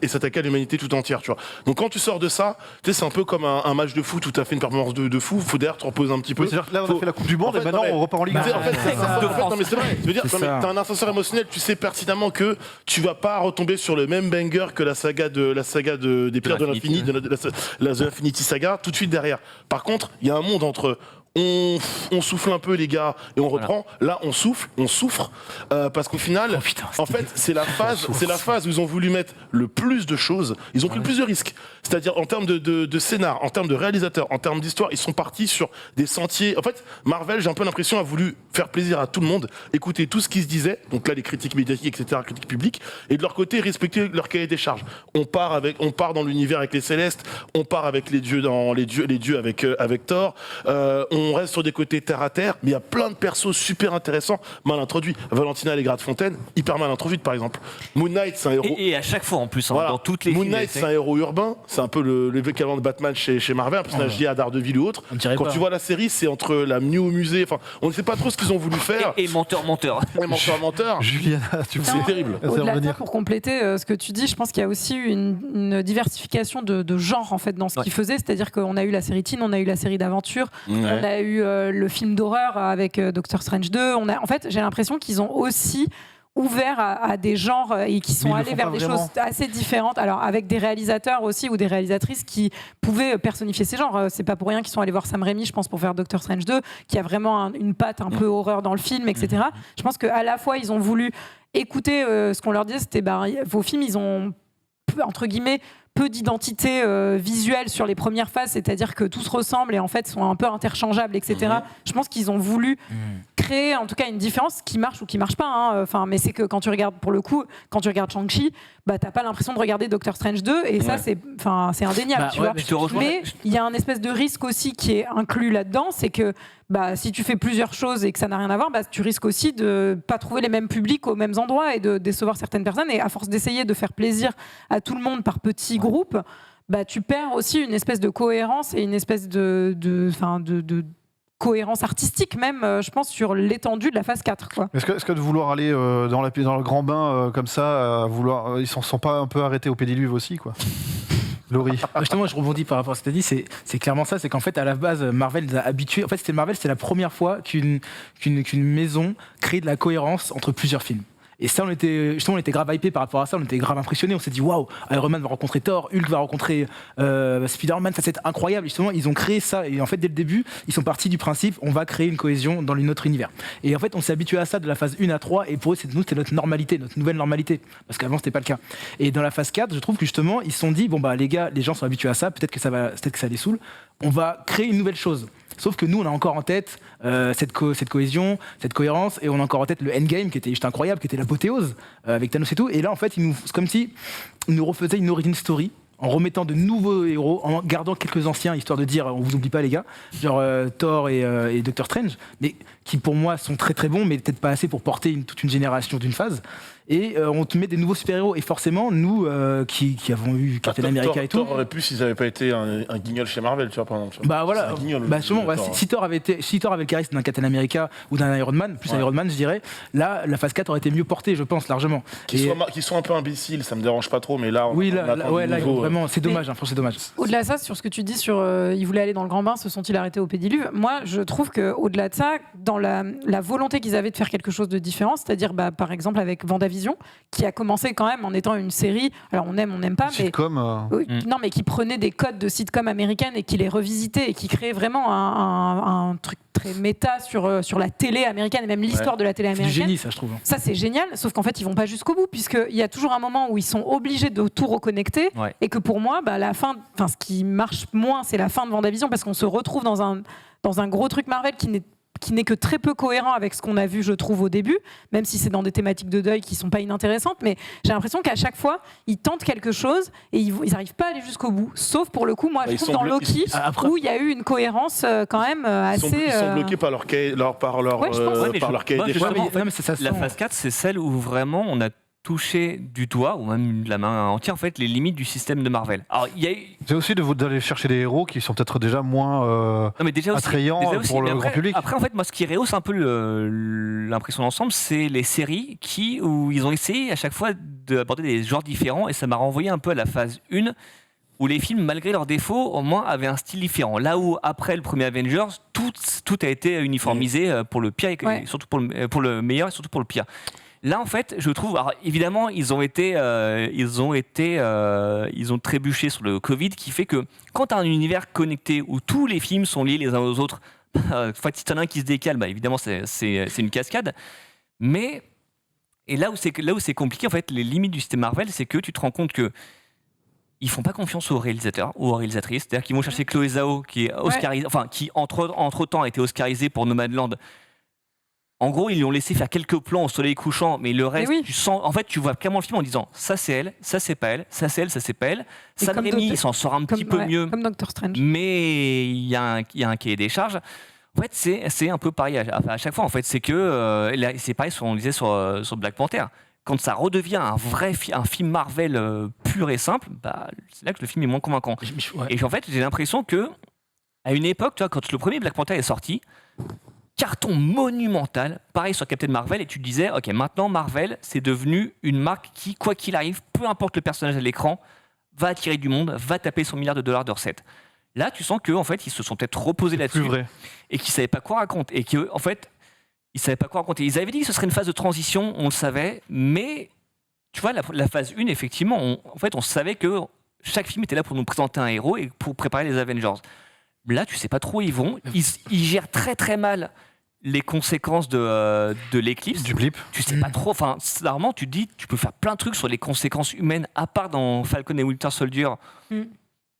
et s'attaquer à l'humanité tout entière, tu vois. Donc quand tu sors de ça, tu sais, c'est un peu comme un match de foot où tu as fait une performance de fou, faut d'ailleurs te reposer un petit peu. C'est-à-dire que là, on a Faut- fait la Coupe du Monde en fait, et maintenant non, mais- on repart en Ligue Tu sais, 1. en fait, c'est ça. En fait, non, mais c'est vrai. Je veux dire, C'est non, mais ça. t'as un ascenseur émotionnel, tu sais pertinemment que tu vas pas retomber sur le même banger que la saga des pierres de l'infini, de la Infinity Saga, tout de suite derrière. Par contre, il y a un monde entre on souffle un peu les gars et on reprend. Là, on souffle, on souffre parce qu'au final, en fait, c'est la phase où ils ont voulu mettre le plus de choses. Ils ont pris le plus de risques. C'est-à-dire en termes de scénar, en termes de réalisateur, en termes d'histoire, ils sont partis sur des sentiers. En fait, Marvel, j'ai un peu l'impression, a voulu faire plaisir à tout le monde, écouter tout ce qui se disait. Donc là, les critiques médiatiques, etc., critiques publiques, et de leur côté, respecter leur cahier des charges. On part dans l'univers avec les Célestes, on part avec les dieux avec Thor. On reste sur des côtés terre à terre, mais il y a plein de persos super intéressants, mal introduits. Valentina Allegra-de-Fontaine, hyper mal introduite par exemple. Moon Knight, c'est un héros. Et à chaque fois en plus, hein, Voilà. dans toutes les Moon films, Knight, c'est un héros urbain, c'est un peu l'équivalent de Batman chez Marvel, un personnage lié à Daredevil ou autre. On dirait Quand pas. tu vois la série, c'est entre la Mew au musée, enfin, on ne sait pas trop ce qu'ils ont voulu faire. Et menteur. Et menteur. Juliana, tu C'est sais. terrible. Ça va Au-delà de ça, revenir. pour compléter ce que tu dis, je pense qu'il y a aussi eu une diversification de genres en fait dans ce Ouais. qu'ils faisaient. C'est-à-dire qu'on a eu la série teen, on a eu la série d'aventure, on a eu le film d'horreur avec Doctor Strange 2. En fait, j'ai l'impression qu'ils ont aussi ouvert à des genres et qui sont Mais ils le allés font vers pas des vraiment. choses assez différentes. Alors avec des réalisateurs aussi ou des réalisatrices qui pouvaient personnifier ces genres. C'est pas pour rien qu'ils sont allés voir Sam Raimi, je pense, pour faire Doctor Strange 2, qui a vraiment une patte un peu horreur dans le film, etc. Je pense qu'à la fois ils ont voulu écouter ce qu'on leur disait, c'était vos films, ils ont entre guillemets peu d'identité visuelle sur les premières phases, c'est-à-dire que tout se ressemble et en fait sont un peu interchangeables, etc. Je pense qu'ils ont voulu créer en tout cas une différence qui marche ou qui marche pas. Hein. Enfin, mais c'est que quand tu regardes, pour le coup, quand tu regardes Shang-Chi, bah, t'as pas l'impression de regarder Doctor Strange 2 et ça c'est indéniable. Bah, tu ouais, vois. Je te rejoins. Mais il y a un espèce de risque aussi qui est inclus là-dedans, c'est que si tu fais plusieurs choses et que ça n'a rien à voir, tu risques aussi de pas trouver les mêmes publics aux mêmes endroits et de décevoir certaines personnes. Et à force d'essayer de faire plaisir à tout le monde par petits groupes, tu perds aussi une espèce de cohérence et une espèce de cohérence artistique même, je pense, sur l'étendue de la phase 4. Quoi. Est-ce que de vouloir aller dans le grand bain comme ça, ils s'en sont pas un peu arrêtés au pédiluve aussi, quoi? Laurie. Justement, je rebondis par rapport à ce que tu as dit, c'est clairement ça, c'est qu'en fait, à la base, Marvel nous a habitués. En fait, c'était la première fois qu'une maison crée de la cohérence entre plusieurs films. Et ça, on était grave hypé par rapport à ça, on était grave impressionnés. On s'est dit, waouh, Iron Man va rencontrer Thor, Hulk va rencontrer Spider-Man, ça c'est incroyable. Et justement, ils ont créé ça. Et en fait, dès le début, ils sont partis du principe, on va créer une cohésion dans notre univers. Et en fait, on s'est habitué à ça de la phase 1 à 3. Et pour eux, c'était notre normalité, notre nouvelle normalité. Parce qu'avant, c'était pas le cas. Et dans la phase 4, je trouve que justement, ils se sont dit, bon, bah, les gars, les gens sont habitués à ça, peut-être que ça les saoule. On va créer une nouvelle chose. Sauf que nous, on a encore en tête cette cohésion, cette cohérence, et on a encore en tête le endgame qui était juste incroyable, qui était l'apothéose avec Thanos et tout. Et là, en fait, c'est comme si ils nous refaisaient une origin story en remettant de nouveaux héros, en gardant quelques anciens, histoire de dire, on vous oublie pas les gars, genre Thor et Doctor Strange, mais qui pour moi sont très très bons, mais peut-être pas assez pour porter toute une génération d'une phase. Et on te met des nouveaux super-héros. Et forcément, nous qui avons eu Captain America et tout. Thor aurait pu s'ils n'avaient pas été un guignol chez Marvel, tu vois, par exemple. Bah voilà. Sûrement, si Thor avait le charisme d'un Captain America ou d'un Iron Man, plus Iron Man, je dirais, là, la phase 4 aurait été mieux portée, je pense, largement. Qu'ils soient un peu imbéciles, ça me dérange pas trop, mais là, vraiment, c'est dommage, franchement, c'est dommage. Au-delà de ça, sur ce que tu dis sur ils voulaient aller dans le grand bain, se sont-ils arrêtés au pédiluve? Moi, je trouve qu'au-delà de ça, dans la volonté qu'ils avaient de faire quelque chose de différent, c'est-à-dire, par exemple, avec WandaVision, qui a commencé quand même en étant une série, alors on n'aime pas, mais sitcom, non, mais qui prenait des codes de sitcom américaine et qui les revisitait et qui créait vraiment un truc très méta sur la télé américaine et même l'histoire de la télé américaine. C'est du génie, ça, je trouve. Ça, c'est génial, sauf qu'en fait, ils vont pas jusqu'au bout, puisqu'il y a toujours un moment où ils sont obligés de tout reconnecter, et que pour moi, la fin, ce qui marche moins, c'est la fin de WandaVision, parce qu'on se retrouve dans un gros truc Marvel qui n'est que très peu cohérent avec ce qu'on a vu, je trouve, au début, même si c'est dans des thématiques de deuil qui sont pas inintéressantes, mais j'ai l'impression qu'à chaque fois, ils tentent quelque chose et ils n'arrivent pas à aller jusqu'au bout. Sauf pour le coup, moi, je trouve dans Loki, où il y a eu une cohérence quand même assez... Ils sont bloqués par leur cahier des charges. La phase 4, c'est celle où vraiment on a touché du doigt, ou même de la main entière, en fait, les limites du système de Marvel. Alors, c'est aussi d'aller chercher des héros qui sont peut-être déjà moins attrayants pour le grand public. Après, en fait, moi, ce qui rehausse un peu l'impression d'ensemble, c'est les séries où ils ont essayé à chaque fois d'aborder des genres différents, et ça m'a renvoyé un peu à la phase 1, où les films, malgré leurs défauts, au moins avaient un style différent. Là où, après le premier Avengers, tout a été uniformisé pour le pire, et surtout pour le meilleur, et surtout pour le pire. Là, en fait, je trouve, alors évidemment, ils ont trébuché sur le Covid, qui fait que quand tu as un univers connecté où tous les films sont liés les uns aux autres, en fait, si tu en as un qui se décale, évidemment, c'est une cascade. Mais et là où c'est compliqué, en fait, les limites du système Marvel, c'est que tu te rends compte que ils font pas confiance aux réalisateurs ou aux réalisatrices, c'est-à-dire qu'ils vont chercher Chloé Zhao, qui est oscarisée, qui entre temps a été oscarisée pour Nomadland. En gros, ils lui ont laissé faire quelques plans au soleil couchant, mais le reste, tu sens, en fait, tu vois clairement le film en disant ça c'est elle, ça c'est pas elle, ça c'est elle, ça c'est pas elle. Sam Raimi, il s'en sort un petit peu mieux, comme Doctor Strange. Mais il y a un cahier des charges. En fait, c'est un peu pareil à chaque fois. En fait, c'est que c'est pareil, on disait sur Black Panther. Quand ça redevient un film Marvel pur et simple, c'est là que le film est moins convaincant. Et en fait, j'ai l'impression que à une époque, tu vois, quand le premier Black Panther est sorti, carton monumental, pareil sur Captain Marvel, et tu te disais, ok, maintenant Marvel, c'est devenu une marque qui, quoi qu'il arrive, peu importe le personnage à l'écran, va attirer du monde, va taper son milliard de dollars de recettes. Là, tu sens qu'en fait, ils se sont peut-être reposés là-dessus, et qu'ils savaient pas quoi raconter, et qu'en fait, ils savaient pas quoi raconter. Ils avaient dit que ce serait une phase de transition, on le savait, mais tu vois, la phase 1, effectivement, on savait que chaque film était là pour nous présenter un héros et pour préparer les Avengers. Là, tu sais pas trop où ils vont. Ils gèrent très très mal les conséquences de l'éclipse. Du blip. Tu sais pas trop. Enfin, rarement, tu te dis, tu peux faire plein de trucs sur les conséquences humaines, à part dans Falcon et Winter Soldier.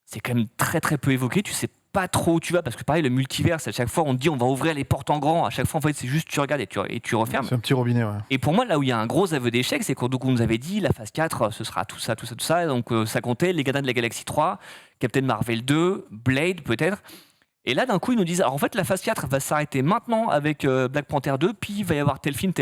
C'est quand même très très peu évoqué. Tu sais pas trop où tu vas, parce que pareil, le multiverse, à chaque fois, on te dit on va ouvrir les portes en grand. À chaque fois, en fait, c'est juste tu regardes et tu refermes. C'est un petit robinet, ouais. Et pour moi, là où il y a un gros aveu d'échec, c'est qu'on nous avait dit la phase 4, ce sera tout ça. Donc ça comptait les Gardiens de la Galaxie 3, Captain Marvel 2, Blade peut-être. Et là, d'un coup, ils nous disent, alors en fait, la phase 4 va s'arrêter maintenant avec Black Panther 2, puis il va y avoir tel film.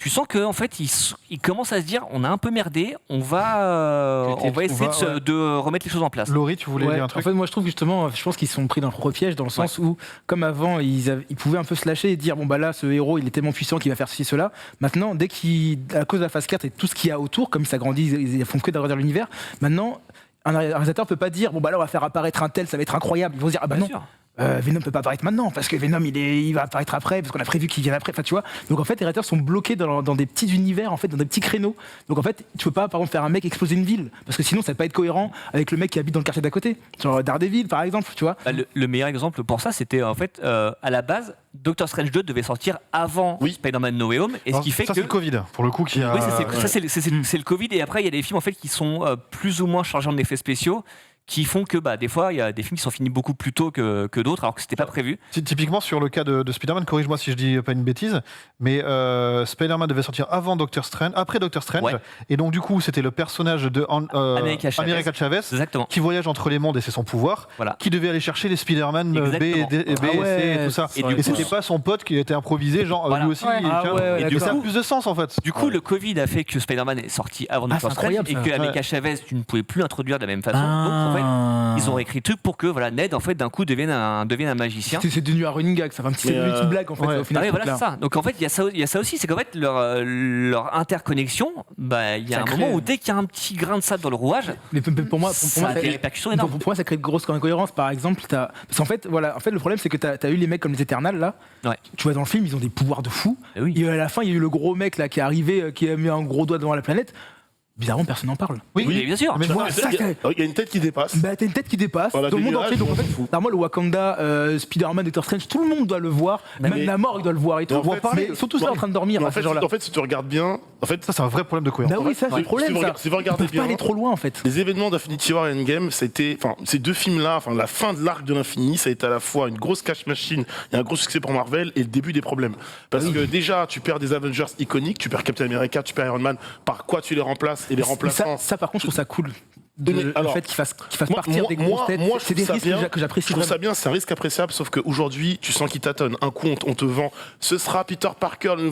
tu sens qu'en fait, ils commencent à se dire, on a un peu merdé, on va essayer de remettre les choses en place. Laurie, tu voulais dire un En truc? fait, moi, je trouve que justement, je pense qu'ils sont pris dans le propre piège, dans le sens où, comme avant, ils pouvaient un peu se lâcher et dire, bon, bah là, ce héros, il est tellement puissant qu'il va faire ceci, cela. Maintenant, à cause de la phase 4 et tout ce qu'il y a autour, comme ils s'agrandissent, ils font que d'agrandir l'univers, maintenant, un réalisateur peut pas dire, bon, bah là, on va faire apparaître un tel, ça va être incroyable. Ils vont se dire, ah bah Bien non. sûr. Venom peut pas apparaître maintenant parce que Venom il va apparaître après parce qu'on a prévu qu'il vienne après, enfin tu vois. Donc en fait les réalisateurs sont bloqués dans des petits univers, en fait dans des petits créneaux. Donc en fait tu peux pas par exemple faire un mec exploser une ville parce que sinon ça va pas être cohérent avec le mec qui habite dans le quartier d'à côté, genre Daredevil par exemple, tu vois. Bah, le meilleur exemple pour ça, c'était en fait à la base, Doctor Strange 2 devait sortir avant Spider-Man No Way Home, et ce qui fait ça, que c'est le Covid, pour le coup, qui a... oui, c'est le Covid, et après il y a des films en fait qui sont plus ou moins chargés en effets spéciaux, qui font que des fois il y a des films qui sont finis beaucoup plus tôt que d'autres, alors que c'était pas prévu. Typiquement sur le cas de Spider-Man, corrige-moi si je dis pas une bêtise, mais Spider-Man devait sortir avant après Doctor Strange, et donc du coup c'était le personnage de America Chavez Exactement. qui voyage entre les mondes, et c'est son pouvoir, Voilà. qui devait aller chercher les Spider-Man B Exactement. et C et tout ça. Et du Et coup, c'était pas son pote qui était improvisé, genre Voilà. lui aussi. Ouais. Et du ça a coup- plus de sens en fait. Du coup, le Covid a fait que Spider-Man est sorti avant Doctor c'est Strange, incroyable, et ça. que America Chavez, tu ne pouvais plus introduire de la même façon. Donc en fait, ils ont écrit le truc pour que Ned en fait d'un coup devienne un magicien. C'est devenu un running gag, ça fait un petit Mais, une petite blague en fait au final. Ah oui, voilà, là. c'est ça. Donc en fait, il y a ça aussi, c'est qu'en fait leur interconnexion, il y a Ça un crée- moment où dès qu'il y a un petit grain de sable dans le rouage, Mais pour moi, ça a des répercussions énormes. pour moi, ça crée de grosses incohérences. Par exemple, parce qu'en fait, le problème, c'est que t'as eu les mecs comme les Éternels là. Ouais. Tu vois dans le film, ils ont des pouvoirs de fou. Eh oui. Et à la fin, il y a eu le gros mec là qui est arrivé, qui a mis un gros doigt devant la planète. Bizarrement, personne n'en parle. Oui, mais bien sûr. Mais moi, ça, Il y a une tête qui dépasse. Bah, t'as une tête qui dépasse Voilà, dans le monde des entier. Donc en nuages, fait, fou. normalement, le Wakanda, Spider-Man, Doctor Strange, tout le monde doit le voir. Même mais- la mort, il doit le voir et tout. Mais en fait, Mais surtout ça en train de dormir. Mais à en ce fait, genre-là. si tu regardes bien, en fait, ça c'est un vrai problème de cohérence. Bah oui, ça c'est le problème. si vous ça. regardez- si vous regardez Ils peuvent bien, pas aller trop loin en fait. les événements d'Infinity War et Endgame, c'était, ces deux films-là, la fin de l'arc de l'infini, ça a été à la fois une grosse cash machine et un gros succès pour Marvel, et le début des problèmes. Parce que déjà, tu perds des Avengers iconiques, tu perds Captain America, tu perds Iron Man, par quoi tu les remplaces, et les remplaçants. Ça, par contre, je trouve ça cool. Mais Le alors, fait qu'ils fassent Moi, partir des grosses têtes, moi, je c'est des trouve ça risques bien. que j'apprécie Je trouve ça vraiment. bien, c'est un risque appréciable, sauf qu'aujourd'hui, tu sens qu'ils tâtonnent. Un coup, on te vend, ce sera Peter Parker, le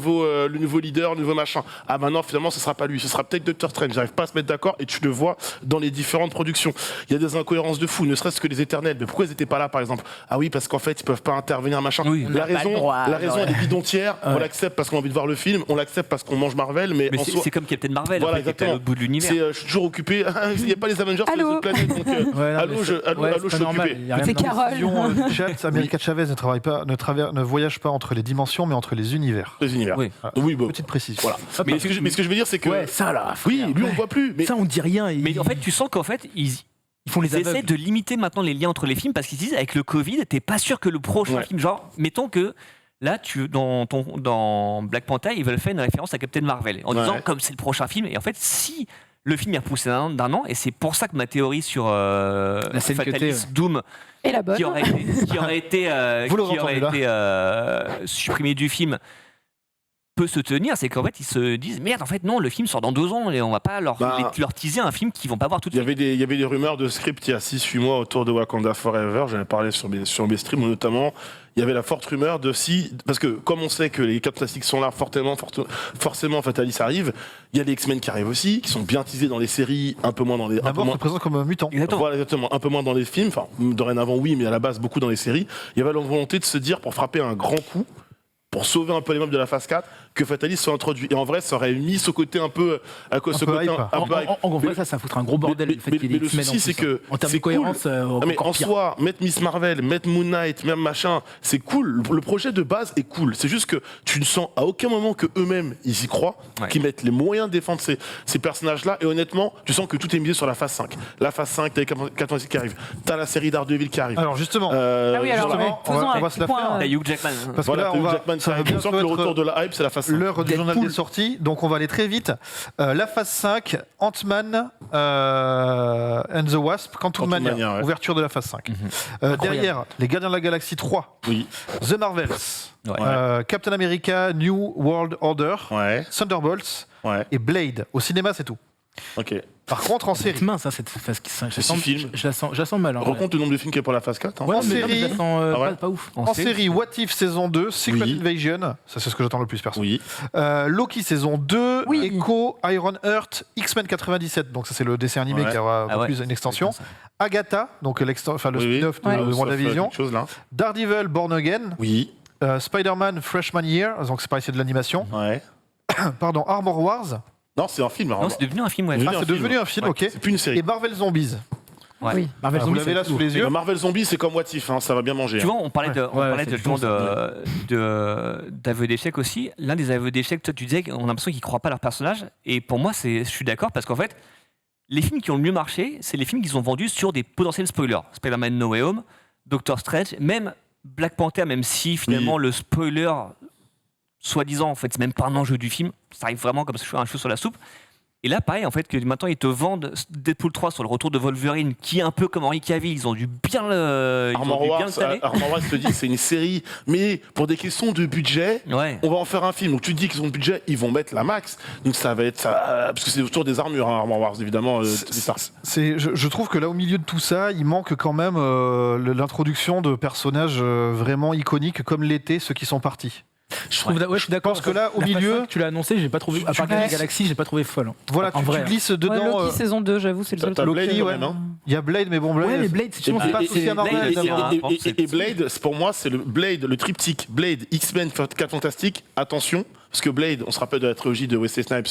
nouveau leader, le nouveau machin. Ah, maintenant, finalement, ce sera pas lui, ce sera peut-être Doctor Strange. J'arrive pas à se mettre d'accord, et tu le vois dans les différentes productions. Il y a des incohérences de fou, ne serait-ce que les Éternels. Mais pourquoi ils étaient pas là, par exemple? Ah oui, parce qu'en fait, ils peuvent pas intervenir, machin. Oui. La n'a pas le raison, droit, la raison, genre. elle est bidontière. On l'accepte parce qu'on a envie de voir le film, on l'accepte parce qu'on mange Marvel, mais Mais en soi. c'est comme Captain Marvel, Voilà, en fait, qui était à exactement. l'autre bout de l'univers. Je suis toujours occupé. Il n'y a pas les Avengers sur les Allô autres planètes, donc Ouais, non, allô, mais je c'est- ouais, c'est suis pas normal, occupé. il y a rien C'est de- Carole. Vision du chat, America Chavez ne voyage pas entre les dimensions, mais entre les univers. Les univers. Oui. Oui, bon. Petite précision. Voilà. Mais ce que je veux dire, c'est que. Ouais, ça là. Oui, frère, lui, on ouais. voit plus. Mais Ça, on dit rien. Mais en fait, tu sens qu'en fait, ils font les essaient aveugles. de limiter maintenant les liens entre les films, parce qu'ils disent avec le Covid, t'es pas sûr que le prochain Ouais. film, genre, mettons que là, dans Black Panther, ils veulent faire une référence à Captain Marvel en Ouais. disant comme c'est le prochain film. Et en fait, si le film est repoussé d'un an, et c'est pour ça que ma théorie sur scène Fatalis cutée, ouais. Doom, Et la bonne. qui aurait été Vous l'aurez entendu, supprimé du film, peut se tenir, c'est qu'en fait ils se disent merde, en fait non, le film sort dans 2 ans et on va pas leur teaser un film qu'ils vont pas voir tout de il y suite. avait des rumeurs de script il y a 6-8 mois autour de Wakanda Forever. J'en ai parlé sur mes streams, notamment. Il y avait la forte rumeur de parce que comme on sait que les 4 classiques sont là, forcément Fatalis arrive. Il y a les X-Men qui arrivent aussi, qui sont bien teasés dans les séries, un peu moins dans les. un peu D'abord, moins- se présente comme un mutant. Exactement. Voilà, exactement. Un peu moins dans les films. Enfin, dorénavant, oui, mais à la base, beaucoup dans les séries. Il y avait la volonté de se dire, pour frapper un grand coup, pour sauver un peu les meubles de la phase 4, que Fatalis soit introduit. Et en vrai, ça aurait mis ce côté un peu. Un peu hype. un peu hype. En vrai, ça foutre un gros bordel. Le fait qu'il y ait mais des le X-Men en souci, c'est plus, que. hein. En termes de c'est cohérence, cool. Ah, mais encore en pire. soi, mettre Miss Marvel, mettre Moon Knight, même machin, c'est cool. Le projet de base est cool. C'est juste que tu ne sens à aucun moment que eux-mêmes ils y croient, Ouais. qu'ils mettent les moyens de défendre ces personnages-là. Et honnêtement, tu sens que tout est misé sur la phase 5. La phase 5, t'as les 4 qui arrivent. T'as la série Daredevil qui arrive. Alors justement, Ah oui, alors, justement, faisons on un va se la point, faire. T'as Hugh Jackman. Parce Voilà, que là, Hugh Jackman, ça va on bientôt sent que le être retour de la hype, c'est la phase 5. l'heure du journal Deadpool. des sorties, donc on va aller très vite. La phase 5, Ant-Man and the Wasp, Quantumania, Quantumania, ouais. ouverture de la phase 5. Derrière, les Gardiens de la Galaxie 3, Oui. The Marvels, Ouais. Captain America, New World Order, Ouais. Thunderbolts Ouais. et Blade. Au cinéma, c'est tout. Ok. Par contre, en C'est série, mince, hein, cette phase qui C'est 6 films. Je la sens mal. Hein, Recompte le nombre de films qu'il y a pour la phase 4. Hein. Ouais, En mais non, mais série- je la sens Ah ouais pas ouf. en série, What If saison 2, Secret Oui. Invasion, ça c'est ce que j'attends le plus perso. Oui. Loki saison 2, Oui. Echo, Iron Heart, X-Men 97, donc ça c'est le dessin animé Ouais. qui aura Ah ouais. plus une extension. C'est Agatha, donc le Oui, oui. spin-off de, Ouais. de Sauf, WandaVision. quelque chose là. Daredevil, Born Again. Oui. Spider-Man, Freshman Year, donc c'est pareil, c'est de l'animation. Ouais. Pardon, Armor Wars. Non, c'est un film. Non, c'est devenu un film, ouais. Oui. Ah, c'est devenu un film, Ouais. ok. C'est plus une série. Et Marvel Zombies. Ouais. Oui. Marvel Ah, vous Zombies, l'avez là c'est sous les Mais yeux. Marvel Zombie, c'est comme What If, hein, ça va bien manger. Tu vois, on parlait c'est justement bon, ça. d'aveux d'échecs aussi. L'un des aveux d'échecs, toi, tu disais qu'on a l'impression qu'ils ne croient pas à leur personnage. Et pour moi, je suis d'accord parce qu'en fait, les films qui ont le mieux marché, c'est les films qu'ils ont vendus sur des potentiels spoilers. Spider-Man No Way Home, Doctor Strange, même Black Panther, même si finalement le spoiler, soi-disant, en fait, c'est même pas un enjeu du film. Ça arrive vraiment comme un cheveu sur la soupe. Et là, pareil, en fait, que maintenant ils te vendent Deadpool 3 sur le retour de Wolverine, qui est un peu comme Henry Cavill, ils ont dû bien le. Armor Wars, Armor Wars te dit c'est une série, mais pour des questions de budget, Ouais. on va en faire un film. Donc tu te dis qu'ils ont le budget, ils vont mettre la max. Donc ça va être ça, parce que c'est autour des armures, hein, Armor Wars évidemment. Je trouve que là, au milieu de tout ça, il manque quand même l'introduction de personnages vraiment iconiques comme l'étaient ceux qui sont partis. Je suis d'accord. pense que là, au La phase milieu- 5, tu l'as annoncé, j'ai pas trouvé. À part glisses- Guardians Galaxy, j'ai pas trouvé folle. hein. Voilà, En tu vrai, glisses Ouais, dedans. Loki saison 2, j'avoue, c'est le seul T'as truc. Blade Loki, quand ouais. même, hein. Il y a Blade, mais bon, Blade. Ouais, mais Blade, c'est on fait pas associer à Marvel, Blade, évidemment. Et Blade, pour moi, c'est le Blade, le triptyque Blade, X-Men, 4 Fantastiques. Attention, parce que Blade, on se rappelle de la trilogie de Wesley Snipes.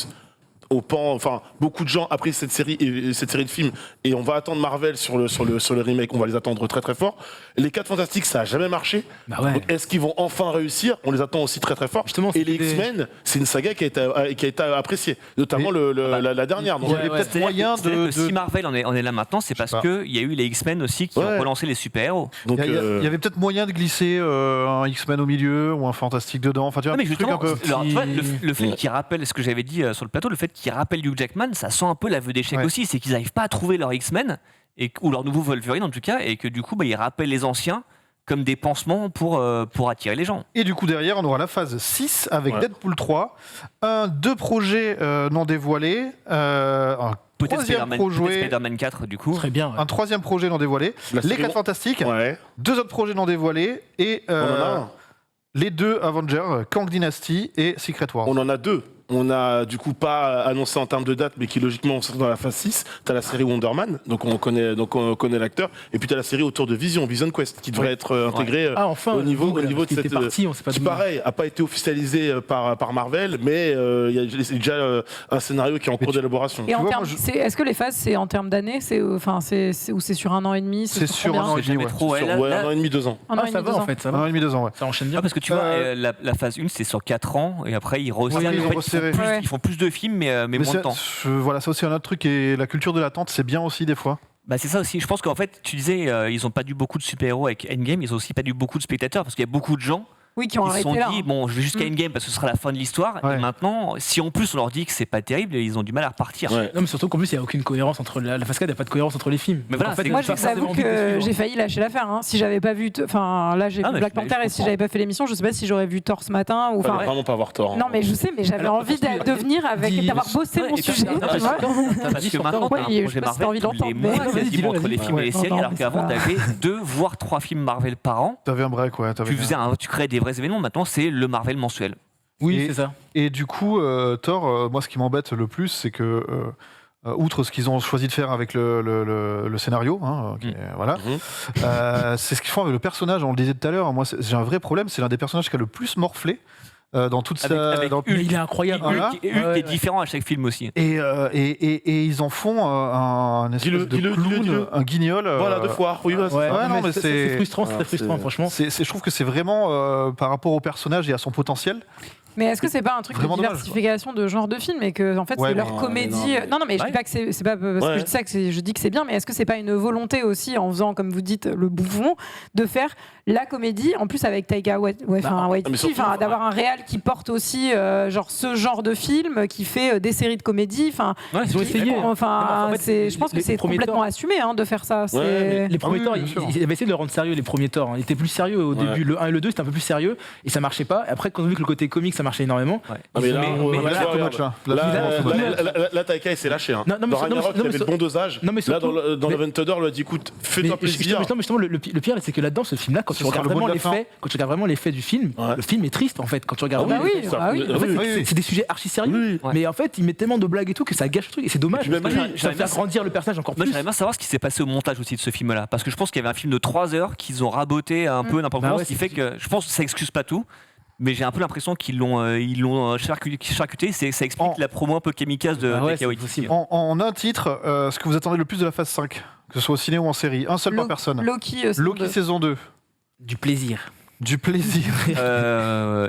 Au pan, enfin, beaucoup de gens apprécient cette série de films et on va attendre Marvel sur le remake, on va les attendre très très fort. Les 4 Fantastiques, ça a jamais marché. Bah ouais. Donc, est-ce qu'ils vont enfin réussir? On les attend aussi très très fort. Justement, et les c'était- X-Men, c'est une saga qui a été appréciée, notamment la dernière. Donc, Il y avait Ouais, peut-être C'est-à-dire moyen c'est-à-dire que de. si Marvel en est là maintenant, c'est parce pas. qu'il y a eu les X-Men aussi qui Ouais. ont relancé les super-héros. donc, Il y avait peut-être moyen de glisser un X-Men au milieu ou un Fantastique dedans. Enfin, tu vois, Ah, mais un truc justement, un peu. alors, tu vois, le fait qu'il rappelle ce que j'avais dit sur le plateau, le fait qu'il rappelle Hugh Jackman, ça sent un peu l'aveu d'échec Ouais. aussi. C'est qu'ils n'arrivent pas à trouver leur X-Men, ou leur nouveau Wolverine en tout cas, et que du coup, ils rappellent les anciens comme des pansements pour attirer les gens. Et du coup, derrière, on aura la phase 6 avec Ouais. Deadpool 3, deux projets non dévoilés, un Peut-être troisième projet. Spider-Man 4 du coup. Très bien. ouais. Un troisième projet non dévoilé, la les série- 4 Fantastiques, Ouais. deux autres projets non dévoilés et On en a un. les deux Avengers, Kang Dynasty et Secret Wars. On en a deux. On a du coup pas annoncé en termes de date, mais qui logiquement sont dans la phase 6. T'as la série Wonder Man, donc on connaît l'acteur. Et puis t'as la série autour de Vision Quest, qui devrait être intégrée Ah, enfin, au niveau de qui était cette. parti, on sait pas qui d'où. pareil, a pas été officialisé par Marvel, mais il y a déjà un scénario qui est en cours d'élaboration. Et en vois, termes, moi, est-ce que les phases, c'est en termes d'années, ou c'est sur un an et demi, C'est sur combien un an et C'est jamais demi, trop. Sur, Ouais, là- ouais, là- un an et demi, 2 ans. Un an Ah, et ça demi, va 2 en ans. fait, ça Un an va. et demi, 2 ans, ouais. Ça enchaîne bien. Ah, parce que tu vois, la phase 1 c'est sur 4 ans et après ils resserrent. Oui, ils En ont fait, resserré. Ouais. ils font plus de films mais moins de temps. Voilà, ça aussi un autre truc et la culture de l'attente, c'est bien aussi des fois. Bah c'est ça aussi. Je pense qu'en fait, tu disais, ils ont pas dû beaucoup de super-héros avec Endgame, ils ont aussi pas dû beaucoup de spectateurs parce qu'il y a beaucoup de gens Oui, qui ont qui se sont arrêté là. dit bon, je vais jusqu'à Mm. Endgame parce que ce sera la fin de l'histoire. Ouais. Et maintenant, si en plus on leur dit que c'est pas terrible, ils ont du mal à repartir. Ouais. Non, mais surtout qu'en plus, il n'y a aucune cohérence entre la phase 4, il n'y a pas de cohérence entre les films. Mais Donc, voilà, en fait, c'est- Moi, t'as je pas vous forcément avoue envie de que suivre. j'ai failli lâcher l'affaire. Hein. Si j'avais pas vu, enfin là, j'ai Ah, vu mais Black je Panther et si comprends. j'avais pas fait l'émission, je sais pas si j'aurais vu Thor ce matin ou. Fallait Enfin, vraiment pas avoir tort. hein. non, mais je sais, mais j'avais Alors, envie parce que- de venir avec, dis- d'avoir bossé Ouais, mon et puis- sujet. non, tu parce vois. Parce que maintenant, Ouais, t'as un je sais projet pas si t'as Marvel envie tous les d'entendre, mois, mais- quasiment Dis-le, entre les vas-y. films et les Ouais, séries, non, alors mais qu'avant, c'est pas- t'avais 2 voire 3 films Marvel par an. T'avais un break, ouais. Tu crées des vrais événements. Maintenant, c'est le Marvel mensuel. Oui, Et- c'est ça. Et du coup, Thor, moi, ce qui m'embête le plus, c'est que, outre ce qu'ils ont choisi de faire avec le scénario, hein, voilà, Mhm. c'est ce qu'ils font avec le personnage. On le disait tout à l'heure. Moi, j'ai un vrai problème. C'est l'un des personnages qui a le plus morflé dans toute sa. Avec dans- Mais il est incroyable. Voilà. Hulk Ouais, est différent à chaque film aussi. et ils en font un espèce Dis-le, de dis-le, clown, dis-le. un guignol. Voilà, 2 fois. Oui, bah, c'est Ouais, ça. non, mais c'est- frustrant, c'est Ah, très frustrant, c'est- franchement. Je trouve que c'est vraiment par rapport au personnage et à son potentiel. Mais est-ce que c'est pas un truc Vraiment de dommage, diversification de genre de film et que en fait Ouais, c'est leur mais- comédie non, non mais je Ouais. dis pas que c'est pas parce Ouais. que je dis ça que je dis que c'est bien mais est-ce que c'est pas une volonté aussi en faisant comme vous dites le bouffon de faire la comédie, en plus avec Taika Waititi, d'avoir un réal qui porte aussi genre ce genre de film, qui fait des séries de comédie. Ils ont essayé. Je pense que c'est complètement assumé de faire ça. Les premiers Thor, ils avaient essayé de le rendre sérieux, les premiers Thor. Ils étaient plus sérieux au début. Le 1 et le 2, c'était un peu plus sérieux et ça marchait pas. Et après, quand on a vu que le côté comique, ça marchait énormément. Là, Taika, il s'est lâché. Dans Ragnarok, il avait le bon dosage. Là, dans Love and Thunder, on lui a dit écoute, fais-toi plaisir. Justement, le pire, c'est que là-dedans, ce film-là, quand tu regardes vraiment les faits du film, le film est triste en fait. Quand tu regardes, c'est des sujets archi sérieux. Mais en fait, il met tellement de blagues et tout que ça gâche le truc. Et c'est dommage. Ça fait grandir le personnage encore plus. J'aimerais bien savoir ce qui s'est passé au montage aussi de ce film-là, parce que je pense qu'il y avait un film de 3 heures qu'ils ont raboté un peu n'importe quoi, ce qui fait que je pense que ça excuse pas tout. Mais j'ai un peu l'impression qu'ils l'ont charcuté. Ça explique la promo un peu kamikaze de Taika Waititi. En un titre, ce que vous attendez le plus de la phase 5, que ce soit au ciné ou en série, un seul par personne. Loki saison 2. Du plaisir.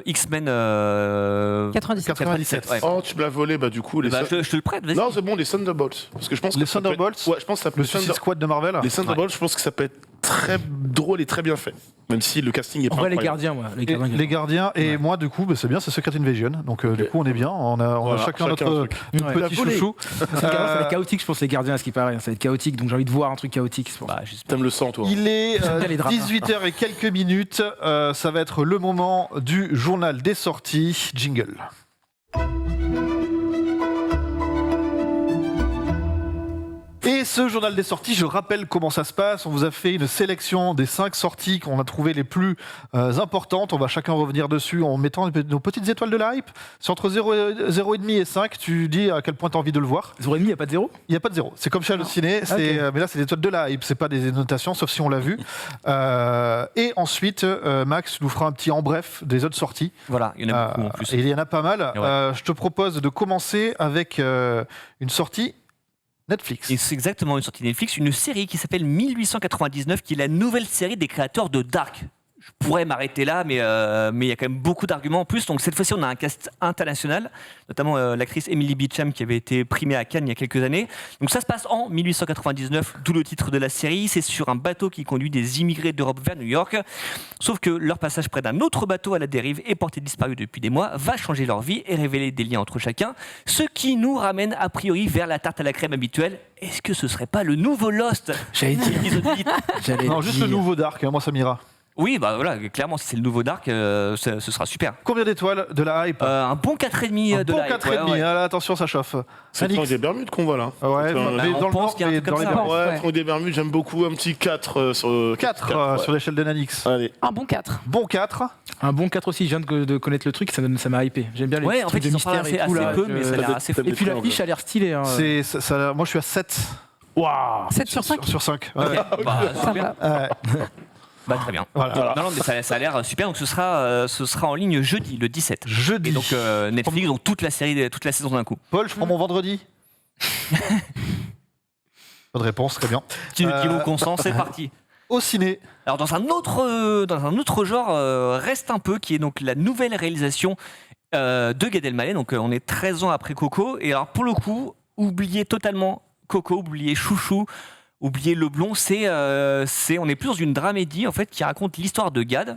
X-Men 97. Ouais. Oh, tu me l'as volé, du coup. Je te le prête, vas-y. Non, c'est bon, les Thunderbolts. Parce que je pense les Thunderbolts. Ouais, je pense que ça peut le Suicide Squad de Marvel. Les Thunderbolts, je pense que ça peut être très drôle et très bien fait. Même si le casting est pas les Gardiens, moi. Les Gardiens, et moi, du coup, c'est bien, c'est Secret Invasion. Donc, du coup, on est bien. On a chacun notre petit chouchou. Ça va être chaotique, je pense, les Gardiens, à ce qui paraît. Ça va être chaotique, donc j'ai envie de voir un truc chaotique. T'aimes le sang, toi. Il est 18h et quelques minutes. Ça va être le moment du journal des sorties. Jingle. Et ce journal des sorties, je rappelle comment ça se passe. On vous a fait une sélection des 5 sorties qu'on a trouvées les plus importantes. On va chacun revenir dessus en mettant nos petites étoiles de la hype. C'est entre 0,5 et 5. Tu dis à quel point tu as envie de le voir. 0,5, il n'y a pas de 0 ? Il n'y a pas de 0. C'est comme chez Allociné. Mais là, c'est des étoiles de la hype. C'est pas des notations, sauf si on l'a vu. Et ensuite, Max nous fera un petit en bref des autres sorties. Voilà, il y en a beaucoup en plus. Et il y en a pas mal. Je te propose de commencer avec une sortie Netflix. Et c'est exactement une sortie Netflix, une série qui s'appelle 1899, qui est la nouvelle série des créateurs de Dark. Je pourrais m'arrêter là, mais il y a quand même beaucoup d'arguments en plus. Donc cette fois-ci, on a un cast international, notamment l'actrice Emily Beecham qui avait été primée à Cannes il y a quelques années. Donc ça se passe en 1899, d'où le titre de la série. C'est sur un bateau qui conduit des immigrés d'Europe vers New York. Sauf que leur passage près d'un autre bateau à la dérive et porté disparu depuis des mois va changer leur vie et révéler des liens entre chacun, ce qui nous ramène a priori vers la tarte à la crème habituelle. Est-ce que ce serait pas le nouveau Lost ? J'allais dire. Non, juste le nouveau Dark, moi ça m'ira. Oui, voilà, clairement, si c'est le nouveau Dark, ce sera super. Combien d'étoiles de la hype? Un bon 4,5 de la hype. 4,5, ouais. Attention, ça chauffe. C'est le Triangle des Bermudes qu'on voit là. Ouais, mais dans le nord, qu'il y a un truc comme ça. Triangle des Bermudes, j'aime beaucoup. Un petit 4 sur 4 sur l'échelle de Nanix. Allez. Un bon 4. Bon 4. Un bon 4 aussi, je viens de connaître le truc, ça m'a hypé. J'aime bien les trucs de mystère et tout. Assez peu, mais ça a l'air assez fou. Et puis l'affiche a l'air stylée. Moi, je suis à 7. Waouh. 7 sur 5 Sur 5. Ouais. Ça va. Très bien. Voilà. Non, mais ça a l'air super. Donc ce sera en ligne jeudi, le 17. Jeudi. Et donc Netflix, donc toute la saison d'un coup. Paul, je prends mon vendredi. Pas de réponse, très bien. Tu vous consens, c'est parti. Au ciné. Alors dans un autre genre, reste un peu, qui est donc la nouvelle réalisation de Gad Elmaleh. Donc on est 13 ans après Coco. Et alors pour le coup, oubliez totalement Coco, oubliez Chouchou. Oubliez le blond, on est plus dans une dramédie en fait qui raconte l'histoire de Gad,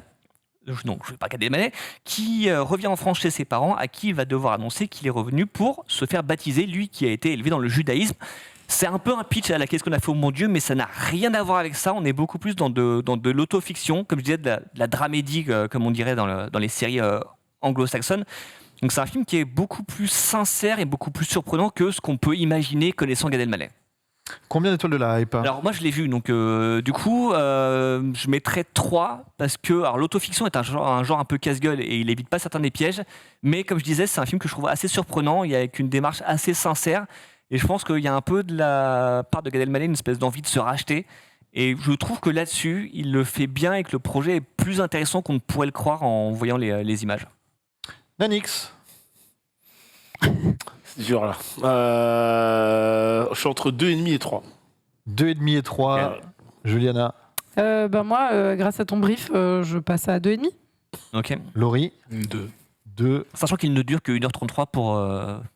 donc je vais pas Gad Elmaleh, qui revient en France chez ses parents, à qui il va devoir annoncer qu'il est revenu pour se faire baptiser, lui qui a été élevé dans le judaïsme. C'est un peu un pitch à la Qu'est-ce qu'on a fait au mon Dieu, mais ça n'a rien à voir avec ça. On est beaucoup plus dans de l'autofiction, comme je disais, de la dramédie, comme on dirait dans les séries anglo-saxonnes. Donc c'est un film qui est beaucoup plus sincère et beaucoup plus surprenant que ce qu'on peut imaginer connaissant Gad Elmaleh. Combien d'étoiles de la hype? Alors moi je l'ai vu, donc du coup je mettrais 3 parce que l'autofiction est un genre un peu casse-gueule et il évite pas certains des pièges, mais comme je disais c'est un film que je trouve assez surprenant, il y a avec une démarche assez sincère et je pense qu'il y a un peu de la part de Gad Elmaleh une espèce d'envie de se racheter et je trouve que là-dessus il le fait bien et que le projet est plus intéressant qu'on ne pourrait le croire en voyant les images. Nanix. C'est dur là. Je suis entre 2,5 et 3. 2,5 et 3. Ouais. Juliana. Moi, grâce à ton brief, je passe à 2,5. Ok. Laurie. 2. Sachant qu'il ne dure que 1h33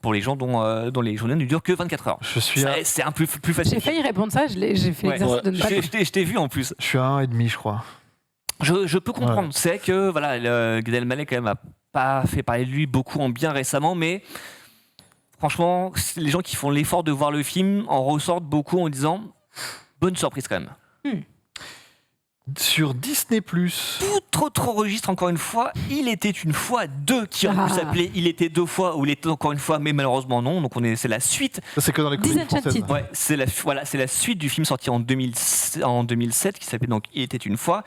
pour les gens dont les journées ne durent que 24 heures. C'est un plus facile. J'ai failli répondre ça, j'ai fait l'exercice de ne pas. Je t'ai vu en plus. Je suis à 1,5 je crois. Je peux comprendre. C'est vrai que voilà, Gad Elmaleh quand même a pas fait parler de lui beaucoup en bien récemment, mais franchement, les gens qui font l'effort de voir le film en ressortent beaucoup en disant bonne surprise quand même. Sur Disney+. Tout autre registre, encore une fois, Il était une fois 2 qui aurait pu s'appeler Il était 2 fois ou Il était encore une fois, mais malheureusement non. Donc c'est la suite. Ça, c'est que dans les comédies françaises. Ouais, c'est la suite du film sorti en 2007 qui s'appelait donc Il était une fois.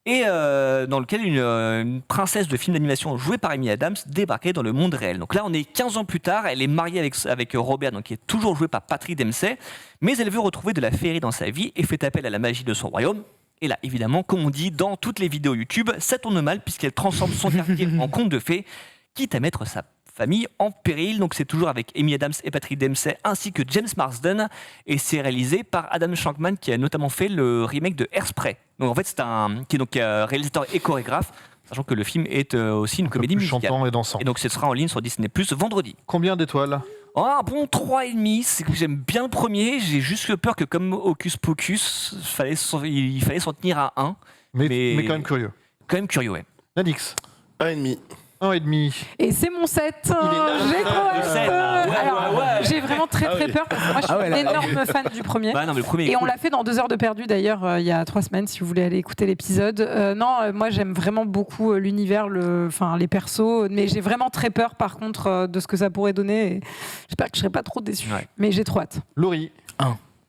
Et dans lequel une princesse de film d'animation jouée par Amy Adams débarquait dans le monde réel. Donc là, on est 15 ans plus tard, elle est mariée avec Robert, donc qui est toujours joué par Patrick Dempsey, mais elle veut retrouver de la féerie dans sa vie et fait appel à la magie de son royaume. Et là, évidemment, comme on dit dans toutes les vidéos YouTube, ça tourne mal puisqu'elle transforme son quartier en conte de fées, quitte à mettre sa famille en péril. Donc c'est toujours avec Amy Adams et Patrick Dempsey ainsi que James Marsden, et c'est réalisé par Adam Shankman qui a notamment fait le remake de Hairspray. Donc en fait qui est donc réalisateur et chorégraphe, sachant que le film est aussi une comédie musicale. Chantant et dansant. Et donc ce sera en ligne sur Disney+ vendredi. Combien d'étoiles? Un bon 3,5, c'est que j'aime bien le premier, j'ai juste peur que comme Hocus Pocus, il fallait s'en tenir à 1. Mais quand même curieux. Quand même curieux, ouais. Nanix. 1,5. 1,5. Et c'est mon 7. J'ai j'ai vraiment très peur parce que moi je suis une énorme fan du premier. Bah non, mais le premier et on l'a fait dans 2 heures de perdu d'ailleurs il y a 3 semaines si vous voulez aller écouter l'épisode. Moi j'aime vraiment beaucoup l'univers, les persos, mais j'ai vraiment très peur par contre de ce que ça pourrait donner. Et j'espère que je serai pas trop déçu. Ouais. Mais j'ai trop hâte. Laurie.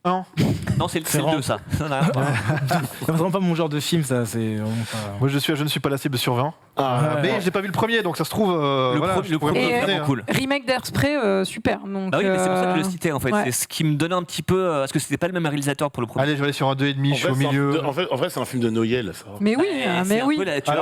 1. Non, c'est le 2 ça. C'est vraiment pas mon genre de film, ça. C'est vraiment pas... Moi je ne suis pas la cible sur 20. Mais j'ai pas vu le premier, donc ça se trouve. Le premier est vraiment cool. Remake d'Hairspray, super. Donc, oui, mais c'est pour ça que je le citais en fait. Ouais. C'est ce qui me donnait un petit peu. Parce que c'était pas le même réalisateur pour le premier. Allez, je vais aller sur un 2,5, je suis au milieu. En vrai, c'est un film de Noël, ça. Mais oui, mais oui.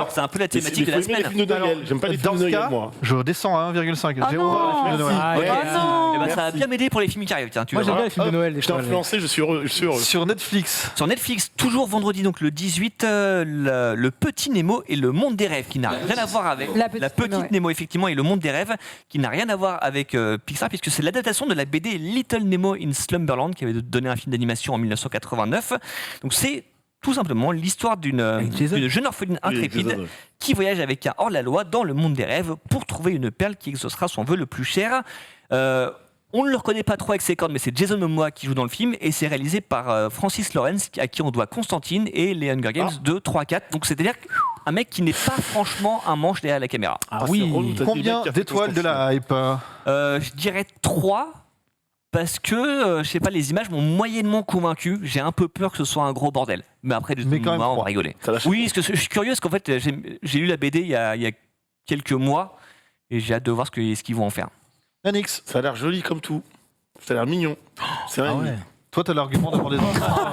C'est un peu la thématique de la semaine. Les films de Noël. J'aime pas les films de Noël, moi. Je descends à 1,5. J'ai horreur des films de Noël. Ça va bien m'aider pour les films qui arrivent. Moi j'aime bien les films de Noël. Je t'ai influencé, je suis heureux. Sur Netflix. Sur Netflix, toujours vendredi, donc le 18, le Petit Nemo et le Monde des Rêves, qui n'a rien à voir avec la Petite Nemo, effectivement, et le Monde des Rêves, qui n'a rien à voir avec Pixar, puisque c'est l'adaptation de la BD Little Nemo in Slumberland, qui avait donné un film d'animation en 1989. Donc c'est tout simplement l'histoire d'une jeune orpheline intrépide qui voyage avec un hors-la-loi dans le monde des rêves pour trouver une perle qui exaucera son vœu le plus cher. On ne le reconnaît pas trop avec ses cordes, mais c'est Jason Momoa qui joue dans le film, et c'est réalisé par Francis Lawrence, à qui on doit Constantine et les Hunger Games 2, 3, 4. Donc c'est-à-dire un mec qui n'est pas franchement un manche derrière la caméra. Combien d'étoiles de la hype? Je dirais 3. Parce que, je sais pas, les images m'ont moyennement convaincu. J'ai un peu peur que ce soit un gros bordel. Mais après, on va rigoler. Oui, parce que je suis curieux, parce qu'en fait, j'ai lu la BD il y a quelques mois, et j'ai hâte de voir ce qu'ils vont en faire. Yanix. Ça a l'air joli comme tout. Ça a l'air mignon. C'est vrai. Toi, t'as l'argument d'avoir des enfants.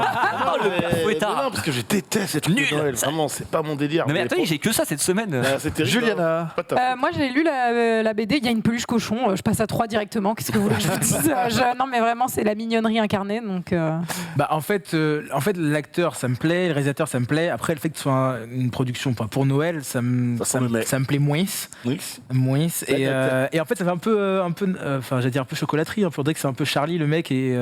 Non, parce que je déteste cette truc de Noël. Vraiment, c'est pas mon délire. Non, mais attends, j'ai que ça cette semaine. Juliana. Moi, j'ai lu la BD. Il y a une peluche cochon. Je passe à 3 directement. Qu'est-ce que vous voulez que je vous dise? Non, mais vraiment, c'est la mignonnerie incarnée. Donc, en fait, l'acteur, ça me plaît. Le réalisateur, ça me plaît. Après, le fait que ce soit une production pour Noël, ça me plaît moins. Moins. Et en fait, ça fait un peu, j'allais dire un peu chocolaterie. On dirait que c'est un peu Charlie, le mec, et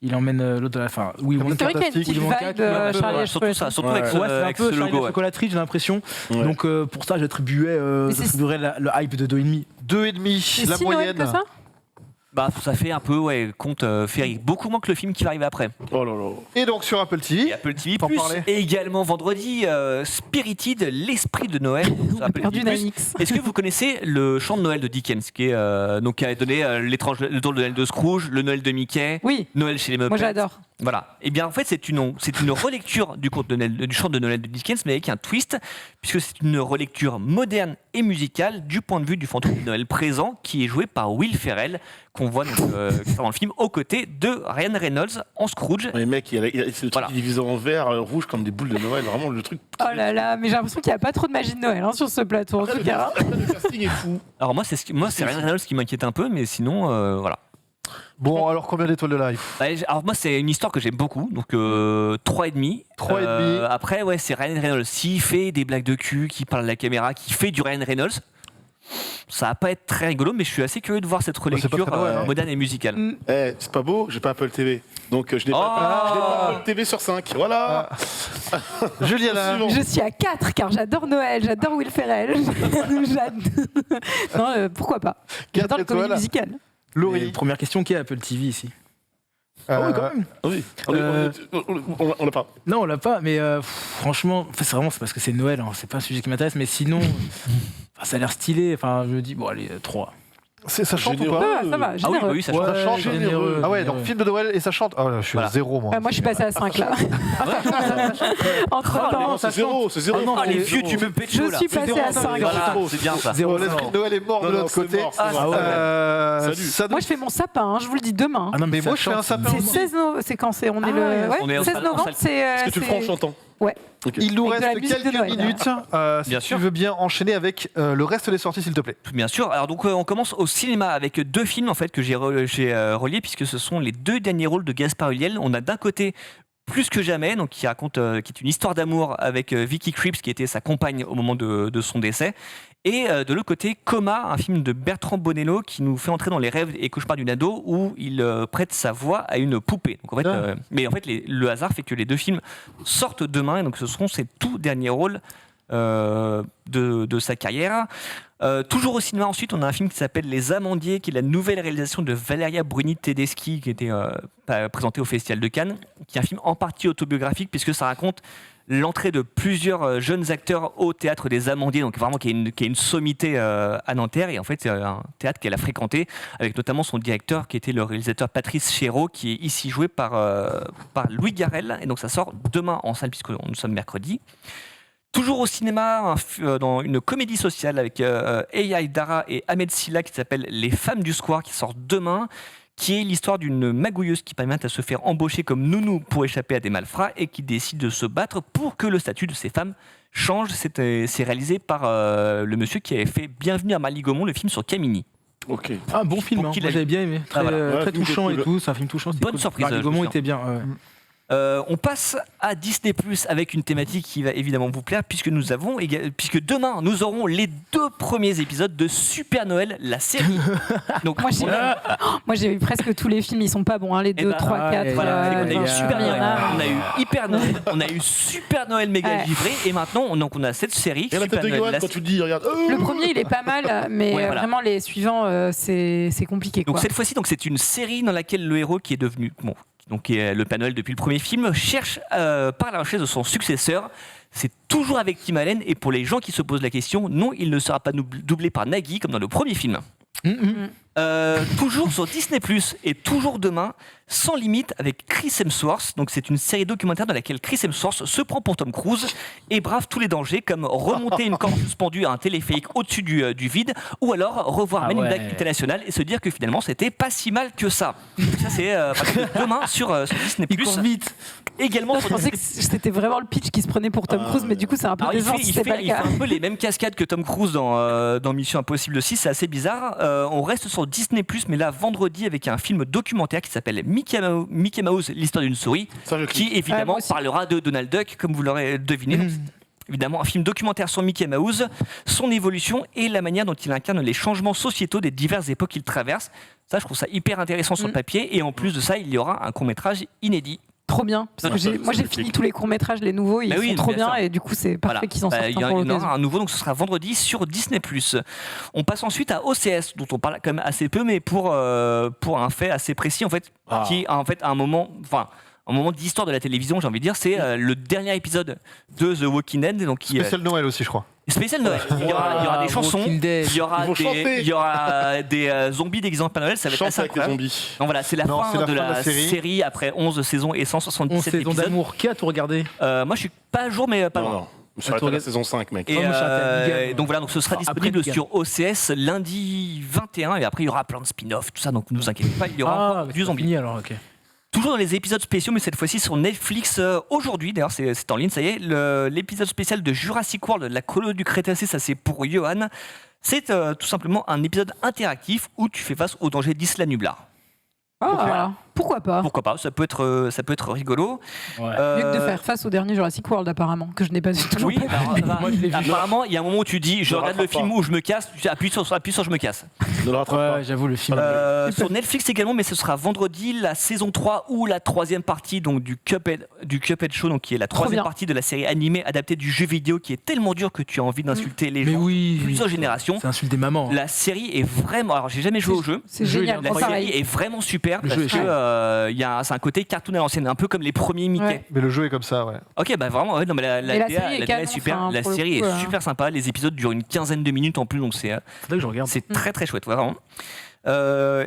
il emmène l'autre à la fin. Oui, c'est vrai qu'il y a une petite vibe Charlie, surtout ça, surtout avec c'est un peu ce Charlie logo. la chocolaterie, j'ai l'impression. Donc pour ça, j'attribuerais le hype de 2,5. 2,5, la si moyenne. Que ça ça fait un peu conte féerique, beaucoup moins que le film qui va arriver après. Oh là là. Et donc sur Apple TV. Et Apple TV Plus, et également vendredi, Spirited, l'esprit de Noël. Sur Apple TV Plus. Est-ce que vous connaissez le chant de Noël de Dickens, qui a donné le drôle de Noël de Scrooge, le Noël de Mickey, oui. Noël chez les Muppets. Moi j'adore. Voilà. Et bien en fait c'est une relecture du chant de Noël de Dickens, mais avec un twist, puisque c'est une relecture moderne et musicale du point de vue du fantôme de Noël présent, qui est joué par Will Ferrell, qu'on voit dans le film aux côtés de Ryan Reynolds en Scrooge. Mais mec, c'est le truc qui est divisé en vert, rouge comme des boules de Noël, vraiment le truc. Oh là là, mais j'ai l'impression qu'il n'y a pas trop de magie de Noël sur ce plateau en tout cas. Le casting est fou. Alors moi c'est Ryan Reynolds qui m'inquiète un peu, mais sinon voilà. Bon, alors combien d'étoiles de live? Alors moi c'est une histoire que j'aime beaucoup, donc 3,5. 3,5. Après c'est Ryan Reynolds. S'il fait des blagues de cul, qui parle à la caméra, qui fait du Ryan Reynolds, ça va pas être très rigolo, mais je suis assez curieux de voir cette c'est pas relecture très Noël, hein. moderne et musicale. C'est pas beau, j'ai pas Apple TV. Donc je n'ai pas Apple TV sur 5. Voilà. Juliana. Suivant. Je suis à 4 car j'adore Noël, j'adore Will Ferrell. Non, pourquoi pas. J'adore les comédies étoiles. musicales. Laurie. Première question, qui a Apple TV ici? Ah oui, quand même. Oui. On l'a pas. Non, on l'a pas, mais franchement, c'est parce que c'est Noël, hein, c'est pas un sujet qui m'intéresse, mais sinon, ça a l'air stylé. Enfin, je me dis, bon, allez, 3. Ça chante ou Généreux. pas Ça va, Ah oui, généreux. bah oui, ça Ouais, change. Ça chante. généreux. Ah ouais, donc film de Noël et ça chante. Ah là, je suis Voilà. à 0 moi. Moi, je suis passée à 5 là. Entre Non, temps, c'est 0, c'est 0. Ah non, Ah, les c'est vieux, tu me pécho je là. suis passée à 5. Voilà, c'est bien ça. Zéro, l'esprit de Noël est mort de Non, non, l'autre c'est côté. mort, c'est Ah, mort. ouais. Salut. Ça Moi, je fais mon sapin, hein, je vous le dis demain. Ah non, mais moi, je fais un sapin. C'est 16 novembre, c'est quand c'est on est le ouais, on est au 16 salle- novembre, en salle. c'est Est-ce que tu le feras en chantant? Ouais. Ok. Il nous Avec de la reste musique de quelques Noël, minutes. Si Bien tu sûr. veux bien enchaîner avec le reste des sorties, s'il te plaît. Bien sûr. Alors donc on commence au cinéma avec 2 films en fait que j'ai reliés puisque ce sont les 2 derniers rôles de Gaspard Ulliel. On a d'un côté Plus que jamais, donc qui raconte, qui est une histoire d'amour avec Vicky Krieps qui était sa compagne au moment de son décès. Et de l'autre côté, Coma, un film de Bertrand Bonello qui nous fait entrer dans les rêves et cauchemars d'une ado où il prête sa voix à une poupée. Donc, en fait, mais en fait, le hasard fait que les 2 films sortent demain et donc ce seront ses tout derniers rôles de sa carrière. Toujours au cinéma ensuite, on a un film qui s'appelle Les Amandiers, qui est la nouvelle réalisation de Valeria Bruni Tedeschi, qui était présentée au Festival de Cannes, qui est un film en partie autobiographique puisque ça raconte l'entrée de plusieurs jeunes acteurs au théâtre des Amandiers, donc vraiment qui est une sommité à Nanterre, et en fait c'est un théâtre qu'elle a fréquenté avec notamment son directeur qui était le réalisateur Patrice Chéreau, qui est ici joué par Louis Garrel, et donc ça sort demain en salle puisque nous sommes mercredi. Toujours au cinéma, dans une comédie sociale avec Eya Dara et Ahmed Silla qui s'appelle Les Femmes du Square, qui sort demain, qui est l'histoire d'une magouilleuse qui parvient à se faire embaucher comme nounou pour échapper à des malfrats et qui décide de se battre pour que le statut de ces femmes change. C'est réalisé par le monsieur qui avait fait Bienvenue à Marly-Gaumont, le film sur Camini. Ok. Ah, bon film, Pour hein. qui Moi, l'a j'avais bien aimé. Très, voilà. Ouais, très film touchant cool. et tout. C'est un film touchant. c'était Bonne cool. surprise, Marly je Gaumont me était bien. Ouais. On passe à Disney Plus avec une thématique qui va évidemment vous plaire puisque puisque demain nous aurons les 2 premiers épisodes de Super Noël, la série. Donc Moi, j'ai eu presque tous les films, ils sont pas bons, hein, les 2, ben, 3, 4. voilà, on a eu Super il y en Noël, a. on a eu Hyper Noël, on a eu Super Noël méga Ouais. givré et maintenant on a cette série Et la Super tête de Noël. Johan quand tu le dis, regarde. Le premier, il est pas mal, mais Ouais, voilà. vraiment, les suivants, c'est compliqué. Donc Quoi. cette fois-ci, c'est une série dans laquelle le héros qui est devenu qui est le Père Noël depuis le premier film cherche par la recherche de son successeur. C'est toujours avec Tim Allen et pour les gens qui se posent la question, non, il ne sera pas doublé par Nagui comme dans le premier film. Toujours sur Disney Plus et toujours demain, Sans limite avec Chris Hemsworth. Donc c'est une série documentaire dans laquelle Chris Hemsworth se prend pour Tom Cruise et brave tous les dangers comme remonter une corde suspendue à un téléphérique au-dessus du vide ou alors revoir Men in Black International et se dire que finalement c'était pas si mal que ça. Donc ça c'est à partir de demain sur Disney Plus. vite. Également Je sur pensais Disney+. que c'était vraiment le pitch qui se prenait pour Tom Cruise, mais du coup, c'est un peu Alors, il décevant fait, si il c'est fait- pas le il fait cas. un peu les mêmes cascades que Tom Cruise dans Mission Impossible 6, c'est assez bizarre. On reste sur Disney+, mais là, vendredi, avec un film documentaire qui s'appelle Mickey Mouse, l'histoire d'une souris, Ça, je clique. qui évidemment moi aussi. parlera de Donald Duck, comme vous l'aurez deviné. Donc, c'est évidemment un film documentaire sur Mickey Mouse, son évolution et la manière dont il incarne les changements sociétaux des diverses époques qu'il traverse. Ça, je trouve ça hyper intéressant sur le papier. Et en plus de ça, il y aura un court-métrage inédit. Trop bien. Parce que moi, j'ai fini tous les courts-métrages, les nouveaux, ils Bah oui, sont trop bien bien, sûr. et du coup, c'est parfait Voilà. qu'ils en sortent Il y un en pour il y en l'occasion. aura un nouveau, donc ce sera vendredi sur Disney+. On passe ensuite à OCS, dont on parle quand même assez peu, mais pour un fait assez précis, en fait, qui en fait un moment d'histoire de la télévision, j'ai envie de dire, c'est le dernier épisode de The Walking Dead, donc qui Spécial Noël aussi, je crois. spécial Noël. Il y aura des chansons, Walking Dead. il y aura Ils vont chanter. il y aura des zombies déguisés en Père Noël, ça va être Chante assez avec les incroyable. zombies. Donc voilà, c'est la Non, fin c'est la de fin de la la série. série après 11 saisons et 11 177 saisons épisodes. d'amour. Qui a tout regardé? Moi, je suis pas à jour, mais pas Non, loin. non. Je suis arrêté à la saison 5, mec. Et, moi, je suis arrêté à Negan. donc voilà, donc ce sera Enfin, disponible après sur OCS lundi 21 et après il y aura plein de spin-offs, tout ça, donc ne vous inquiétez pas, il y aura encore du zombie. Fini alors, ok. Toujours dans les épisodes spéciaux, mais cette fois-ci sur Netflix aujourd'hui, d'ailleurs c'est en ligne, ça y est, l'épisode spécial de Jurassic World, la colo du Crétacé, ça c'est pour Johan. C'est tout simplement un épisode interactif où tu fais face au danger d'Isla Nublar. Ah, Pourquoi pas? Pourquoi pas, ça peut être rigolo. Ouais. Mieux que de faire face au dernier Jurassic World, apparemment, que je n'ai pas toujours Oui, pas vu. Moi, je l'ai vu. apparemment, il y a un moment où tu dis je Ne regarde le rattrape film pas. où je me casse, tu appuies sur je me casse. Ne le rattrape pas. Ouais, j'avoue, le film. Sur Netflix également, mais ce sera vendredi, la saison 3 ou la troisième partie donc, du Cuphead Show, donc, qui est la troisième bien. partie de la série animée adaptée du jeu vidéo qui est tellement dur que tu as envie d'insulter les Mais gens. oui. Plusieurs générations. C'est insulte des mamans. La série est vraiment. Alors, j'ai jamais joué au jeu. C'est Le jeu, génial, il est La moi, série pareil. est vraiment super Le parce jeu est que chouette. c'est un côté cartoon à l'ancienne, un peu comme les premiers Mickey. Ouais. Mais le jeu est comme ça, ouais. Ok, bah vraiment, ouais, non, mais la Mais la DA, série est la DA canon, super. enfin, La pour le série coup, est super sympa. Les épisodes durent une quinzaine de minutes en plus, donc c'est Faudrait que je regarde. très très chouette, vraiment.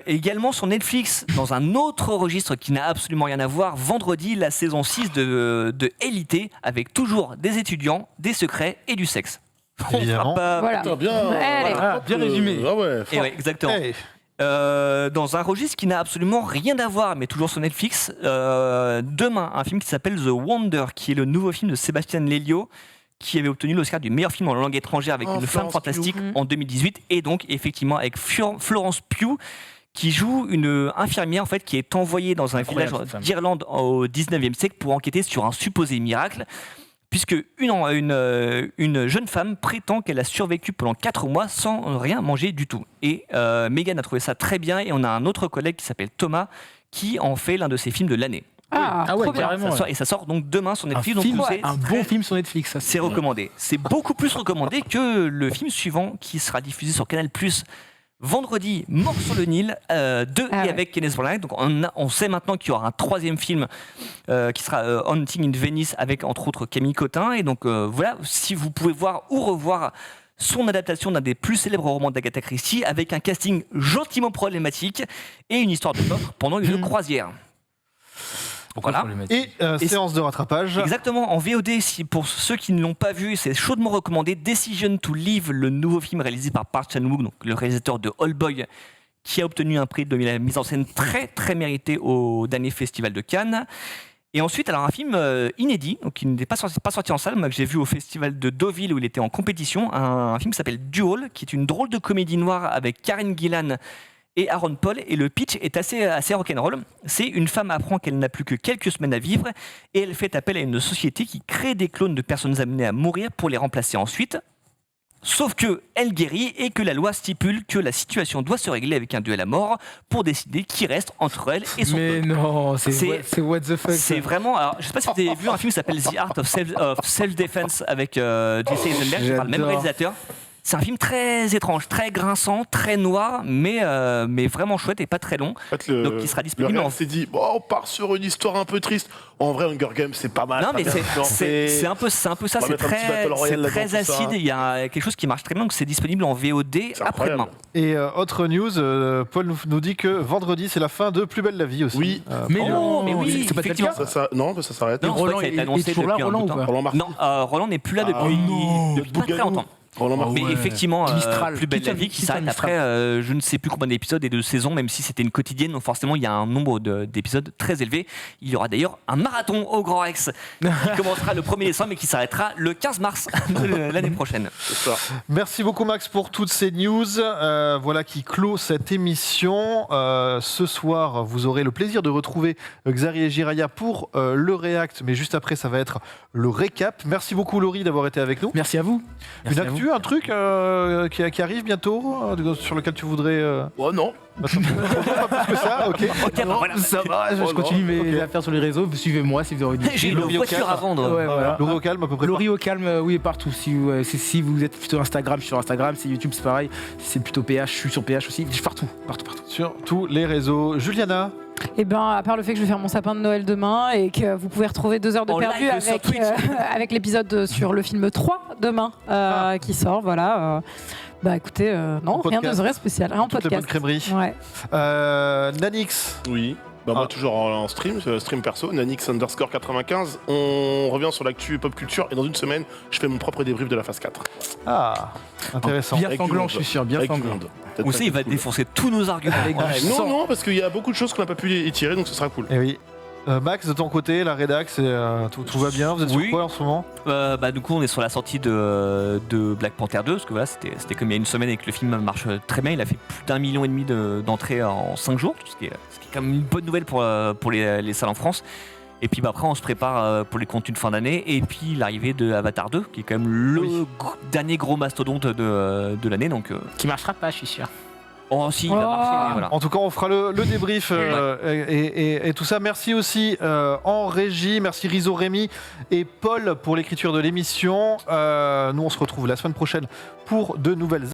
Également sur Netflix, dans un autre registre qui n'a absolument rien à voir, vendredi, la saison 6 de Élité, avec toujours des étudiants, des secrets et du sexe. On Évidemment. fera pas- Voilà. Putain, bien, Allez. rattrape, Bien résumé. Ah ouais, Et fort. ouais, exactement. Hey. Dans un registre qui n'a absolument rien à voir, mais toujours sur Netflix, demain, un film qui s'appelle The Wonder, qui est le nouveau film de Sébastien Lelio, qui avait obtenu l'Oscar du meilleur film en langue étrangère avec Oh, Une femme Florence fantastique Pugh. en 2018, et donc effectivement avec Florence Pugh, qui joue une infirmière en fait, qui est envoyée dans un Incroyable, village cette femme. d'Irlande au 19e siècle pour enquêter sur un supposé miracle. Puisque une jeune femme prétend qu'elle a survécu pendant 4 mois sans rien manger du tout. Et Megan a trouvé ça très bien, et on a un autre collègue qui s'appelle Thomas qui en fait l'un de ses films de l'année. Ah, ouais, trop bien. carrément. Et ça sort donc demain sur Un, Netflix. film, donc c'est un bon film sur Netflix. Ça, c'est recommandé. C'est beaucoup plus recommandé que le film suivant qui sera diffusé sur Canal+. Vendredi, Mort sur le Nil, 2 Ah et ouais. avec Kenneth Branagh. Donc on sait maintenant qu'il y aura un troisième film qui sera Hunting in Venice avec entre autres Camille Cotin. Et donc voilà, si vous pouvez voir ou revoir son adaptation d'un des plus célèbres romans d'Agatha Christie avec un casting gentiment problématique et une histoire de meurtre pendant une croisière. Voilà. Et séance de rattrapage. Exactement, en VOD, pour ceux qui ne l'ont pas vu, c'est chaudement recommandé. Decision to Live, le nouveau film réalisé par Park Chan-wook, donc le réalisateur de Old Boy, qui a obtenu un prix de la mise en scène très très mérité au dernier festival de Cannes. Et ensuite, alors un film inédit, donc qui n'était pas sorti en salle, mais que j'ai vu au festival de Deauville où il était en compétition, un film qui s'appelle Duel, qui est une drôle de comédie noire avec Karen Gillan et Aaron Paul, et le pitch est assez rock'n'roll. C'est une femme apprend qu'elle n'a plus que quelques semaines à vivre et elle fait appel à une société qui crée des clones de personnes amenées à mourir pour les remplacer ensuite. Sauf que elle guérit et que la loi stipule que la situation doit se régler avec un duel à mort pour décider qui reste entre elle et son Mais clone. non, C'est- c'est what the fuck. C'est ça. vraiment. Alors, je sais pas si vous avez vu un film qui s'appelle The Art of Self-Defense avec Jesse Eisenberg, qui par le même J'adore. réalisateur. C'est un film très étrange, très grinçant, très noir, mais vraiment chouette et pas très long. En fait, Donc, il sera disponible en- On s'est dit, bon, on part sur une histoire un peu triste. En vrai, Hunger Games, c'est pas mal. Non, pas mais bien c'est un peu ça. On va C'est mettre un petit très, Battle Royale c'est très là-dedans, tout ça. acide. Il y a quelque chose qui marche très bien. Donc c'est disponible en VOD C'est après-demain. incroyable. Et autre news, Paul nous dit que vendredi c'est la fin de Plus belle la vie aussi. Oui. Mais Oh, non, mais oui, c'est pas effectivement. ça. Non, ça s'arrête. Non, c'est Roland vrai que ça a été est annoncé toujours là, depuis un Roland, bout de ou temps. pas Roland Martin. Non, Roland n'est plus là depuis, non. depuis pas très Bouganou. longtemps. Roland Martin. Mais ouais. effectivement, Mistral. Plus belle la vie qui Qui s'arrête Mistral. après je ne sais plus combien d'épisodes et de saisons, même si c'était une quotidienne, donc forcément il y a un nombre d'épisodes très élevé. Il y aura d'ailleurs un marathon au Grand Rex qui commencera le 1er décembre et qui s'arrêtera le 15 mars de l'année prochaine. C'est ça. Merci beaucoup Max pour toutes ces news. Voilà qui clôt cette émission. Ce soir, vous aurez le plaisir de retrouver Xari et Jiraya pour le React, mais juste après, ça va être le récap. Merci beaucoup Laurie d'avoir été avec nous. Merci à vous. Merci Une à vous. actu, un truc qui arrive bientôt, sur lequel tu voudrais... Oh non. Pas plus que ça, ok. Ok, bah voilà. Ça va, je Oh non. continue mes Ok. affaires sur les réseaux. Suivez-moi si vous avez envie de J'ai une Laurie au voiture calme. à vendre. Ouais, voilà. Laurie au calme, à peu près. Laurie au calme, oui, partout. Si vous êtes plutôt Instagram, je suis sur Instagram. Si YouTube, c'est pareil. Si c'est plutôt PH, je suis sur PH aussi. Je suis partout. Sur tous les réseaux. Juliana, Et ben, à part le fait que je vais faire mon sapin de Noël demain et que vous pouvez retrouver 2 heures de En perdu live sur avec, Twitch. avec l'épisode sur le film 3 demain qui sort, voilà. Bah écoutez, non, En rien de podcast. vrai spécial, rien en toutes les bonnes podcast. crèmeries. Ouais. Nanix, Oui. Bah moi Ah. toujours en stream, stream perso, Nanix_95. On revient sur l'actu pop culture et dans une semaine, je fais mon propre débrief de la phase 4. intéressant. Bien Avec du sanglant, monde. je suis sûr. Bien Avec du sanglant. monde. Peut-être Aussi, pas il va cool. défoncer tous nos arguments. Avec du sang. Non, parce qu'il y a beaucoup de choses qu'on n'a pas pu étirer, donc ce sera cool. Et oui. Max, de ton côté, la rédac, tout va bien. Vous êtes sur quoi en ce moment? Du coup, on est sur la sortie de Black Panther 2, parce que voilà, c'était comme il y a une semaine et que le film marche très bien. Il a fait plus d'1,5 million d'entrées en 5 jours, ce qui est quand même une bonne nouvelle pour les salles en France. Et puis après, on se prépare pour les contenus de fin d'année. Et puis l'arrivée de Avatar 2, qui est quand même le dernier gros mastodonte de l'année. Donc, Qui marchera pas, je suis sûr. Oh si, il va marcher, mais voilà. En tout cas, on fera le débrief et tout ça. Merci aussi en régie, merci Rizzo, Rémi et Paul pour l'écriture de l'émission. Nous, on se retrouve la semaine prochaine pour de nouvelles